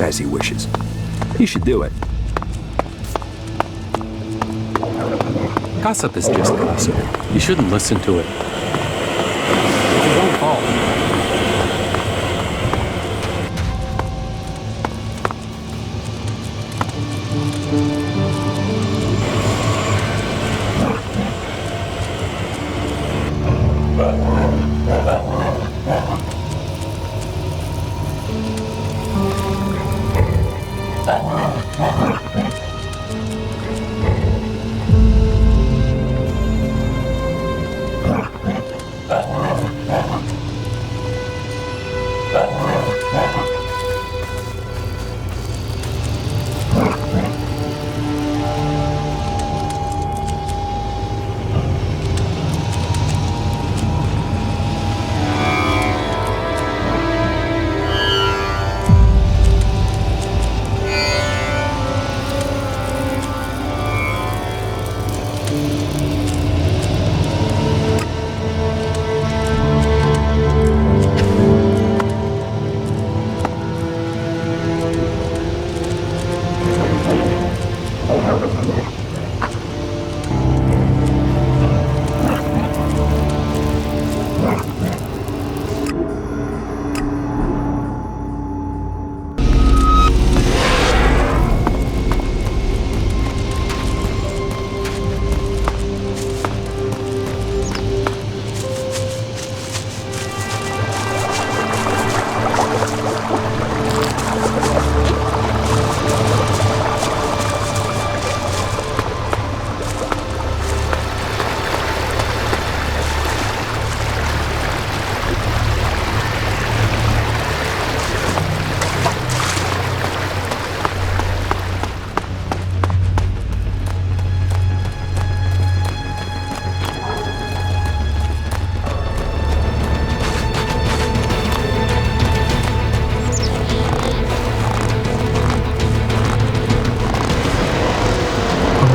As he wishes. He should do it. Gossip is just gossip. You shouldn't listen to it. It's his own fault.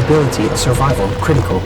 Probability of survival critical.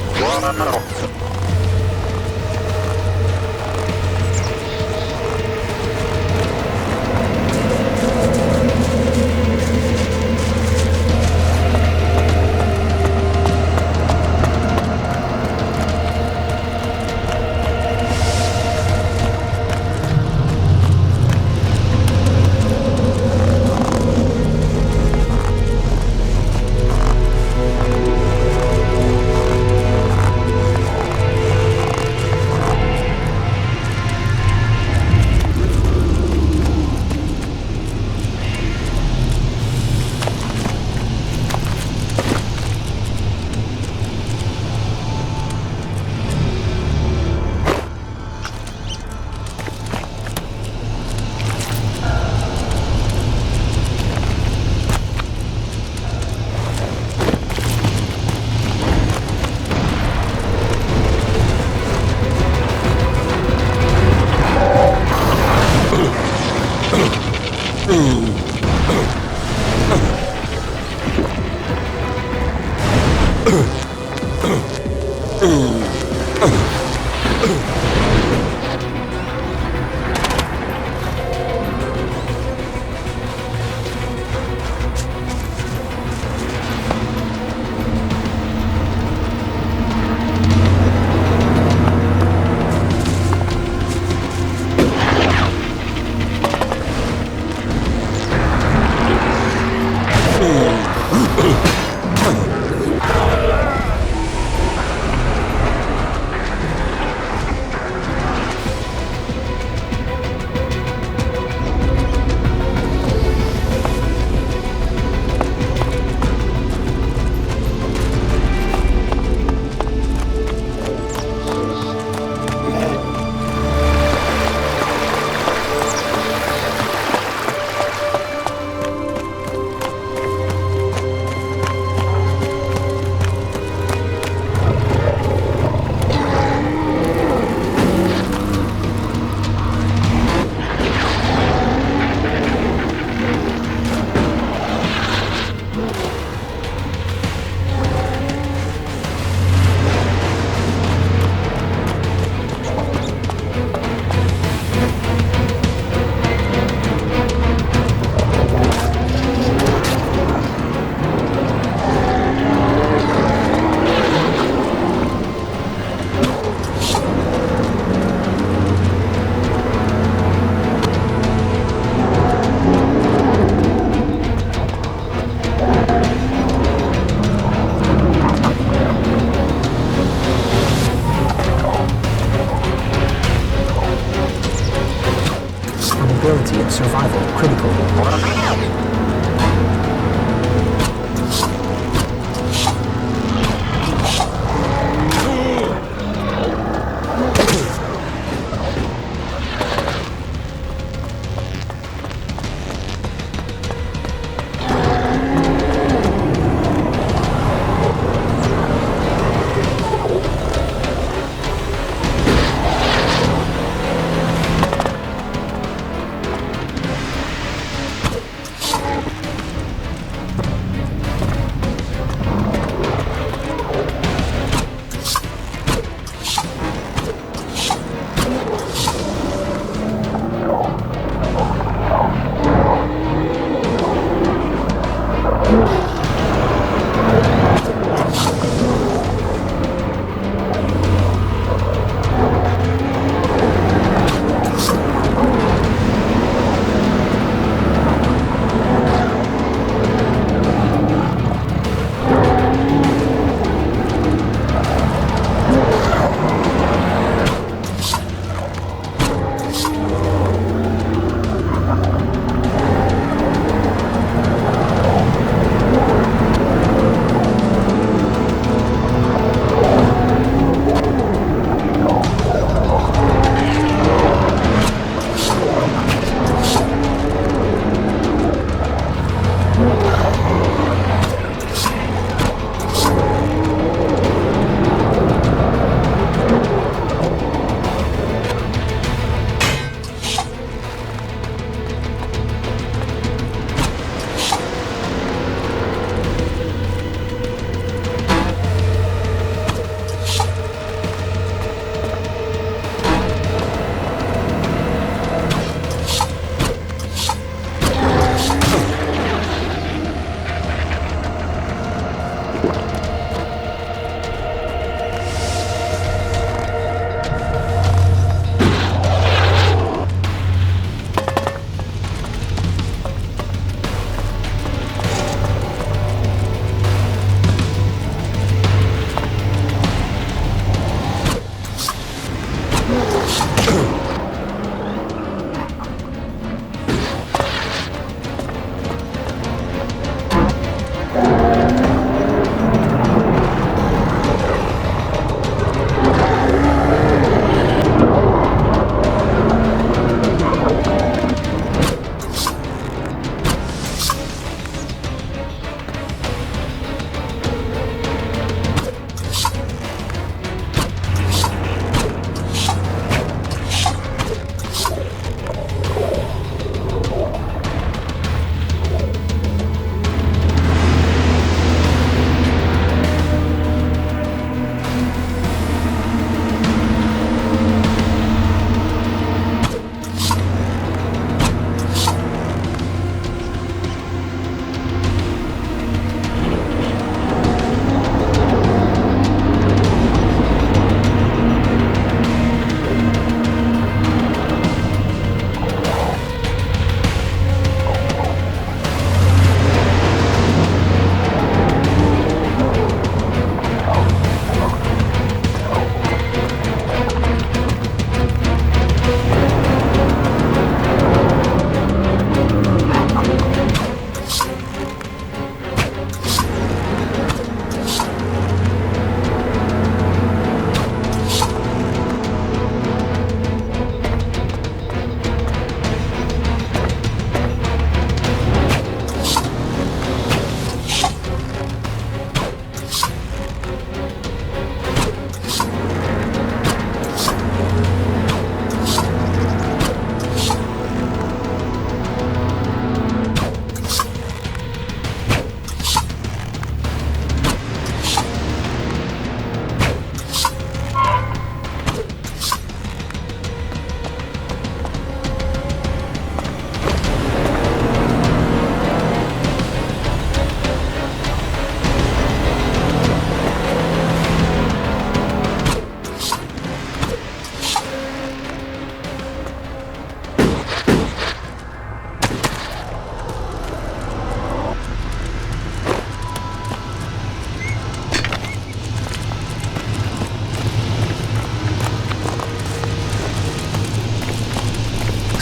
survival critical.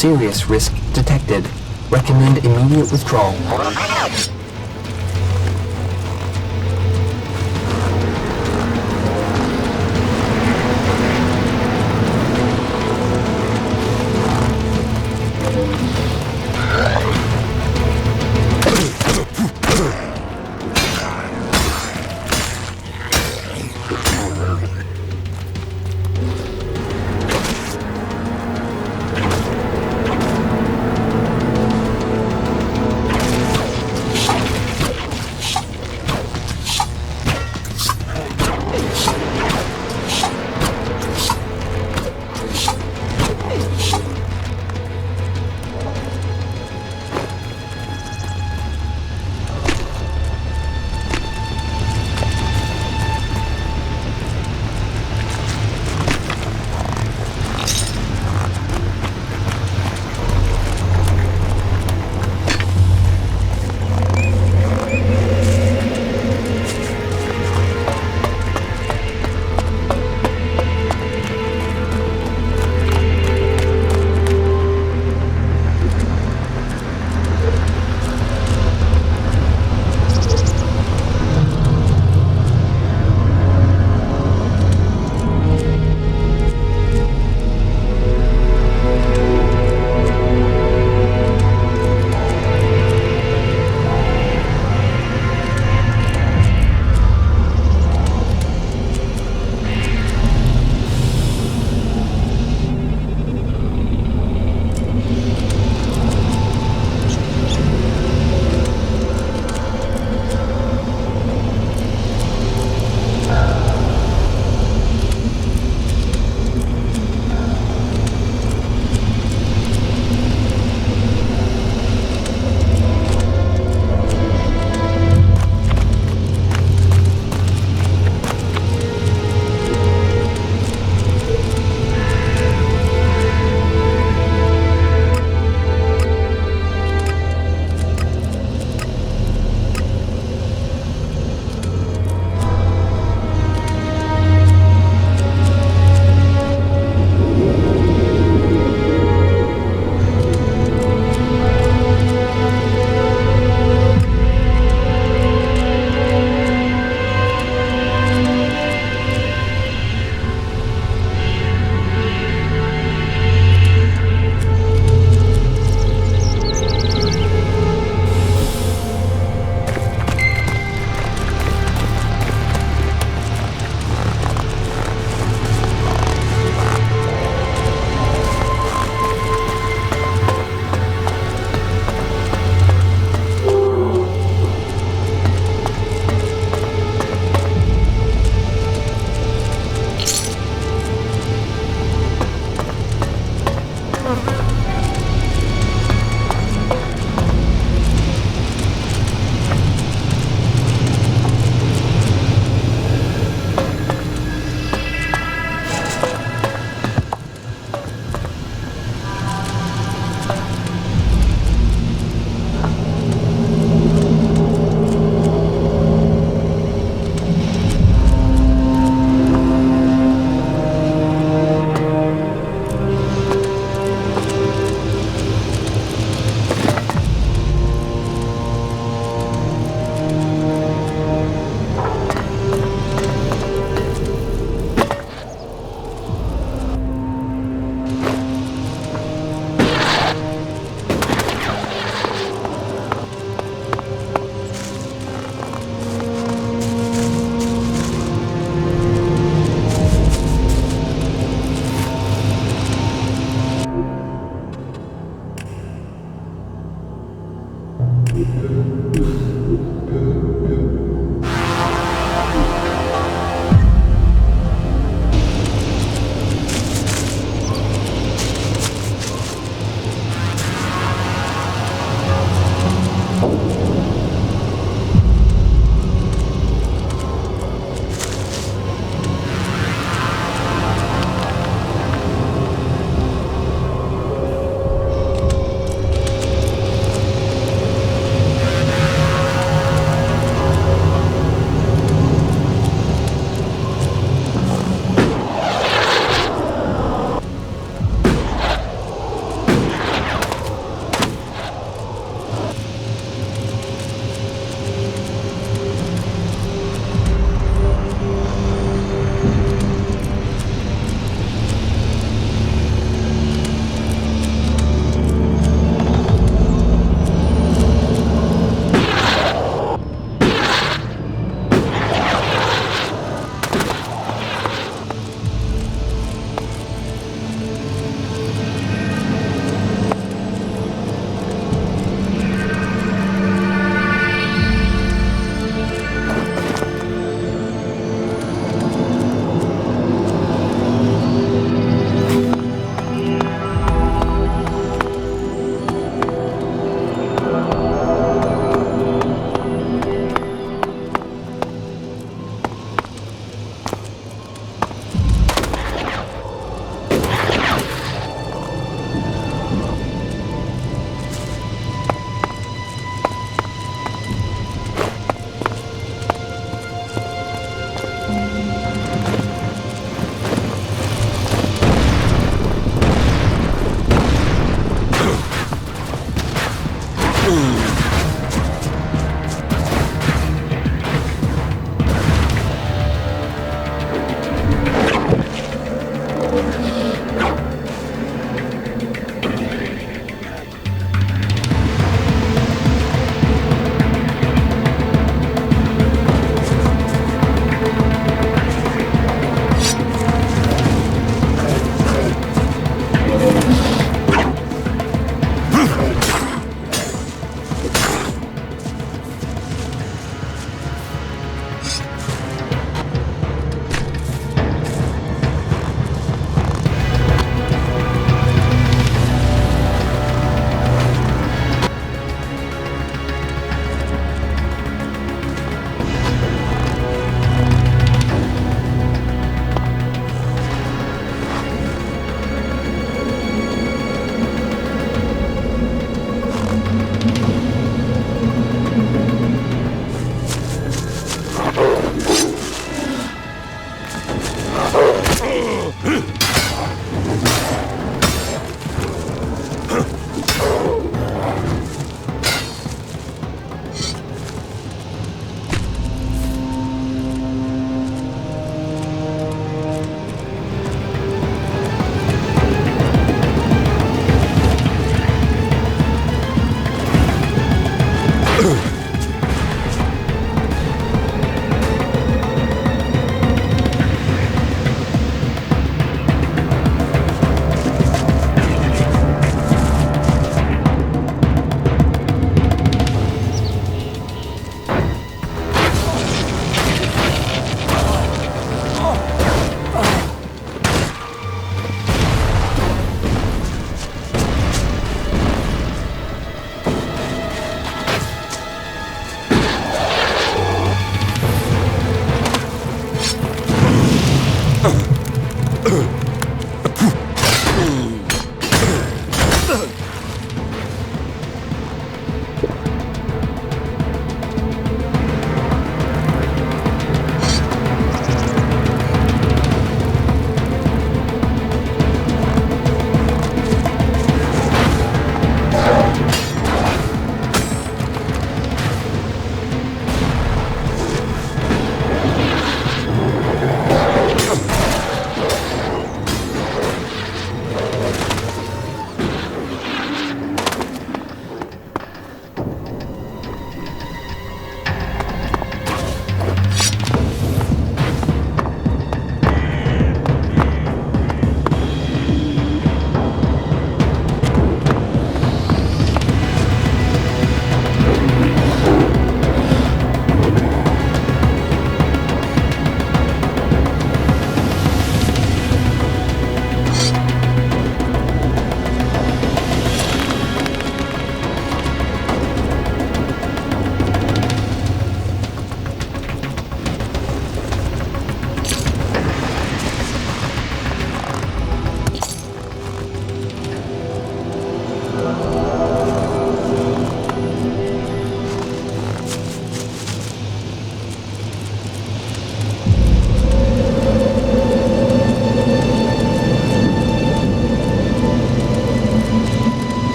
Serious risk detected. Recommend immediate withdrawal.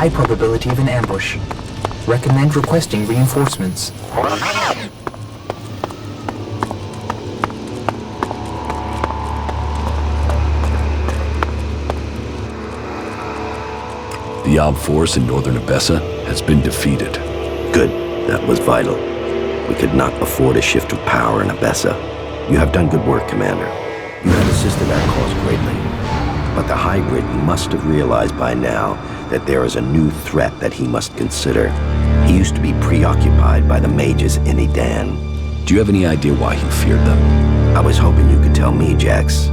high probability of an ambush. Recommend requesting reinforcements. The Alb force in northern Abessa has been defeated. Good. That was vital. We could not afford a shift of power in Abessa. You have done good work, Commander. You have assisted our cause greatly. But the hybrid must have realized by now that there is a new threat that he must consider. He used to be preoccupied by the mages in Edan. Do you have any idea why he feared them? I was hoping you could tell me, Jax.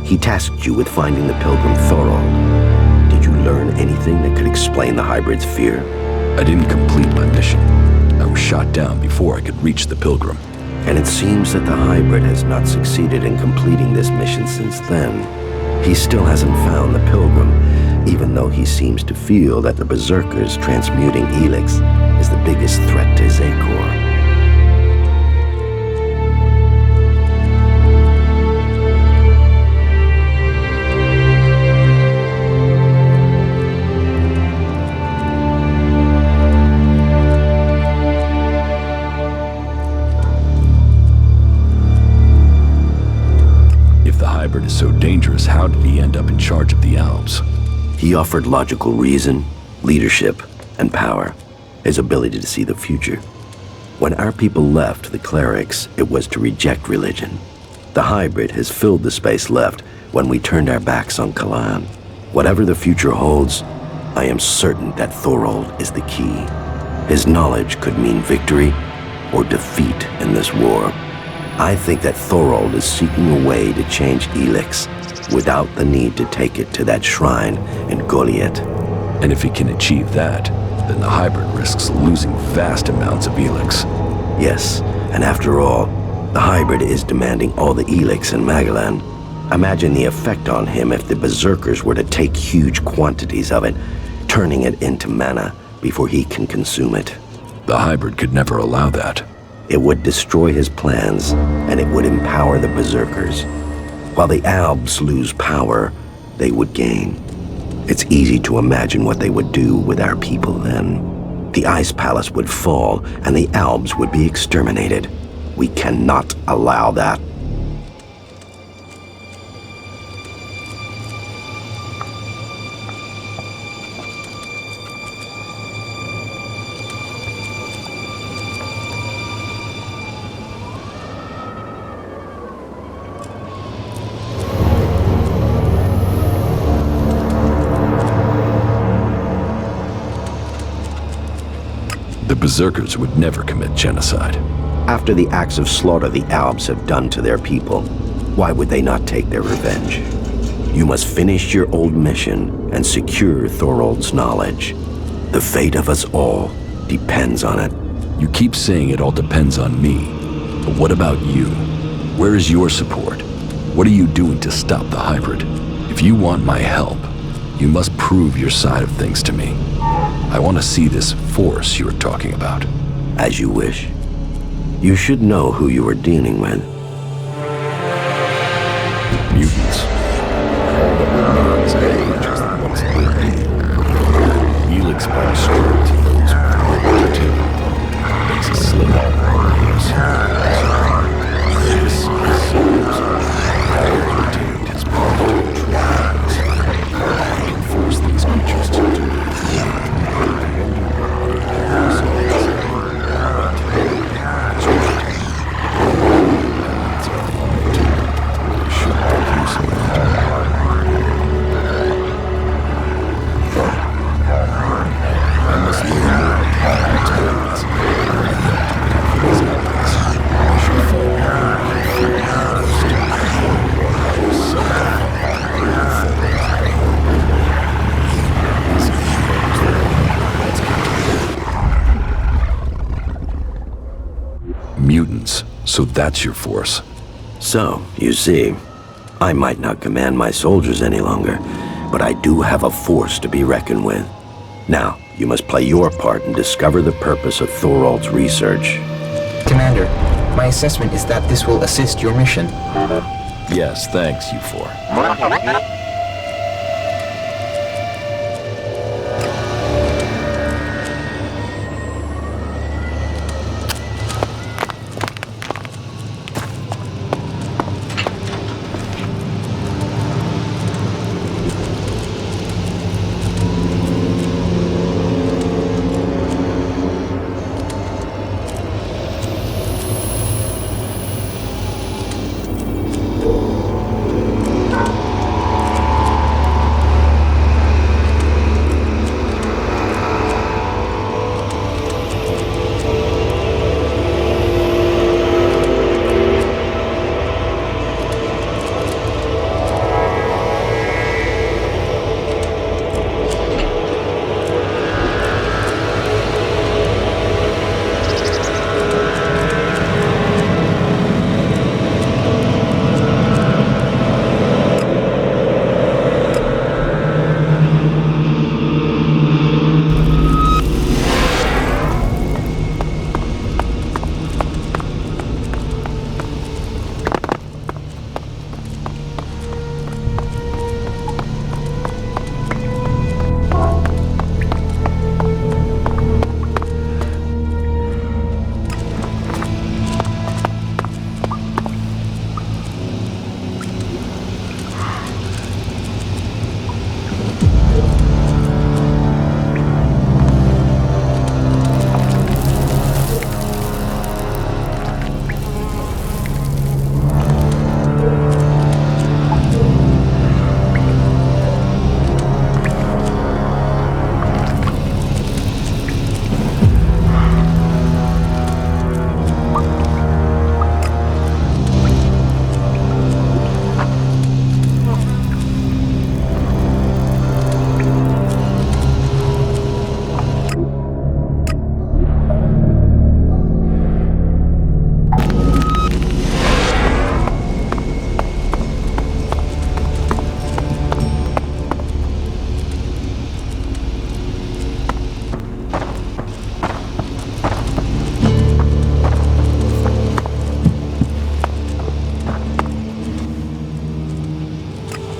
He tasked you with finding the pilgrim Thorold. Did you learn anything that could explain the hybrid's fear? I didn't complete my mission. I was shot down before I could reach the pilgrim. And it seems that the hybrid has not succeeded in completing this mission since then. He still hasn't found the pilgrim, even though he seems to feel that the berserkers transmuting Elex is the biggest threat to Zakor. Is so dangerous, how did he end up in charge of the Alps? He offered logical reason, leadership, and power. His ability to see the future. When our people left the clerics, it was to reject religion. The hybrid has filled the space left when we turned our backs on Kalan. Whatever the future holds, I am certain that Thorold is the key. His knowledge could mean victory or defeat in this war. I think that Thorold is seeking a way to change Elex without the need to take it to that shrine in Goliath. And if he can achieve that, then the hybrid risks losing vast amounts of Elex. Yes, and after all, the hybrid is demanding all the Elex in Magalan. Imagine the effect on him if the berserkers were to take huge quantities of it, turning it into mana before he can consume it. The hybrid could never allow that. It would destroy his plans, and it would empower the berserkers. While the Albs lose power, they would gain. It's easy to imagine what they would do with our people then. The Ice Palace would fall, and the Albs would be exterminated. We cannot allow that. The berserkers would never commit genocide. After the acts of slaughter the Albs have done to their people, why would they not take their revenge? You must finish your old mission and secure Thorold's knowledge. The fate of us all depends on it. You keep saying it all depends on me, but what about you? Where is your support? What are you doing to stop the hybrid? If you want my help, you must prove your side of things to me. I want to see this force you were talking about. As you wish. You should know who you are dealing with. Mutants. All that remains of age is the ones living. Elex by strength to those who are makes a slim names. This is all retained his power to control. I can force these creatures to do it. Mutants, so that's your force. So, you see, I might not command my soldiers any longer, but I do have a force to be reckoned with. Now, you must play your part and discover the purpose of Thorold's research. Commander, my assessment is that this will assist your mission. Yes, thanks, U4.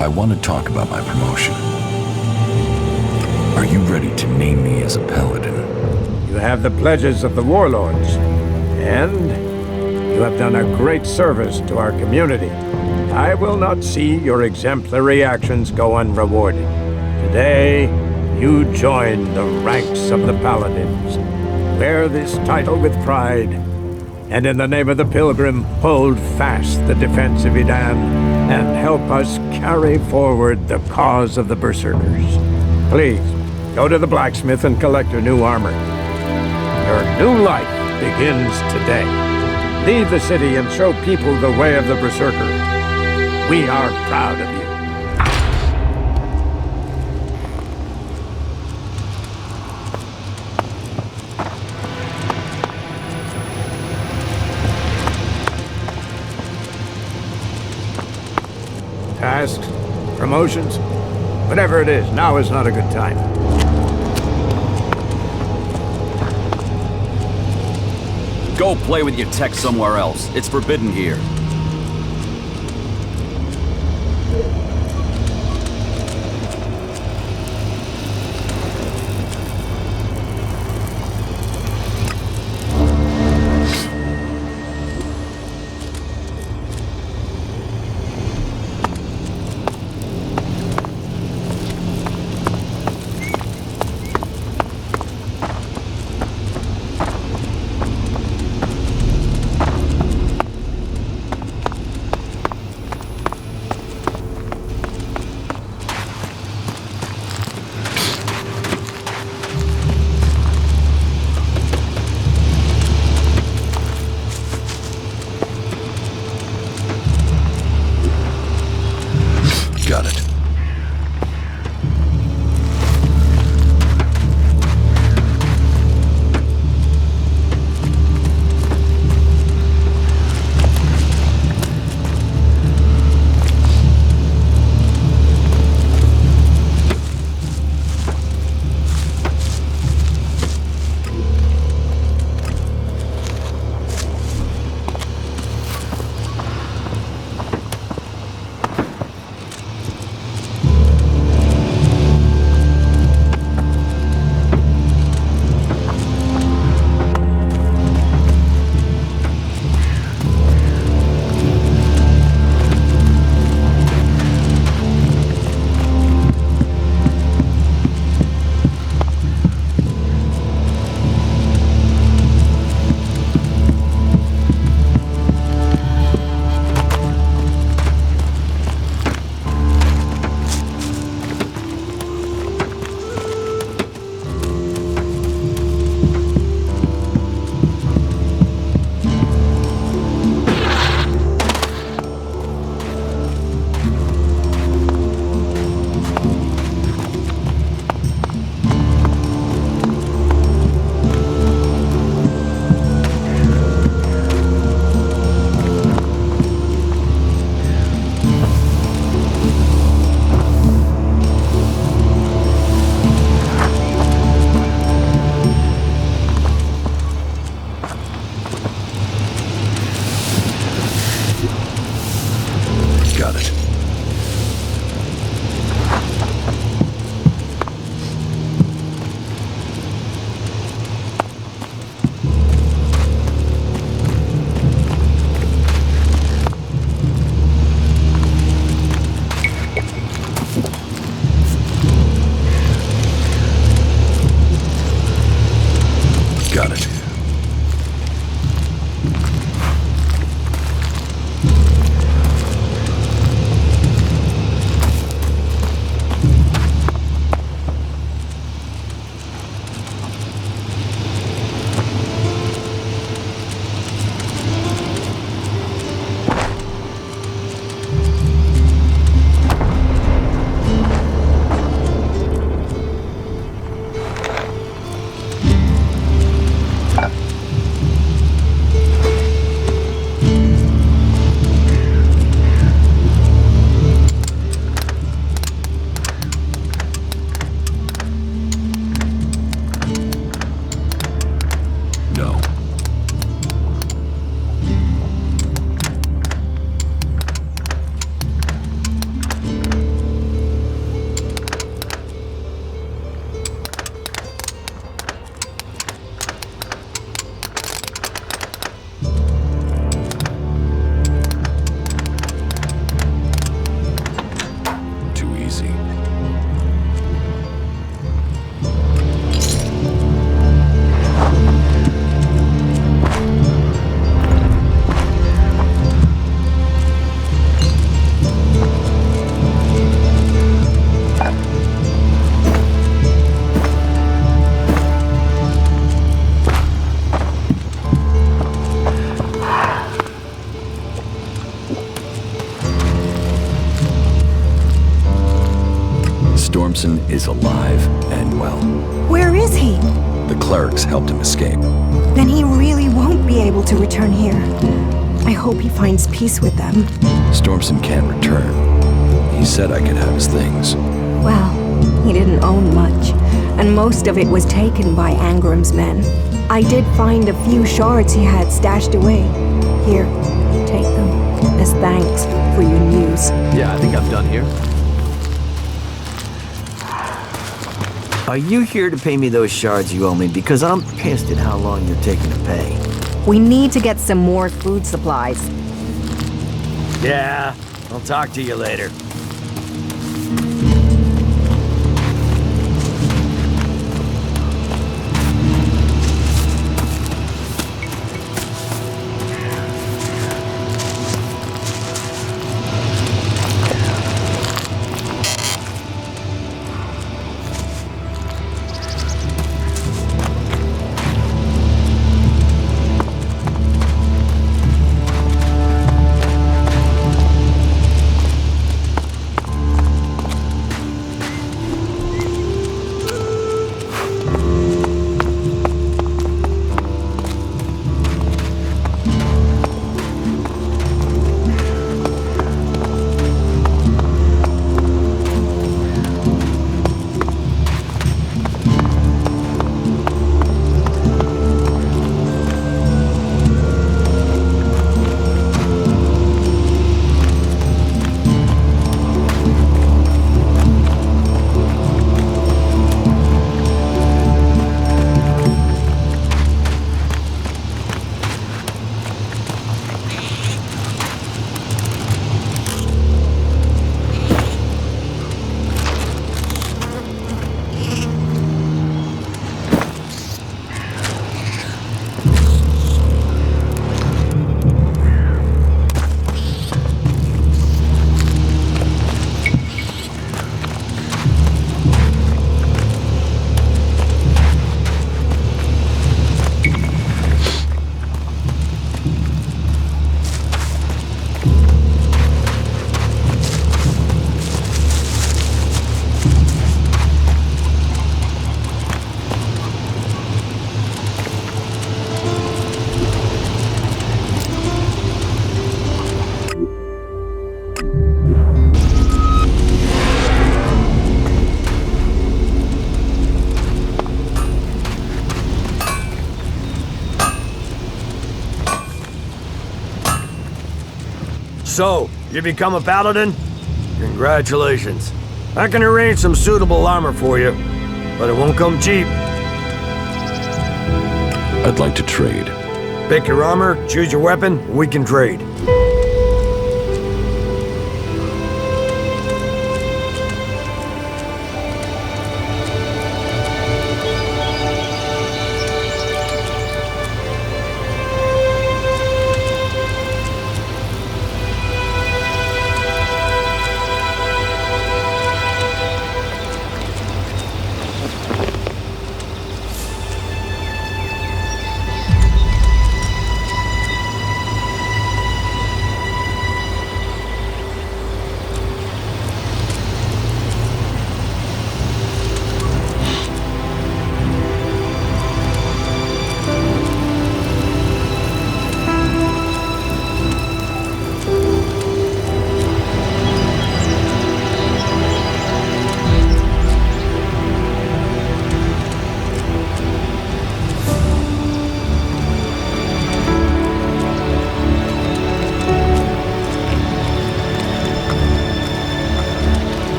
I want to talk about my promotion. Are you ready to name me as a paladin? You have the pledges of the warlords, and you have done a great service to our community. I will not see your exemplary actions go unrewarded. Today, you join the ranks of the paladins. Wear this title with pride, and in the name of the Pilgrim, hold fast the defense of Edan, and help us carry forward the cause of the Berserkers. Please, go to the blacksmith and collect your new armor. Your new life begins today. Leave the city and show people the way of the Berserker. We are proud of you. Tasks, promotions, whatever it is, now is not a good time. Go play with your tech somewhere else. It's forbidden here. Stormson is alive and well. Where is he? The clerics helped him escape. Then he really won't be able to return here. I hope he finds peace with them. Stormson can't return. He said I could have his things. Well, he didn't own much, and most of it was taken by Angram's men. I did find a few shards he had stashed away. Here, take them, as thanks for your news. Yeah, I think I'm done here. Are you here to pay me those shards you owe me? Because I'm pissed at how long you're taking to pay. We need to get some more food supplies. Yeah, I'll talk to you later. So, you become a paladin? Congratulations. I can arrange some suitable armor for you, but it won't come cheap. I'd like to trade. Pick your armor, choose your weapon, we can trade.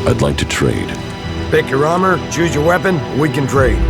I'd like to trade. Pick your armor, choose your weapon, we can trade.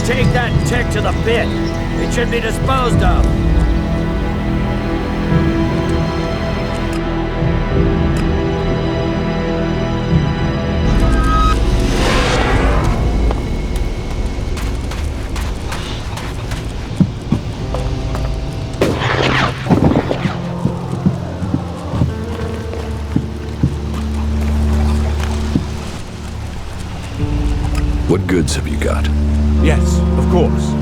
Take that tick to the pit. It should be disposed of. What goods have you got? Yes, of course.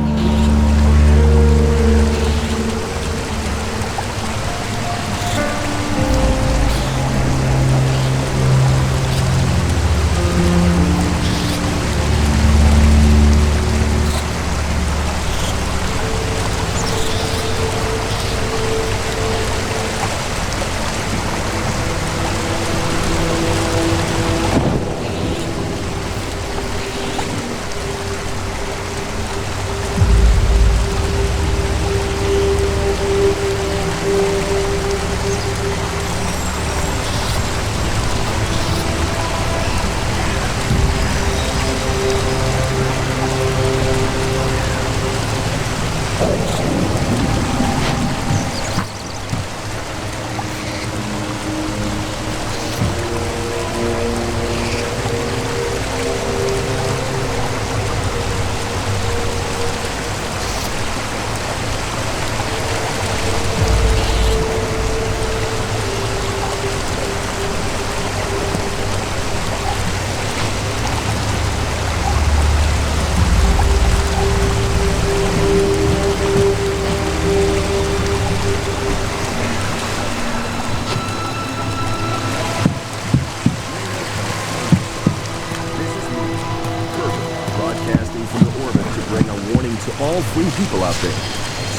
To all free people out there.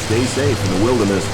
Stay safe in the wilderness.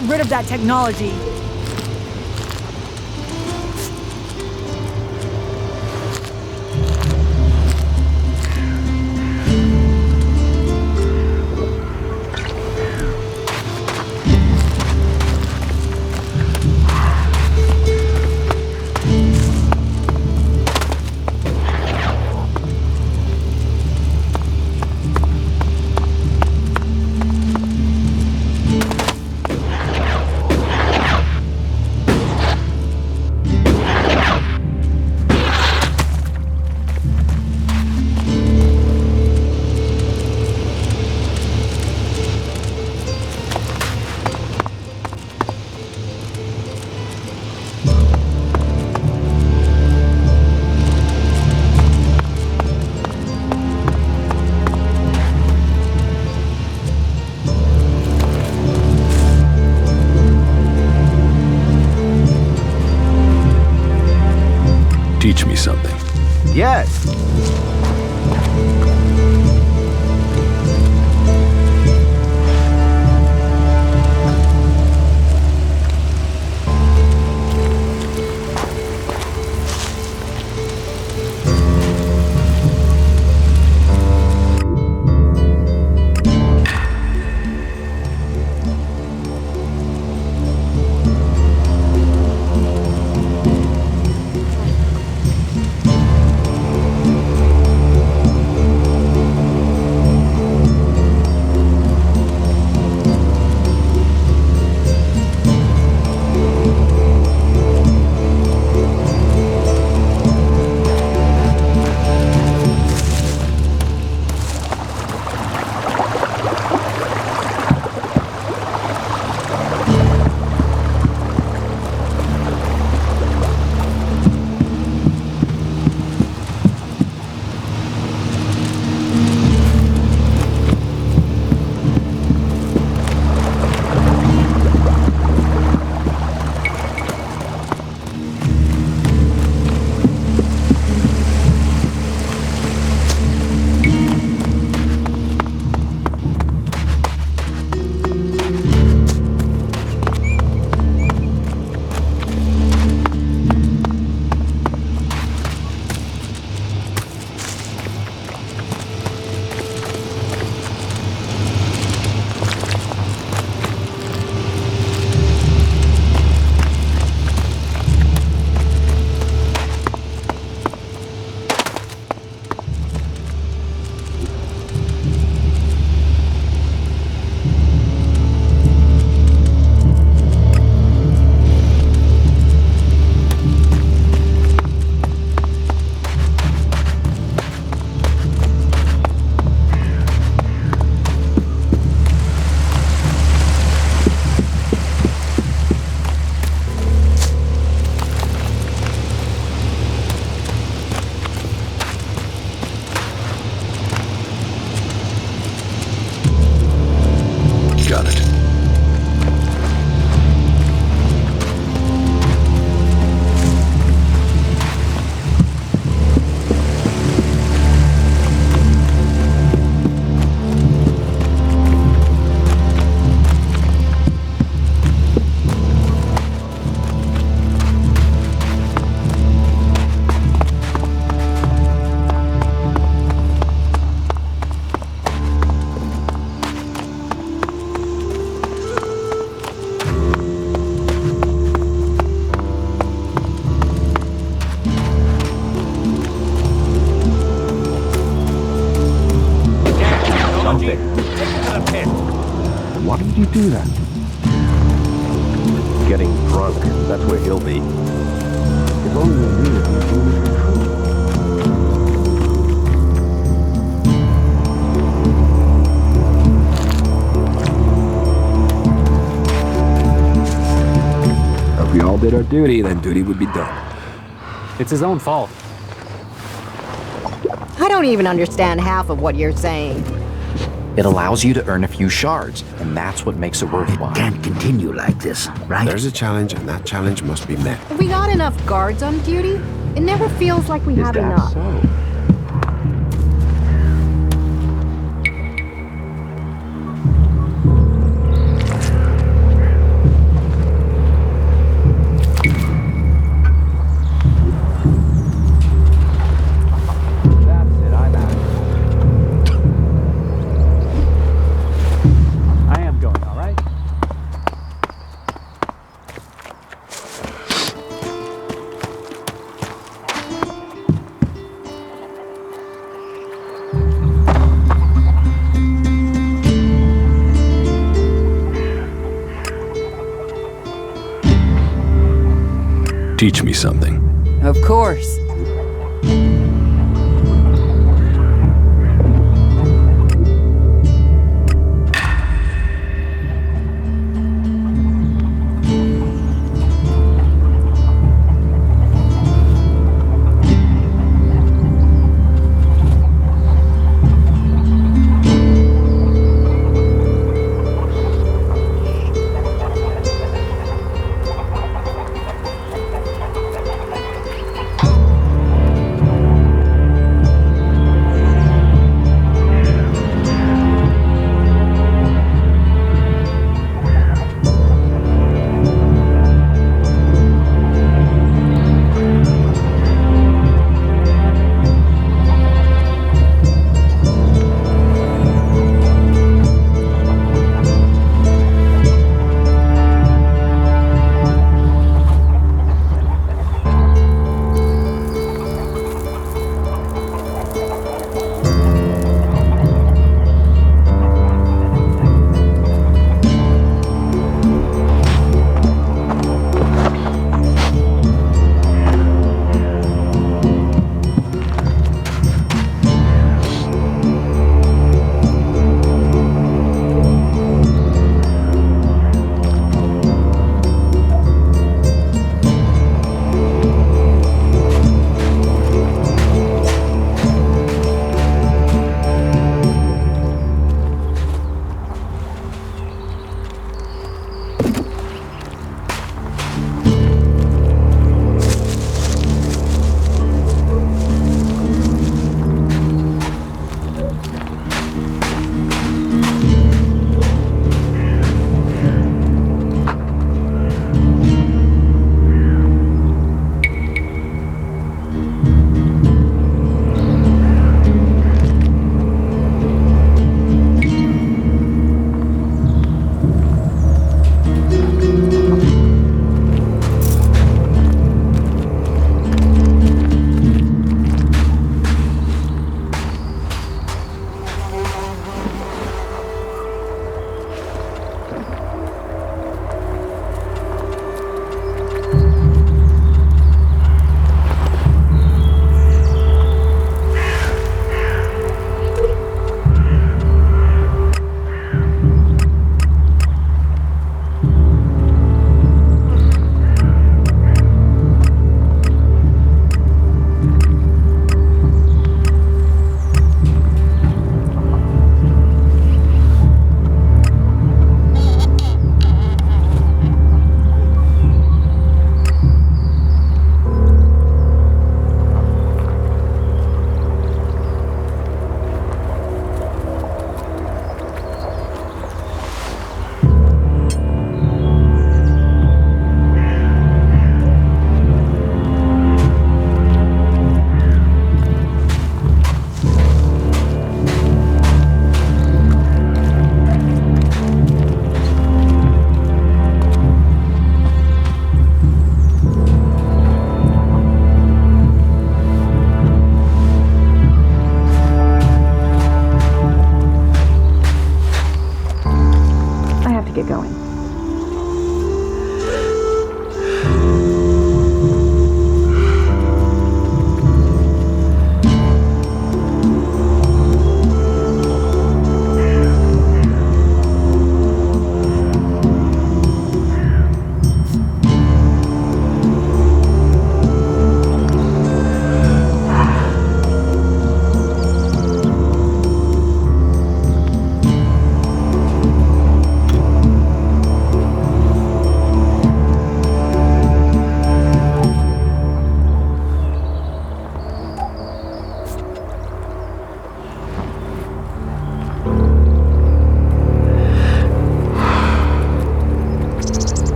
get rid of that technology. Teach me something. Yes. Got it. Why did you do that? Getting drunk. That's where he'll be. If only we knew that he was doing it for true. If we all did our duty, then duty would be done. It's his own fault. I don't even understand half of what you're saying. It allows you to earn a few shards, and that's what makes it worthwhile. Can't continue like this, right? There's a challenge, and that challenge must be met. Have we got enough guards on duty? It never feels like we have enough. teach me something. Of course.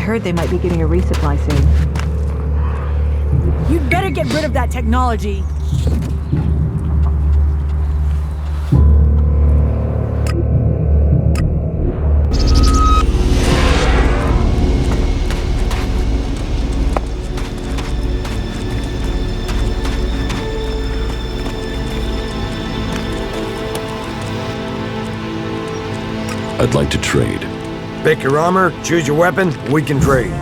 heard they might be getting a resupply soon. You'd better get rid of that technology. I'd like to trade. Pick your armor, choose your weapon, we can trade.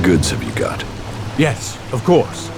goods have you got? Yes, of course.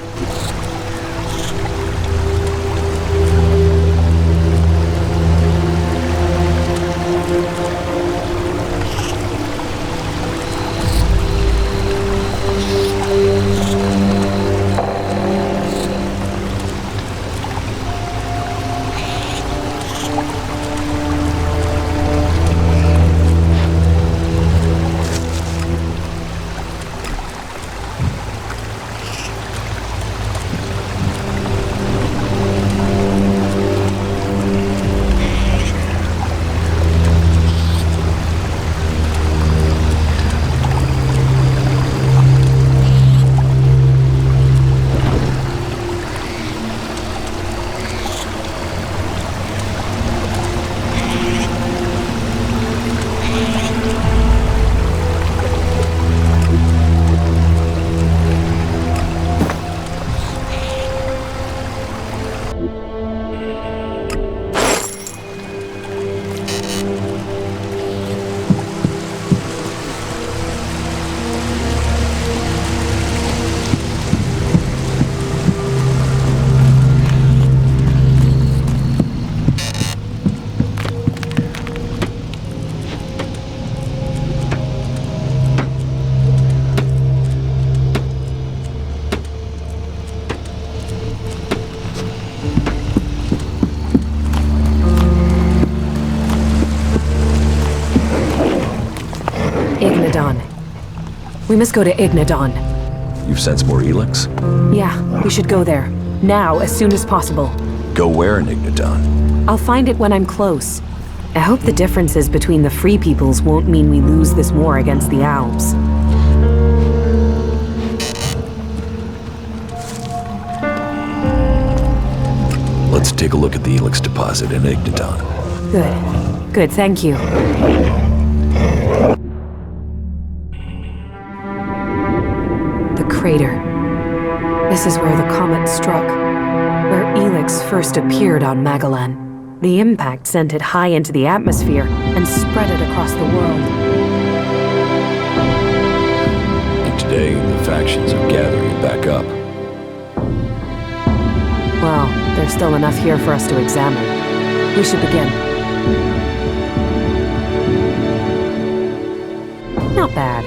We must go to Ignadon. You've sensed more Elex? Yeah, we should go there. Now, as soon as possible. Go where in Ignadon? I'll find it when I'm close. I hope the differences between the Free Peoples won't mean we lose this war against the Alps. Let's take a look at the Elex deposit in Ignadon. Good. Good, thank you. The crater. This is where the comet struck, where Elex first appeared on Magellan. The impact sent it high into the atmosphere and spread it across the world. And today, the factions are gathering it back up. Well, there's still enough here for us to examine. We should begin. Not bad.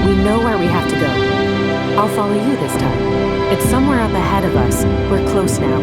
We know where we have to go. I'll follow you this time. It's somewhere up ahead of us. We're close now.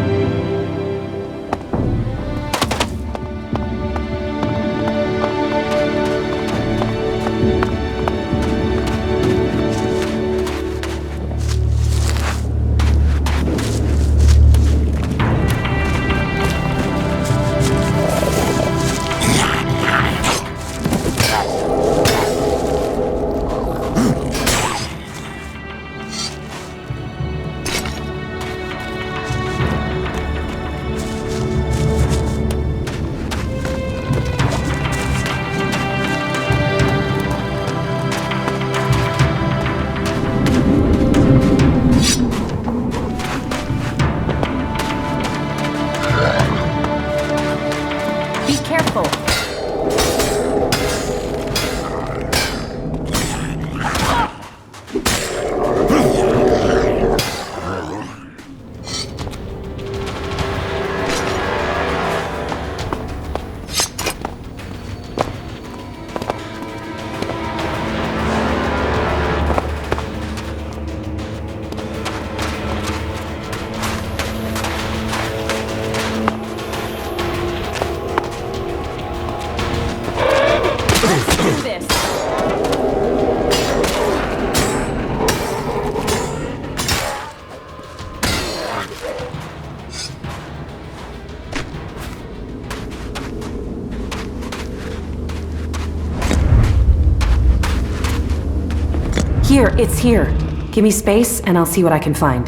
Here, it's here. Give me space and I'll see what I can find.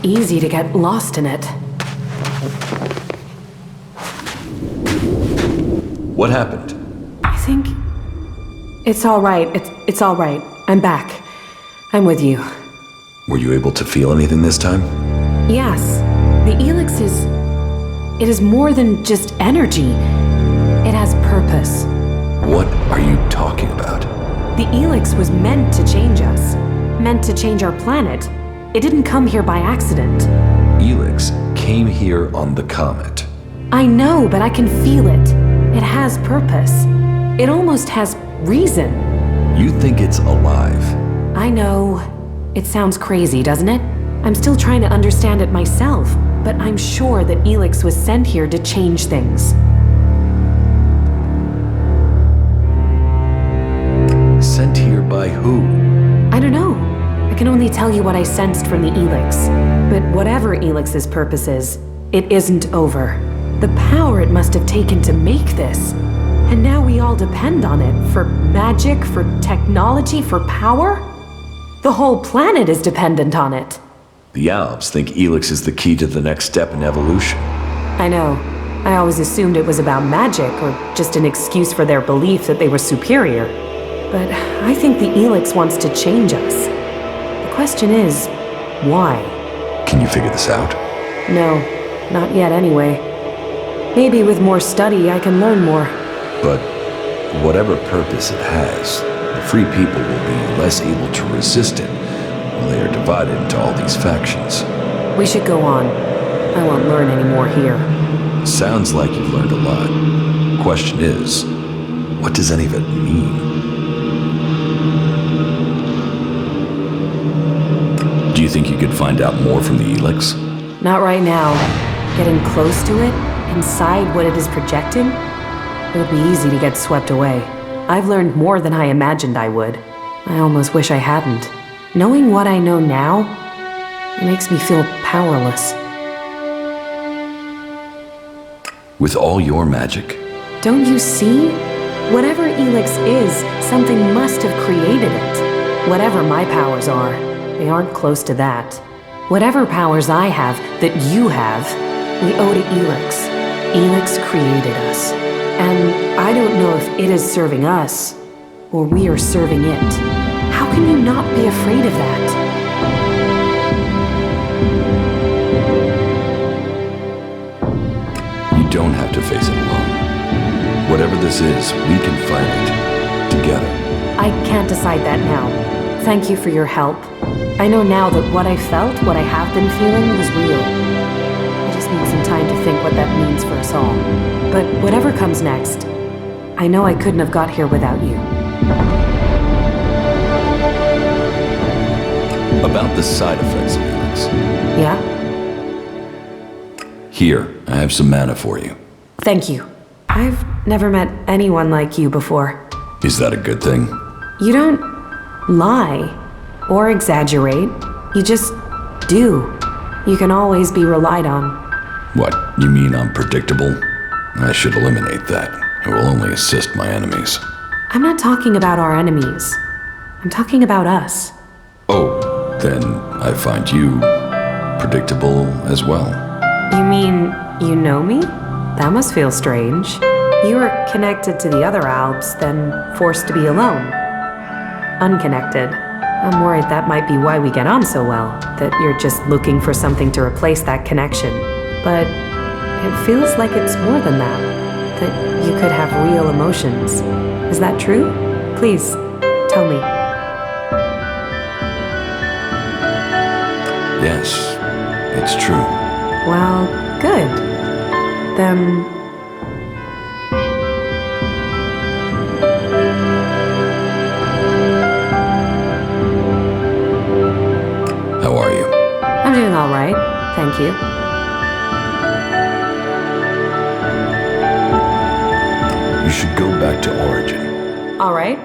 easy to get lost in it. What happened? I think... It's all right. It's all right. I'm back. I'm with you. Were you able to feel anything this time? Yes. The Elex is... It is more than just energy. It has purpose. What are you talking about? The Elex was meant to change us. Meant to change our planet. It didn't come here by accident. Elex came here on the comet. I know, but I can feel it. It has purpose. It almost has reason. You think it's alive? I know. It sounds crazy, doesn't it? I'm still trying to understand it myself, but I'm sure that Elex was sent here to change things. Sent here by who? I don't know. I can only tell you what I sensed from the Elex. But whatever Elix's purpose is, it isn't over. The power it must have taken to make this. And now we all depend on it for magic, for technology, for power? The whole planet is dependent on it. The Alps think Elex is the key to the next step in evolution. I know. I always assumed it was about magic, or just an excuse for their belief that they were superior. But I think the Elex wants to change us. The question is, why? Can you figure this out? No, not yet anyway. Maybe with more study I can learn more. But whatever purpose it has, the free people will be less able to resist it when they are divided into all these factions. We should go on. I won't learn any more here. Sounds like you've learned a lot. Question is, what does any of it mean? Do you think you could find out more from the Elex? Not right now. Getting close to it, inside what it is projecting, it would be easy to get swept away. I've learned more than I imagined I would. I almost wish I hadn't. Knowing what I know now, it makes me feel powerless. With all your magic? Don't you see? Whatever Elex is, something must have created it. Whatever my powers are, they aren't close to that. Whatever powers I have, that you have, we owe to Elex. Elex created us. And I don't know if it is serving us, or we are serving it. How can you not be afraid of that? You don't have to face it alone. Whatever this is, we can fight it together. I can't decide that now. Thank you for your help. I know now that what I felt, what I have been feeling, was real. I just need some time to think what that means for us all. But whatever comes next, I know I couldn't have got here without you. About the side effects of Elex. Yeah? Here, I have some mana for you. Thank you. I've never met anyone like you before. Is that a good thing? You don't lie or exaggerate. You just do. You can always be relied on. What, you mean I'm predictable? I should eliminate that. It will only assist my enemies. I'm not talking about our enemies. I'm talking about us. Oh, then I find you predictable as well. You mean you know me? That must feel strange. You were connected to the other Alps, then forced to be alone. Unconnected. I'm worried that might be why we get on so well, that you're just looking for something to replace that connection. But it feels like it's more than that, that you could have real emotions. Is that true? Please, tell me. Yes, it's true. Well, good. Then... How are you? I'm doing all right, thank you. You should go back to Origin. All right.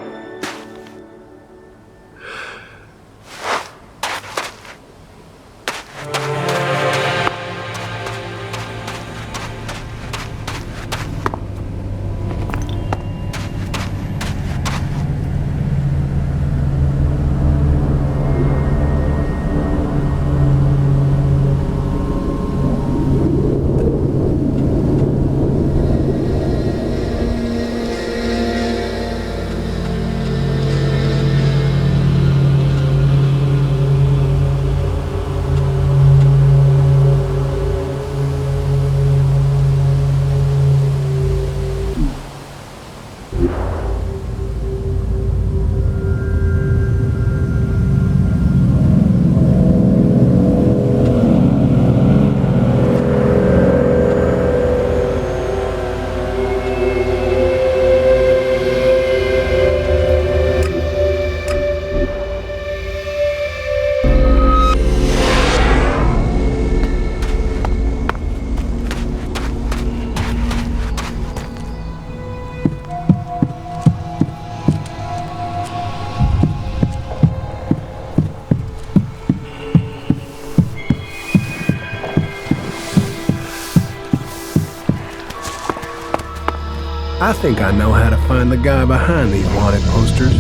I think I know how to find the guy behind these wanted posters.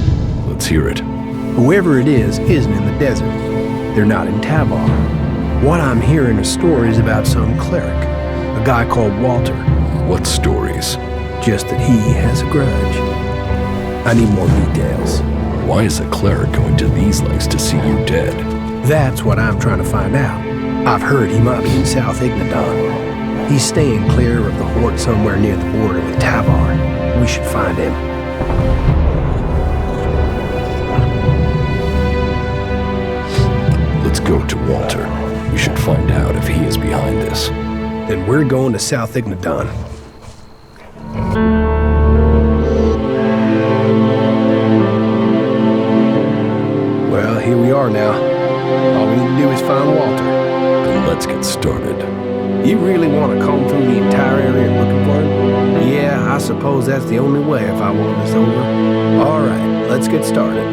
Let's hear it. Whoever it is isn't in the desert. They're not in Tavar. What I'm hearing are stories about some cleric, a guy called Walter. What stories? Just that he has a grudge. I need more details. Why is a cleric going to these lengths to see you dead? That's what I'm trying to find out. I've heard he might be in South Ignadon. He's staying clear of the Horde somewhere near the border with Tavar. We should find him. Let's go to Walter. We should find out if he is behind this. Then we're going to South Ignadon. Well, here we are now. All we need to do is find Walter. Then let's get started. You really want to comb through the entire area looking for him? Yeah, I suppose that's the only way if I want this over. All right, let's get started.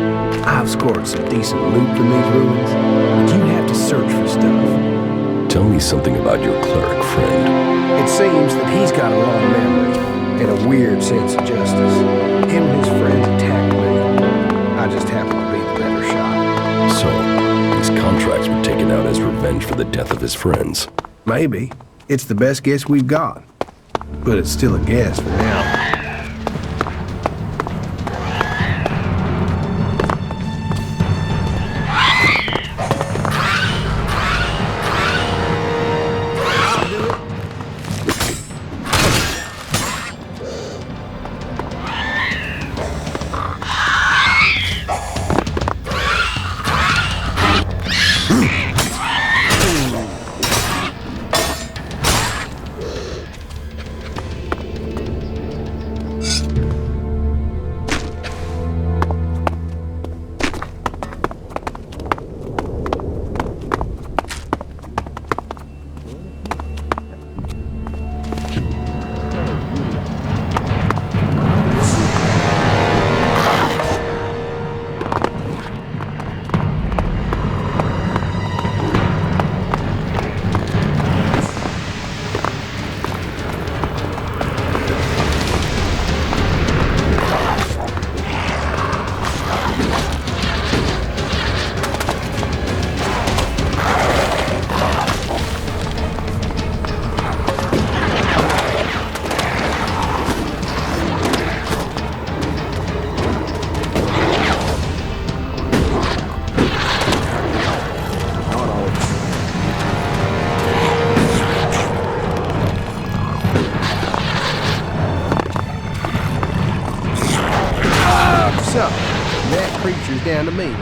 I've scored some decent loot from these ruins, but you have to search for stuff. Tell me something about your cleric friend. It seems that he's got a long memory and a weird sense of justice. Him and his friends attacked me. I just happened to be the better shot. So, these contracts were taken out as revenge for the death of his friends. Maybe. It's the best guess we've got. But it's still a guess for now. So, that creature's down to me.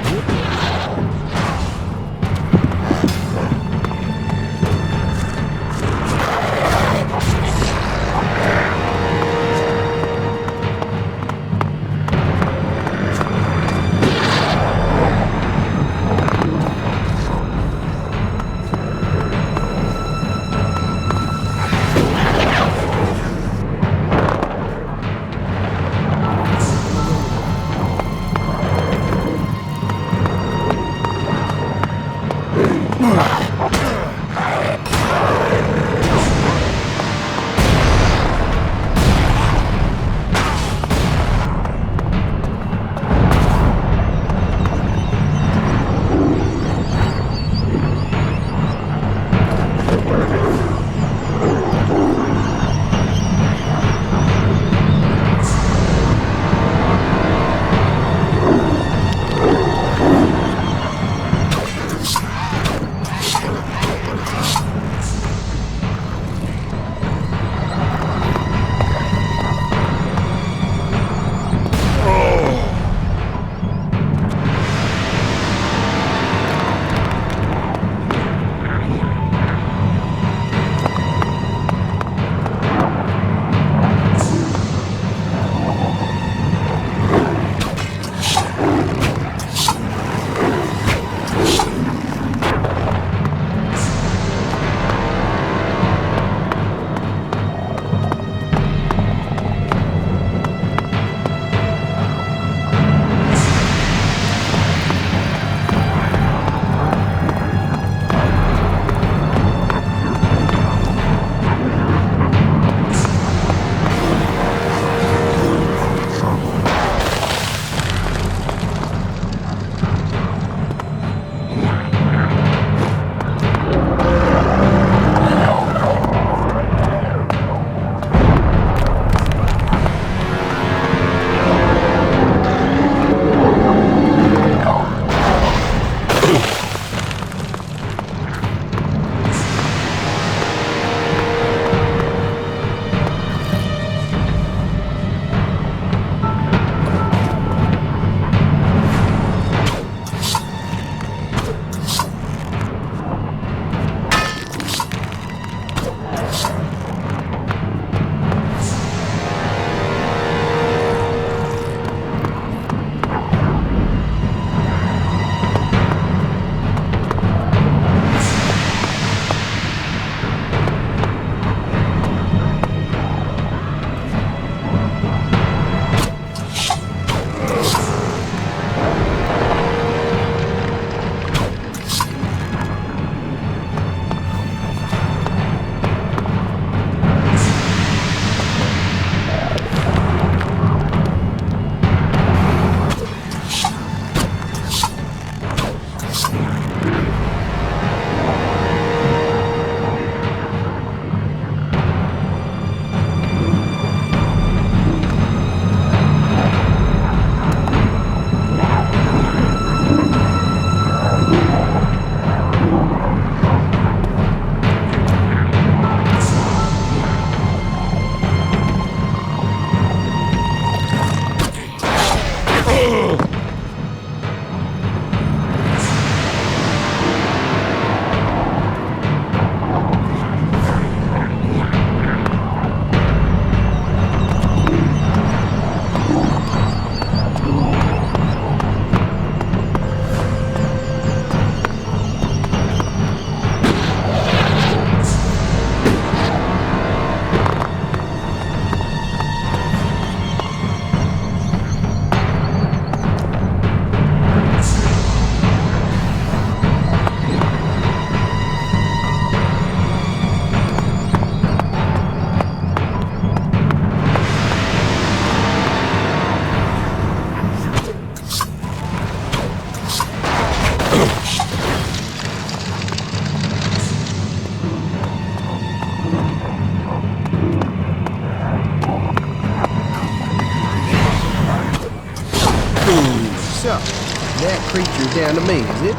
That creature's down to me, is it?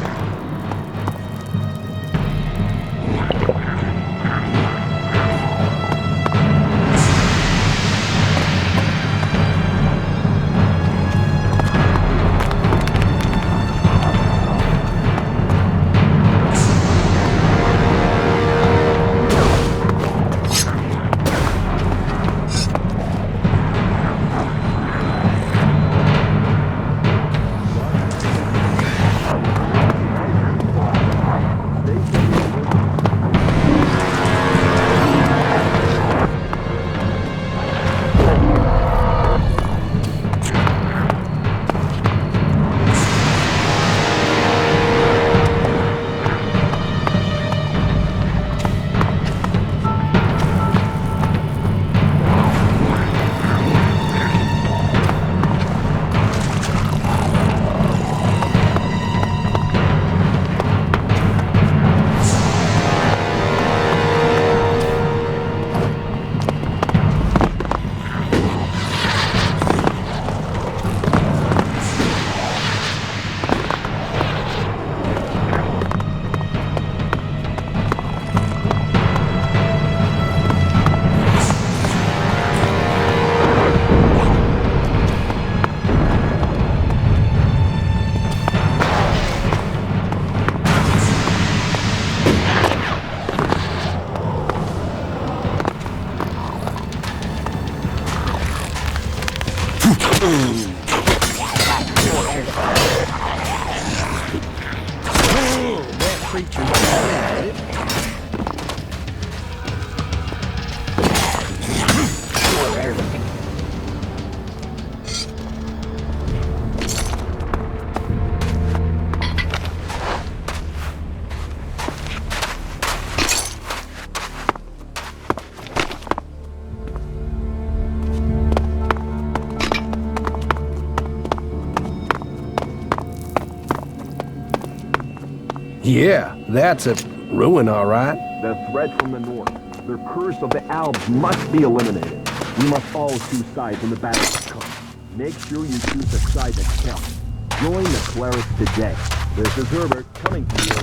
That creature's down, is it? Yeah, that's a ruin, all right. The threat from the north. The curse of the Alps must be eliminated. We must all choose sides when the battle comes. Make sure you choose the side that counts. Join the clerics today. This is Herbert coming to you.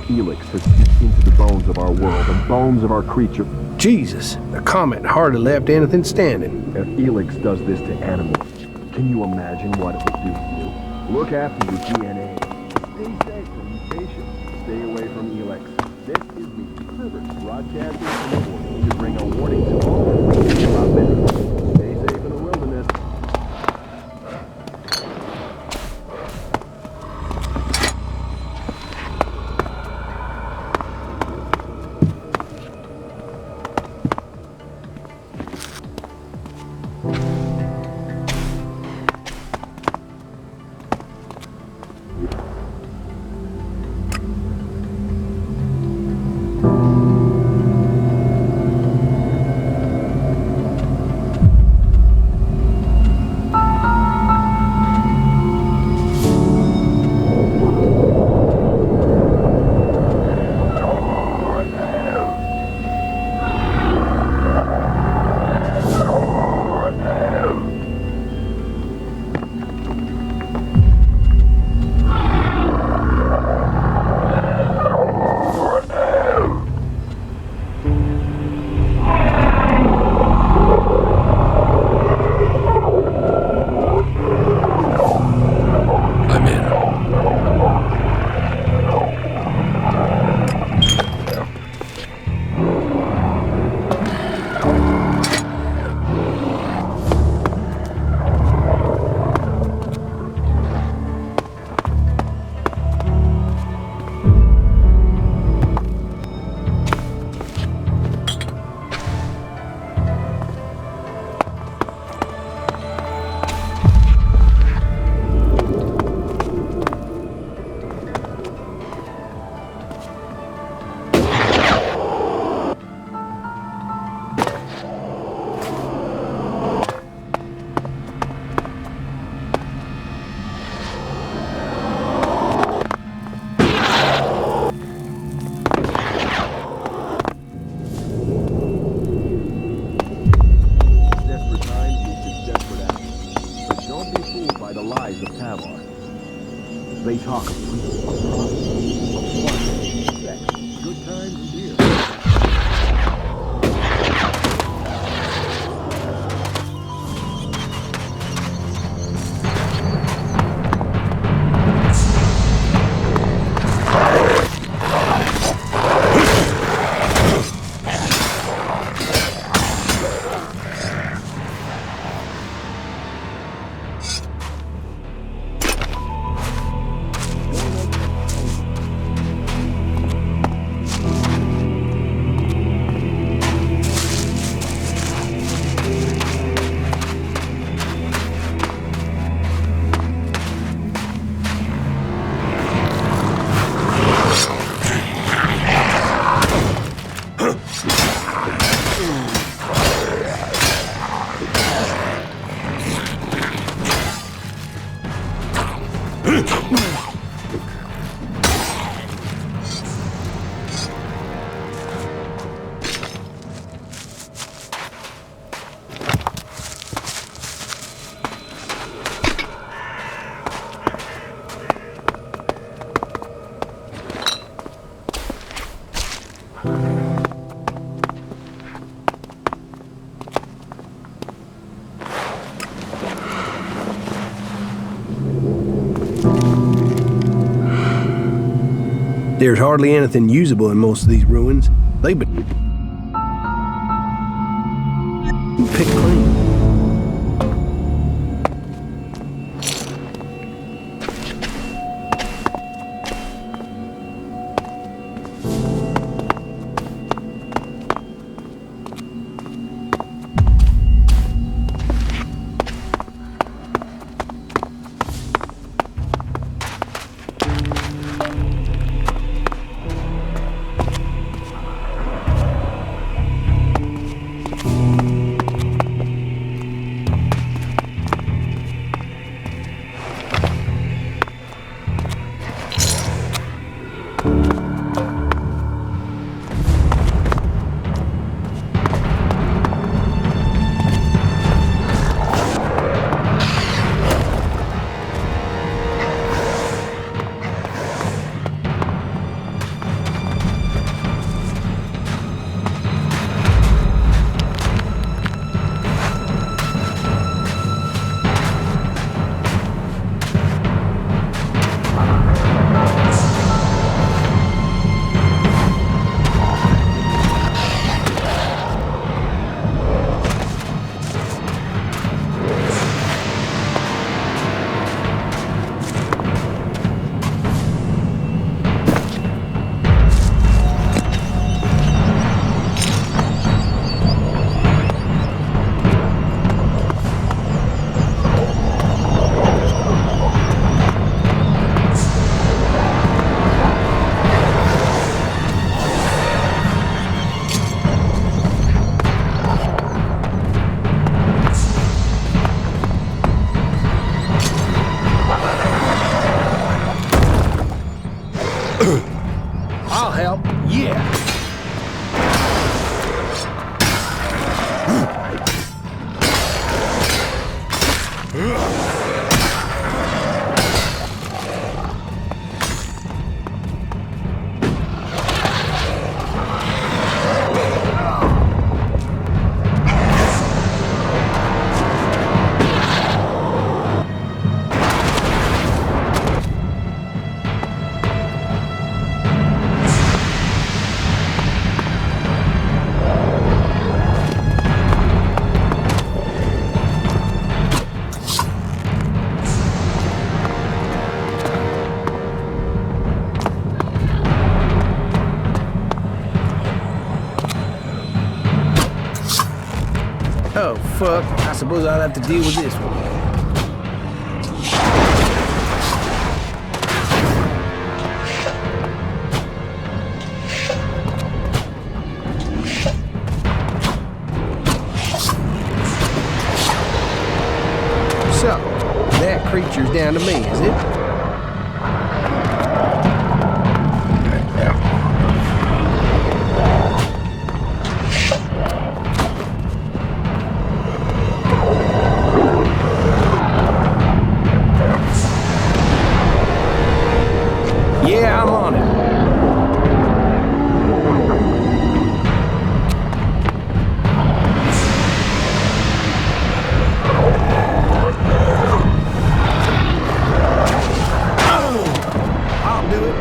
Elex has seeped into the bones of our world, the bones of our creature. Jesus, the comet hardly left anything standing. If Elex does this to animals, Can you imagine what it would do to you? Look after your DNA. Stay safe and patient. Stay away from Elex. This is the Herbert broadcasting from the border to bring a warning to all about this. Stay safe in the wilderness. They talk of freedom, of fun, sex, good times, and beer. There's hardly anything usable in most of these ruins. They've been picked clean. fuck, I suppose I'll have to deal with this one. So, that creature's down to me, is it? Yeah, I'm on it. I'll do it.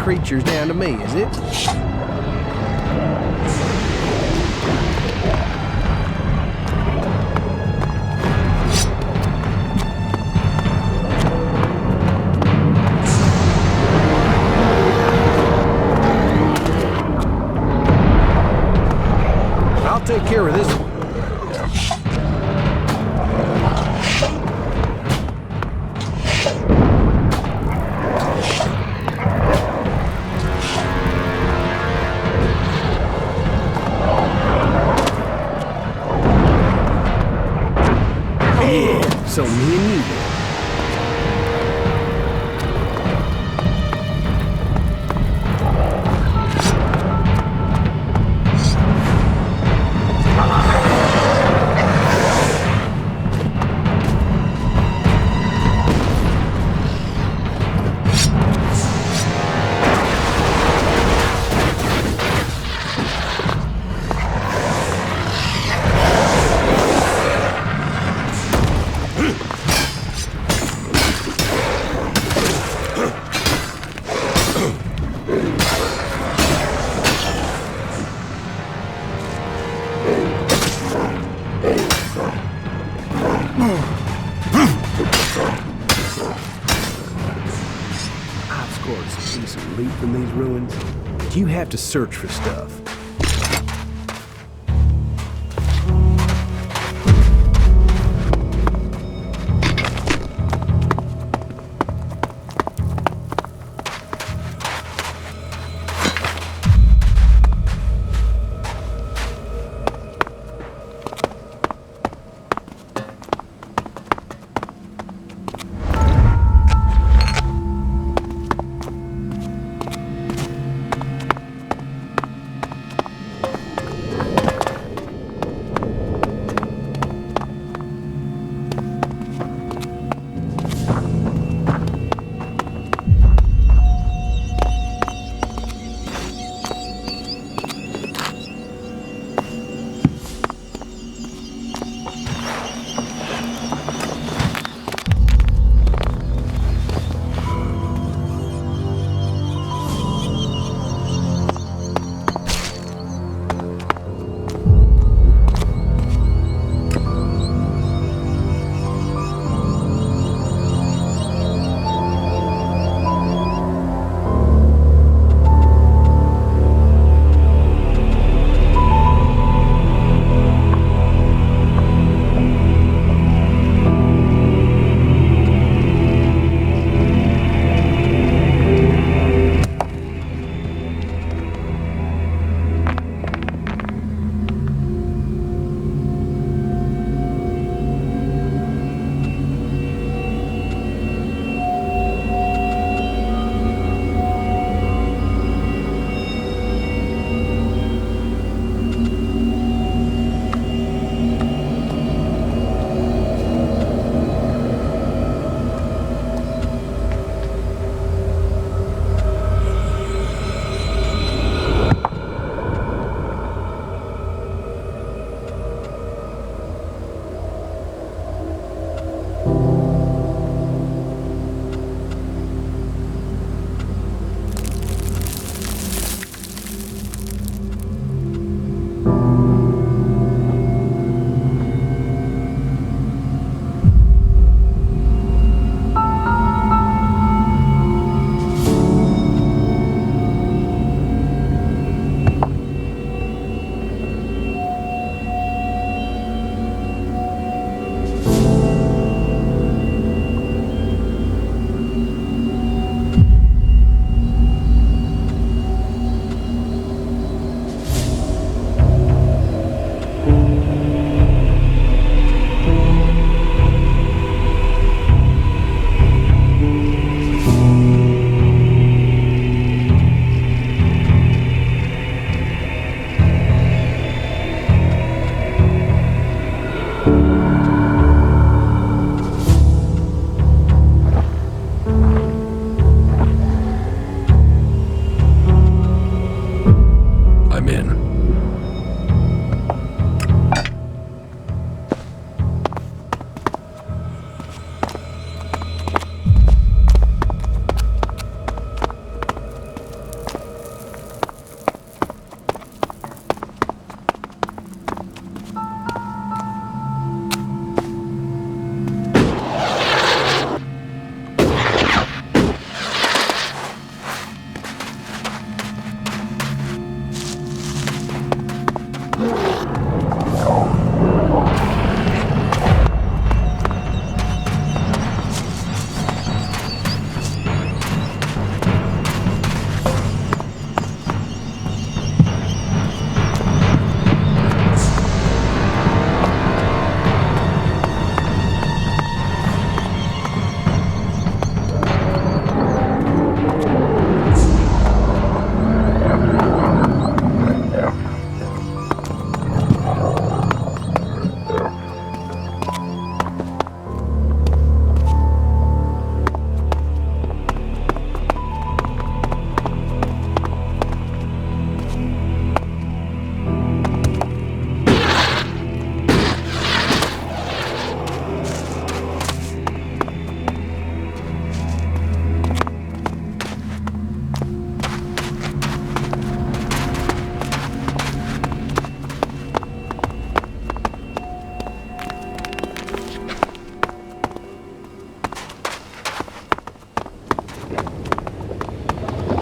Creature's down to me, is it? I'll take care of this one. So me and you then. I've scored some decent loot from these ruins, but you have to search for stuff.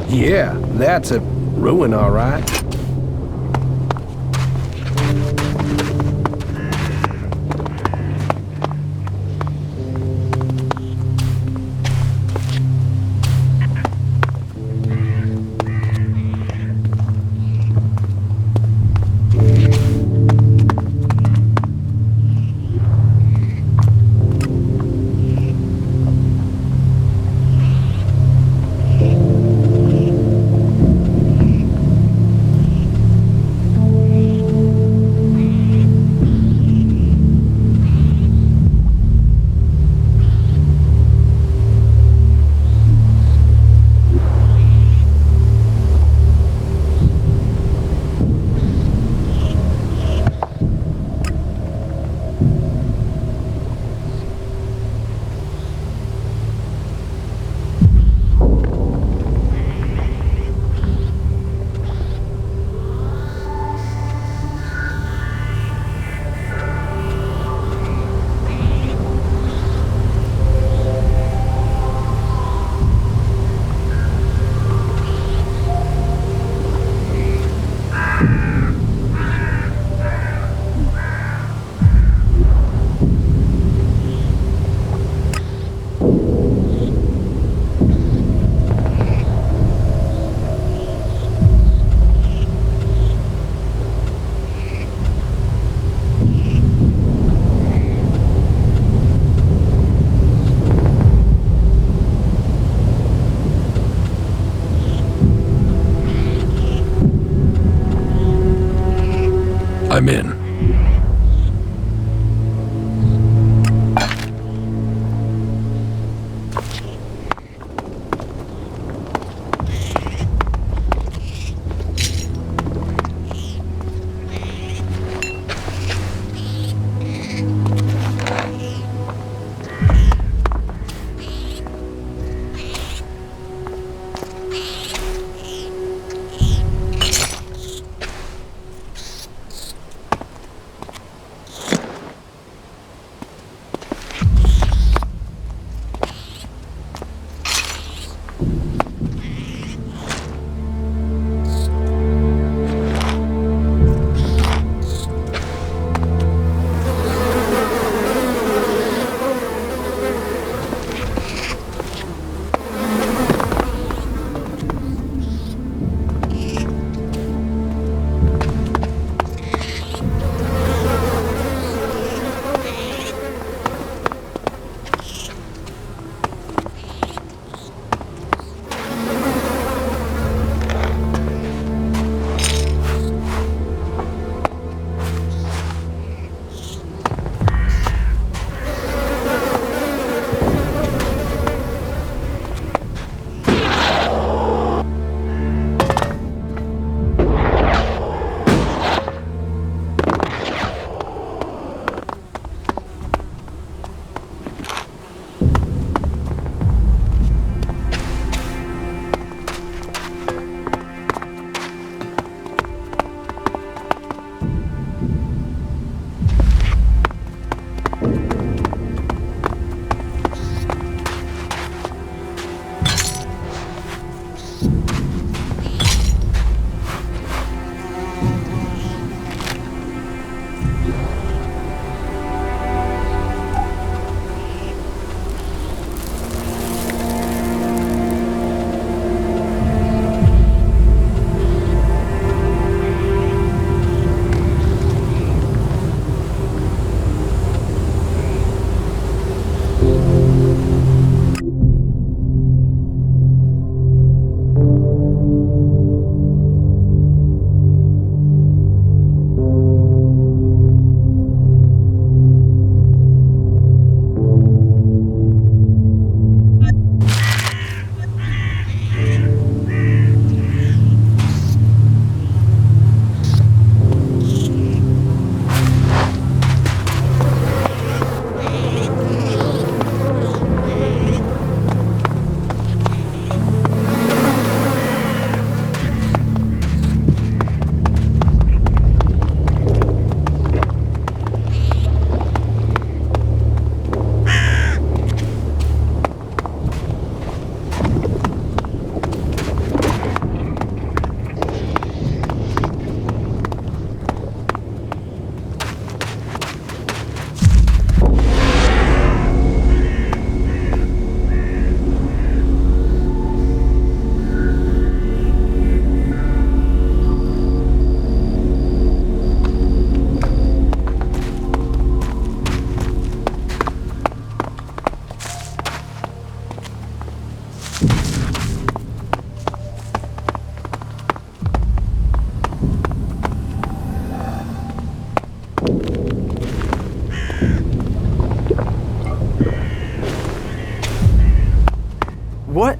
Yeah, that's a ruin, all right. I'm in. What?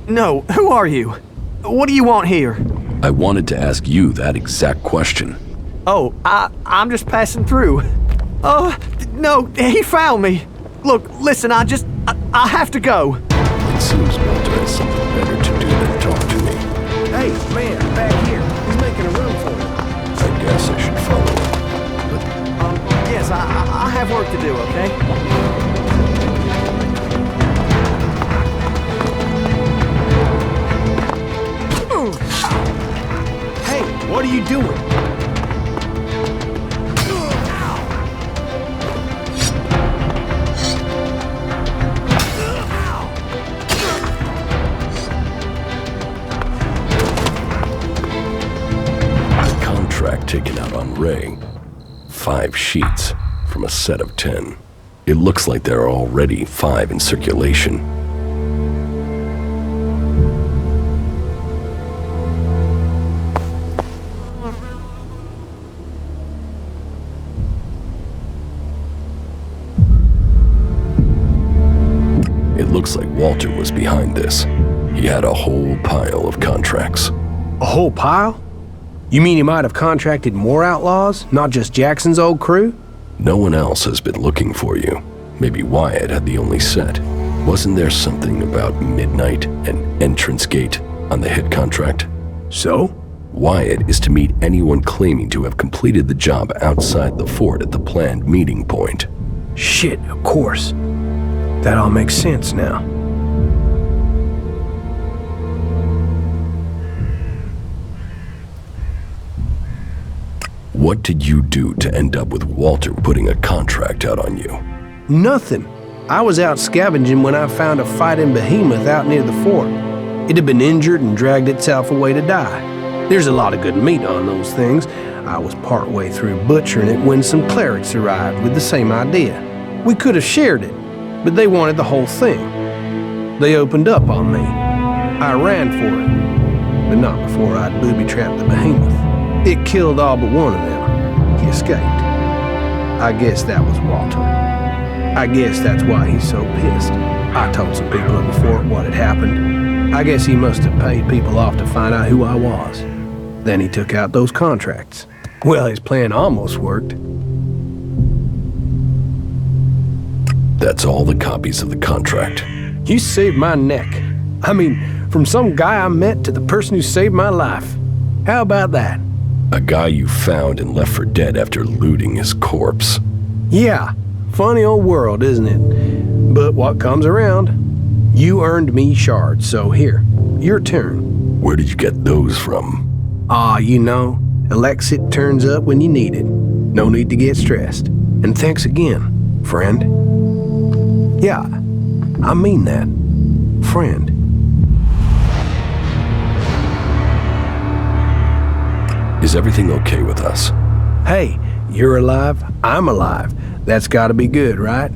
No, who are you? What do you want here? I wanted to ask you that exact question. Oh, I'm just passing through. No, he found me. Look, listen, I have to go. It seems Walter has something better to do than talk to me. Hey, man, back here. He's making a room for you. I guess I should follow him. Yes, I have work to do, okay? Hey, what are you doing? Contract taken out on Ray. 5 sheets from a set of 10. It looks like there are already 5 in circulation. It looks like Walter was behind this. He had a whole pile of contracts. A whole pile? You mean he might have contracted more outlaws, not just Jackson's old crew? No one else has been looking for you. Maybe Wyatt had the only set. Wasn't there something about midnight and entrance gate on the hit contract? So? Wyatt is to meet anyone claiming to have completed the job outside the fort at the planned meeting point. Shit, of course. That all makes sense now. What did you do to end up with Walter putting a contract out on you? Nothing. I was out scavenging when I found a fighting behemoth out near the fort. It had been injured and dragged itself away to die. There's a lot of good meat on those things. I was partway through butchering it when some clerics arrived with the same idea. We could have shared it, but they wanted the whole thing. They opened up on me. I ran for it, but not before I'd booby-trapped the behemoth. It killed all but one of them. He escaped. I guess that was Walter. I guess that's why he's so pissed. I told some people at the fort what had happened. I guess he must have paid people off to find out who I was. Then he took out those contracts. Well, his plan almost worked. That's all the copies of the contract. You saved my neck. I mean, from some guy I met to the person who saved my life. How about that? A guy you found and left for dead after looting his corpse. Yeah, funny old world, isn't it? But what comes around? You earned me shards, so here, your turn. Where did you get those from? You know, Elex turns up when you need it. No need to get stressed. And thanks again, friend. Yeah, I mean that. Friend. Is everything okay with us? Hey, you're alive, I'm alive. That's gotta be good, right?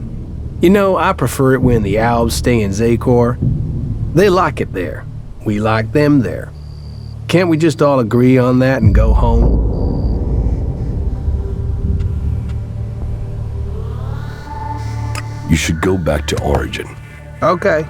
You know, I prefer it when the Alves stay in Zakor. They like it there. We like them there. Can't we just all agree on that and go home? You should go back to Origin. Okay.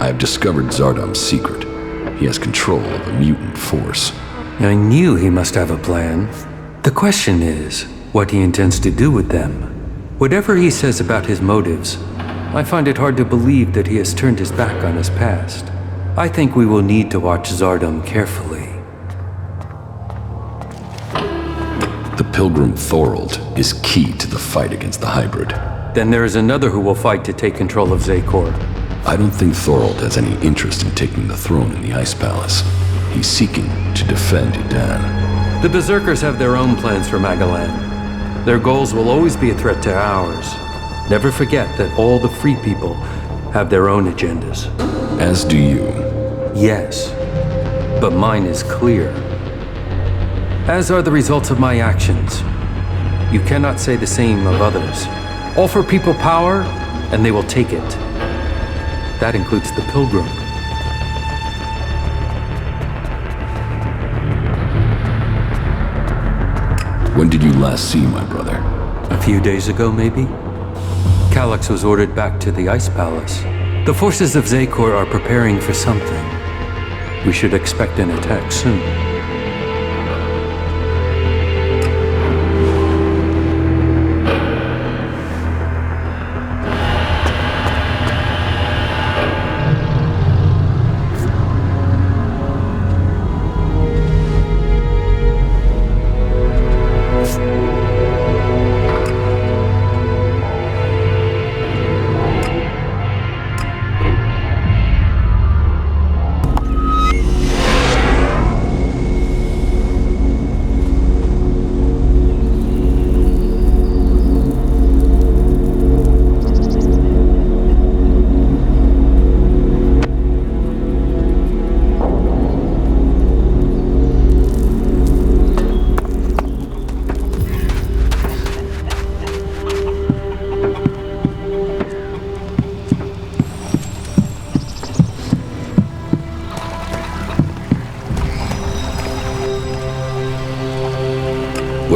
I've discovered Zardom's secret. He has control of a mutant force. I knew he must have a plan. The question is, what he intends to do with them. Whatever he says about his motives, I find it hard to believe that he has turned his back on his past. I think we will need to watch Zardom carefully. The Pilgrim Thorold is key to the fight against the hybrid. Then there is another who will fight to take control of Zakor. I don't think Thorold has any interest in taking the throne in the Ice Palace. He's seeking to defend Edan. The Berserkers have their own plans for Magalan. Their goals will always be a threat to ours. Never forget that all the free people have their own agendas. As do you. Yes, but mine is clear. As are the results of my actions. You cannot say the same of others. Offer people power, and they will take it. That includes the Pilgrim. When did you last see my brother? A few days ago, maybe? Calyx was ordered back to the Ice Palace. The forces of Zakor are preparing for something. We should expect an attack soon.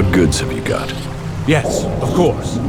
What goods have you got? Yes, of course.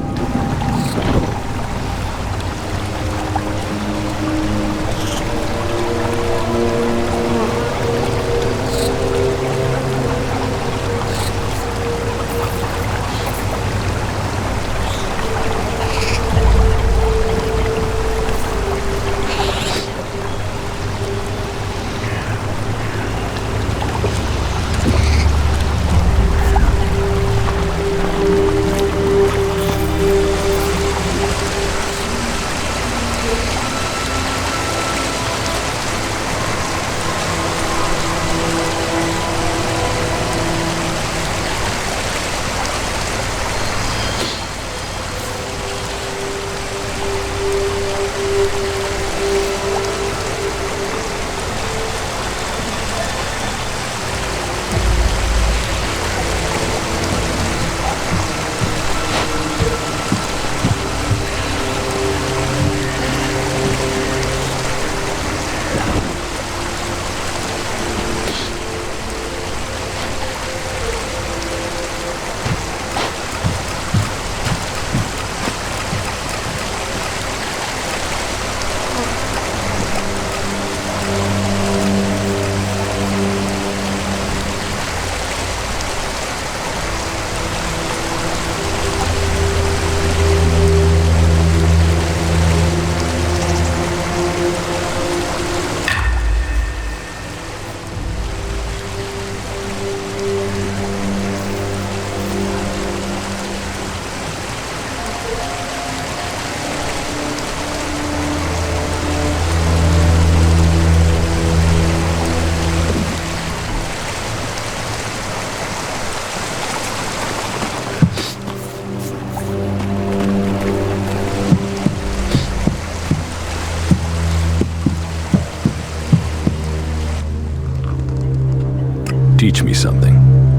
Teach me something.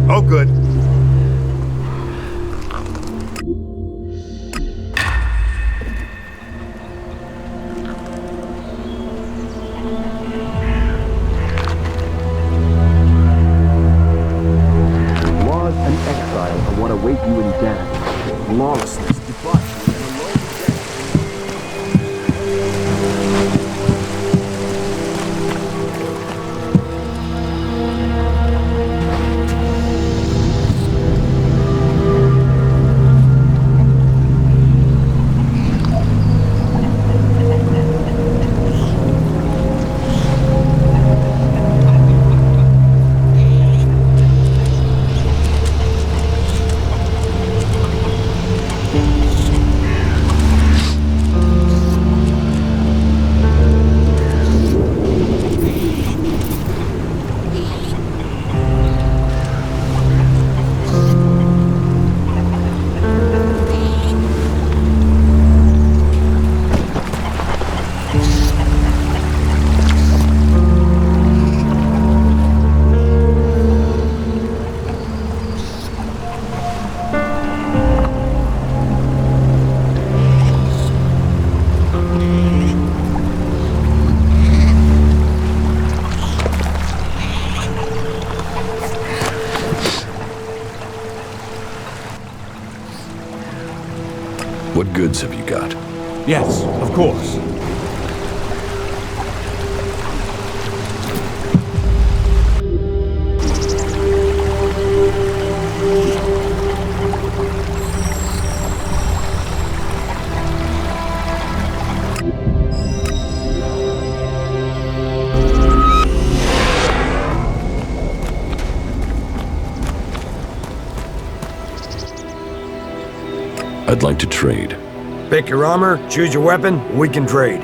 Oh, good. Laws and exile are what await you in death. Lawlessness, debauchery, and a lonely death. What goods have you got? Yes, of course. I'd like to trade. Pick your armor, choose your weapon, we can trade.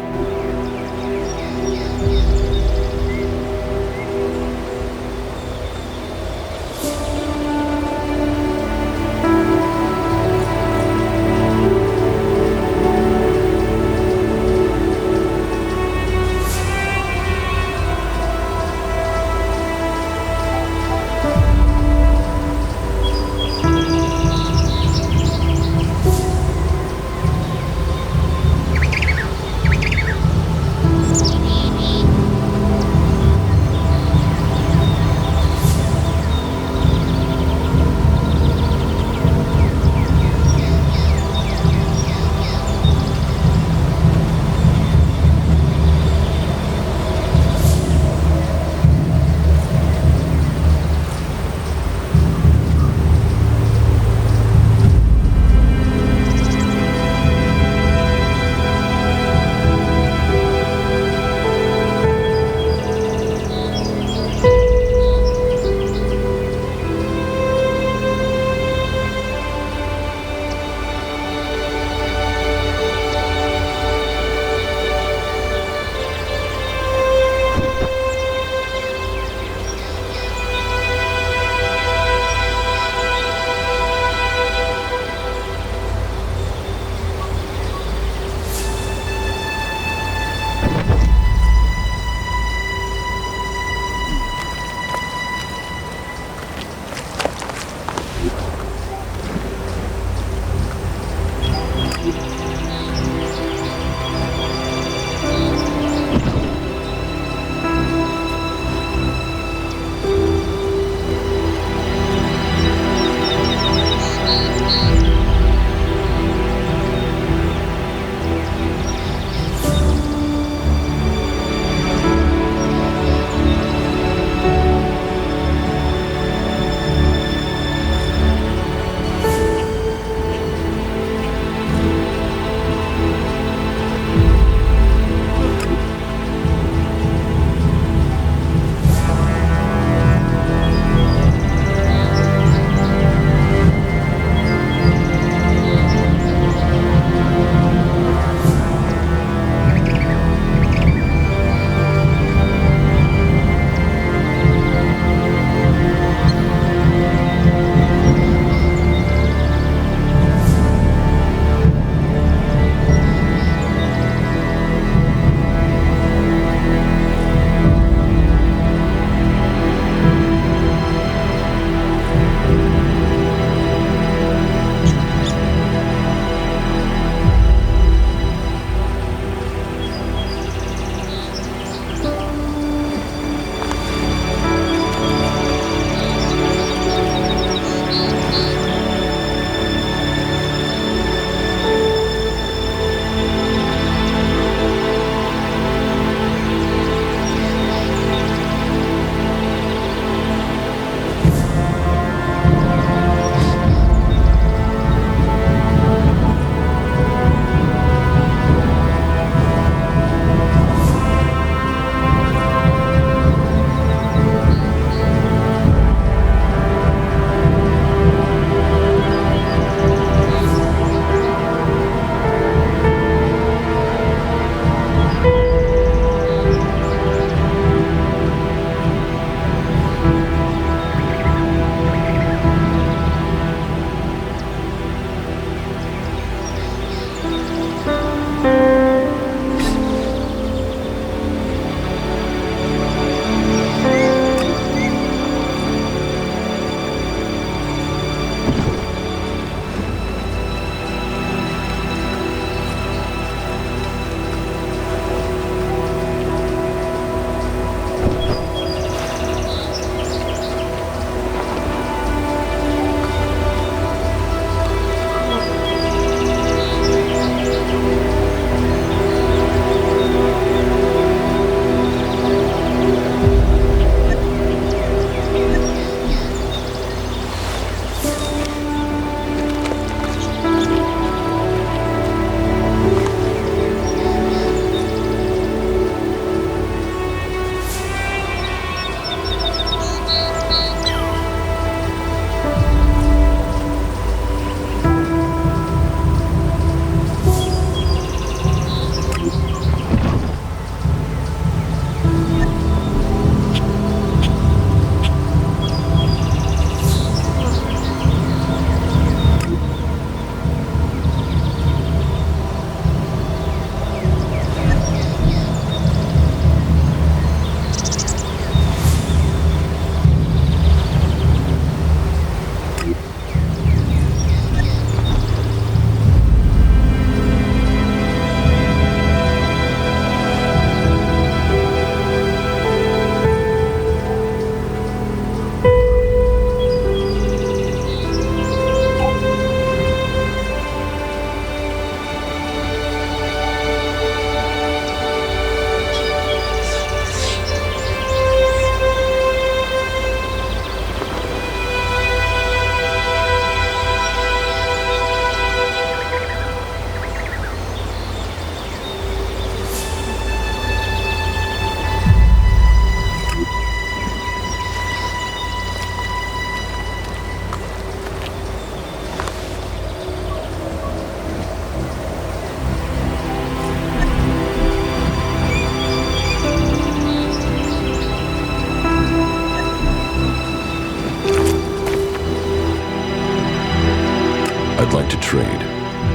to trade.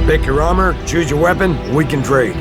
Pick your armor, choose your weapon, and we can trade.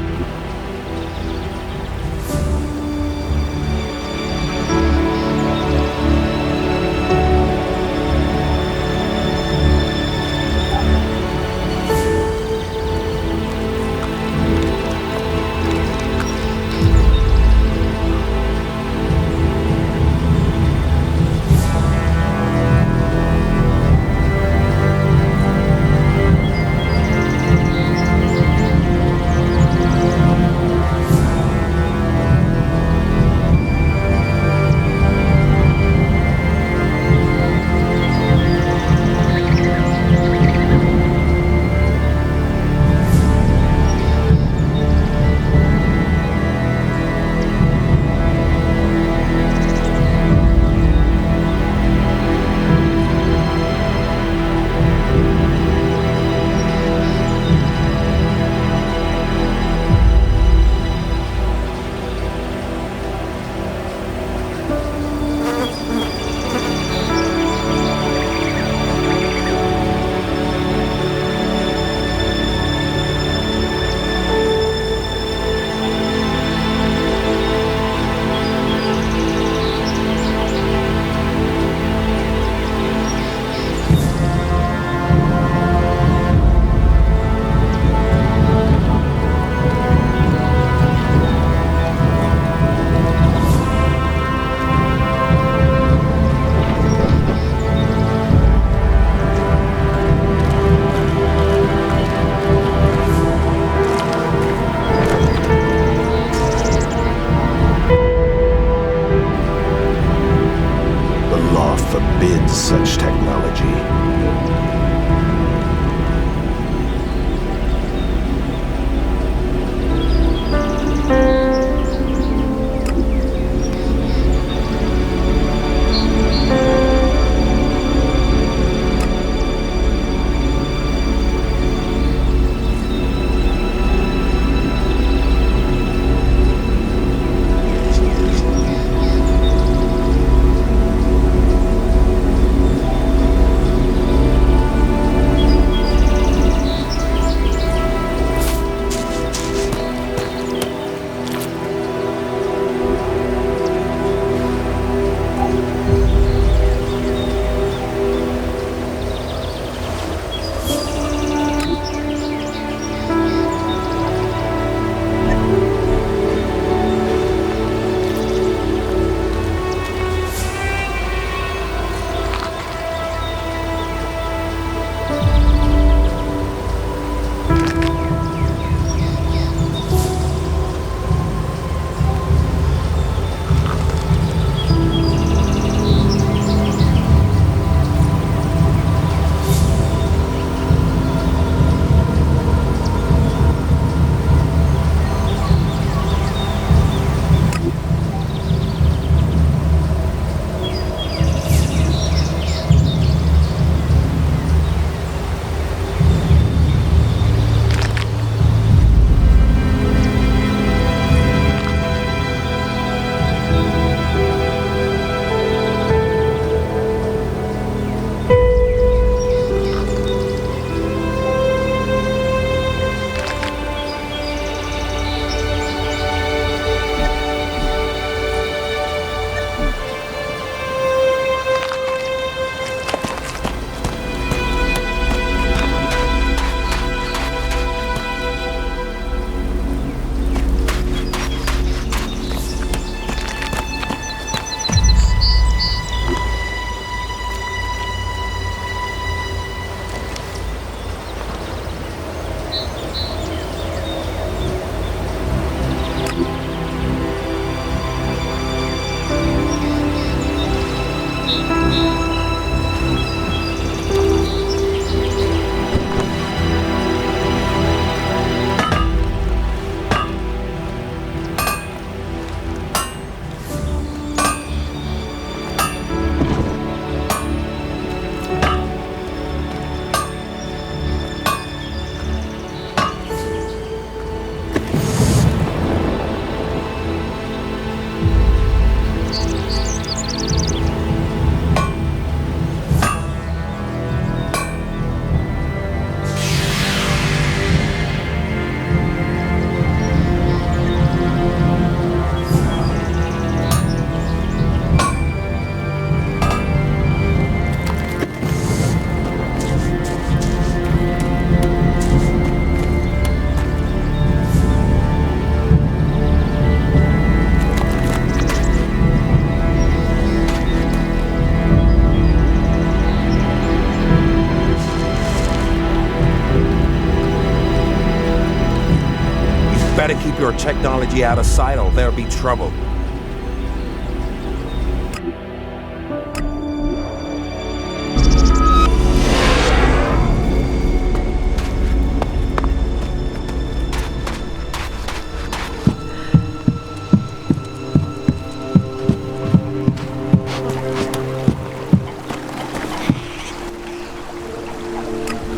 Try to keep your technology out of sight or there'll be trouble.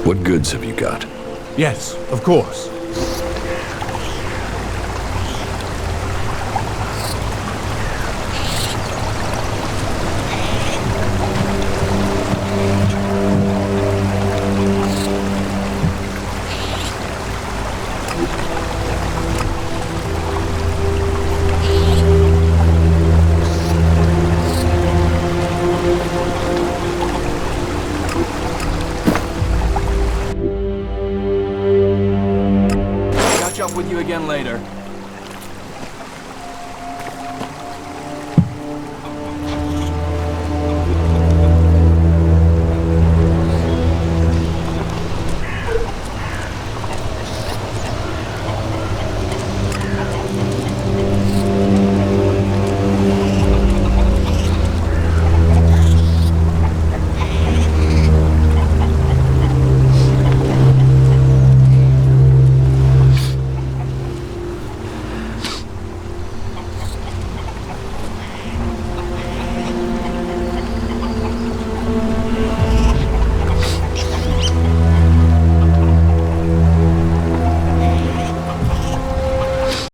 What goods have you got? Yes, of course. Catch up with you again later.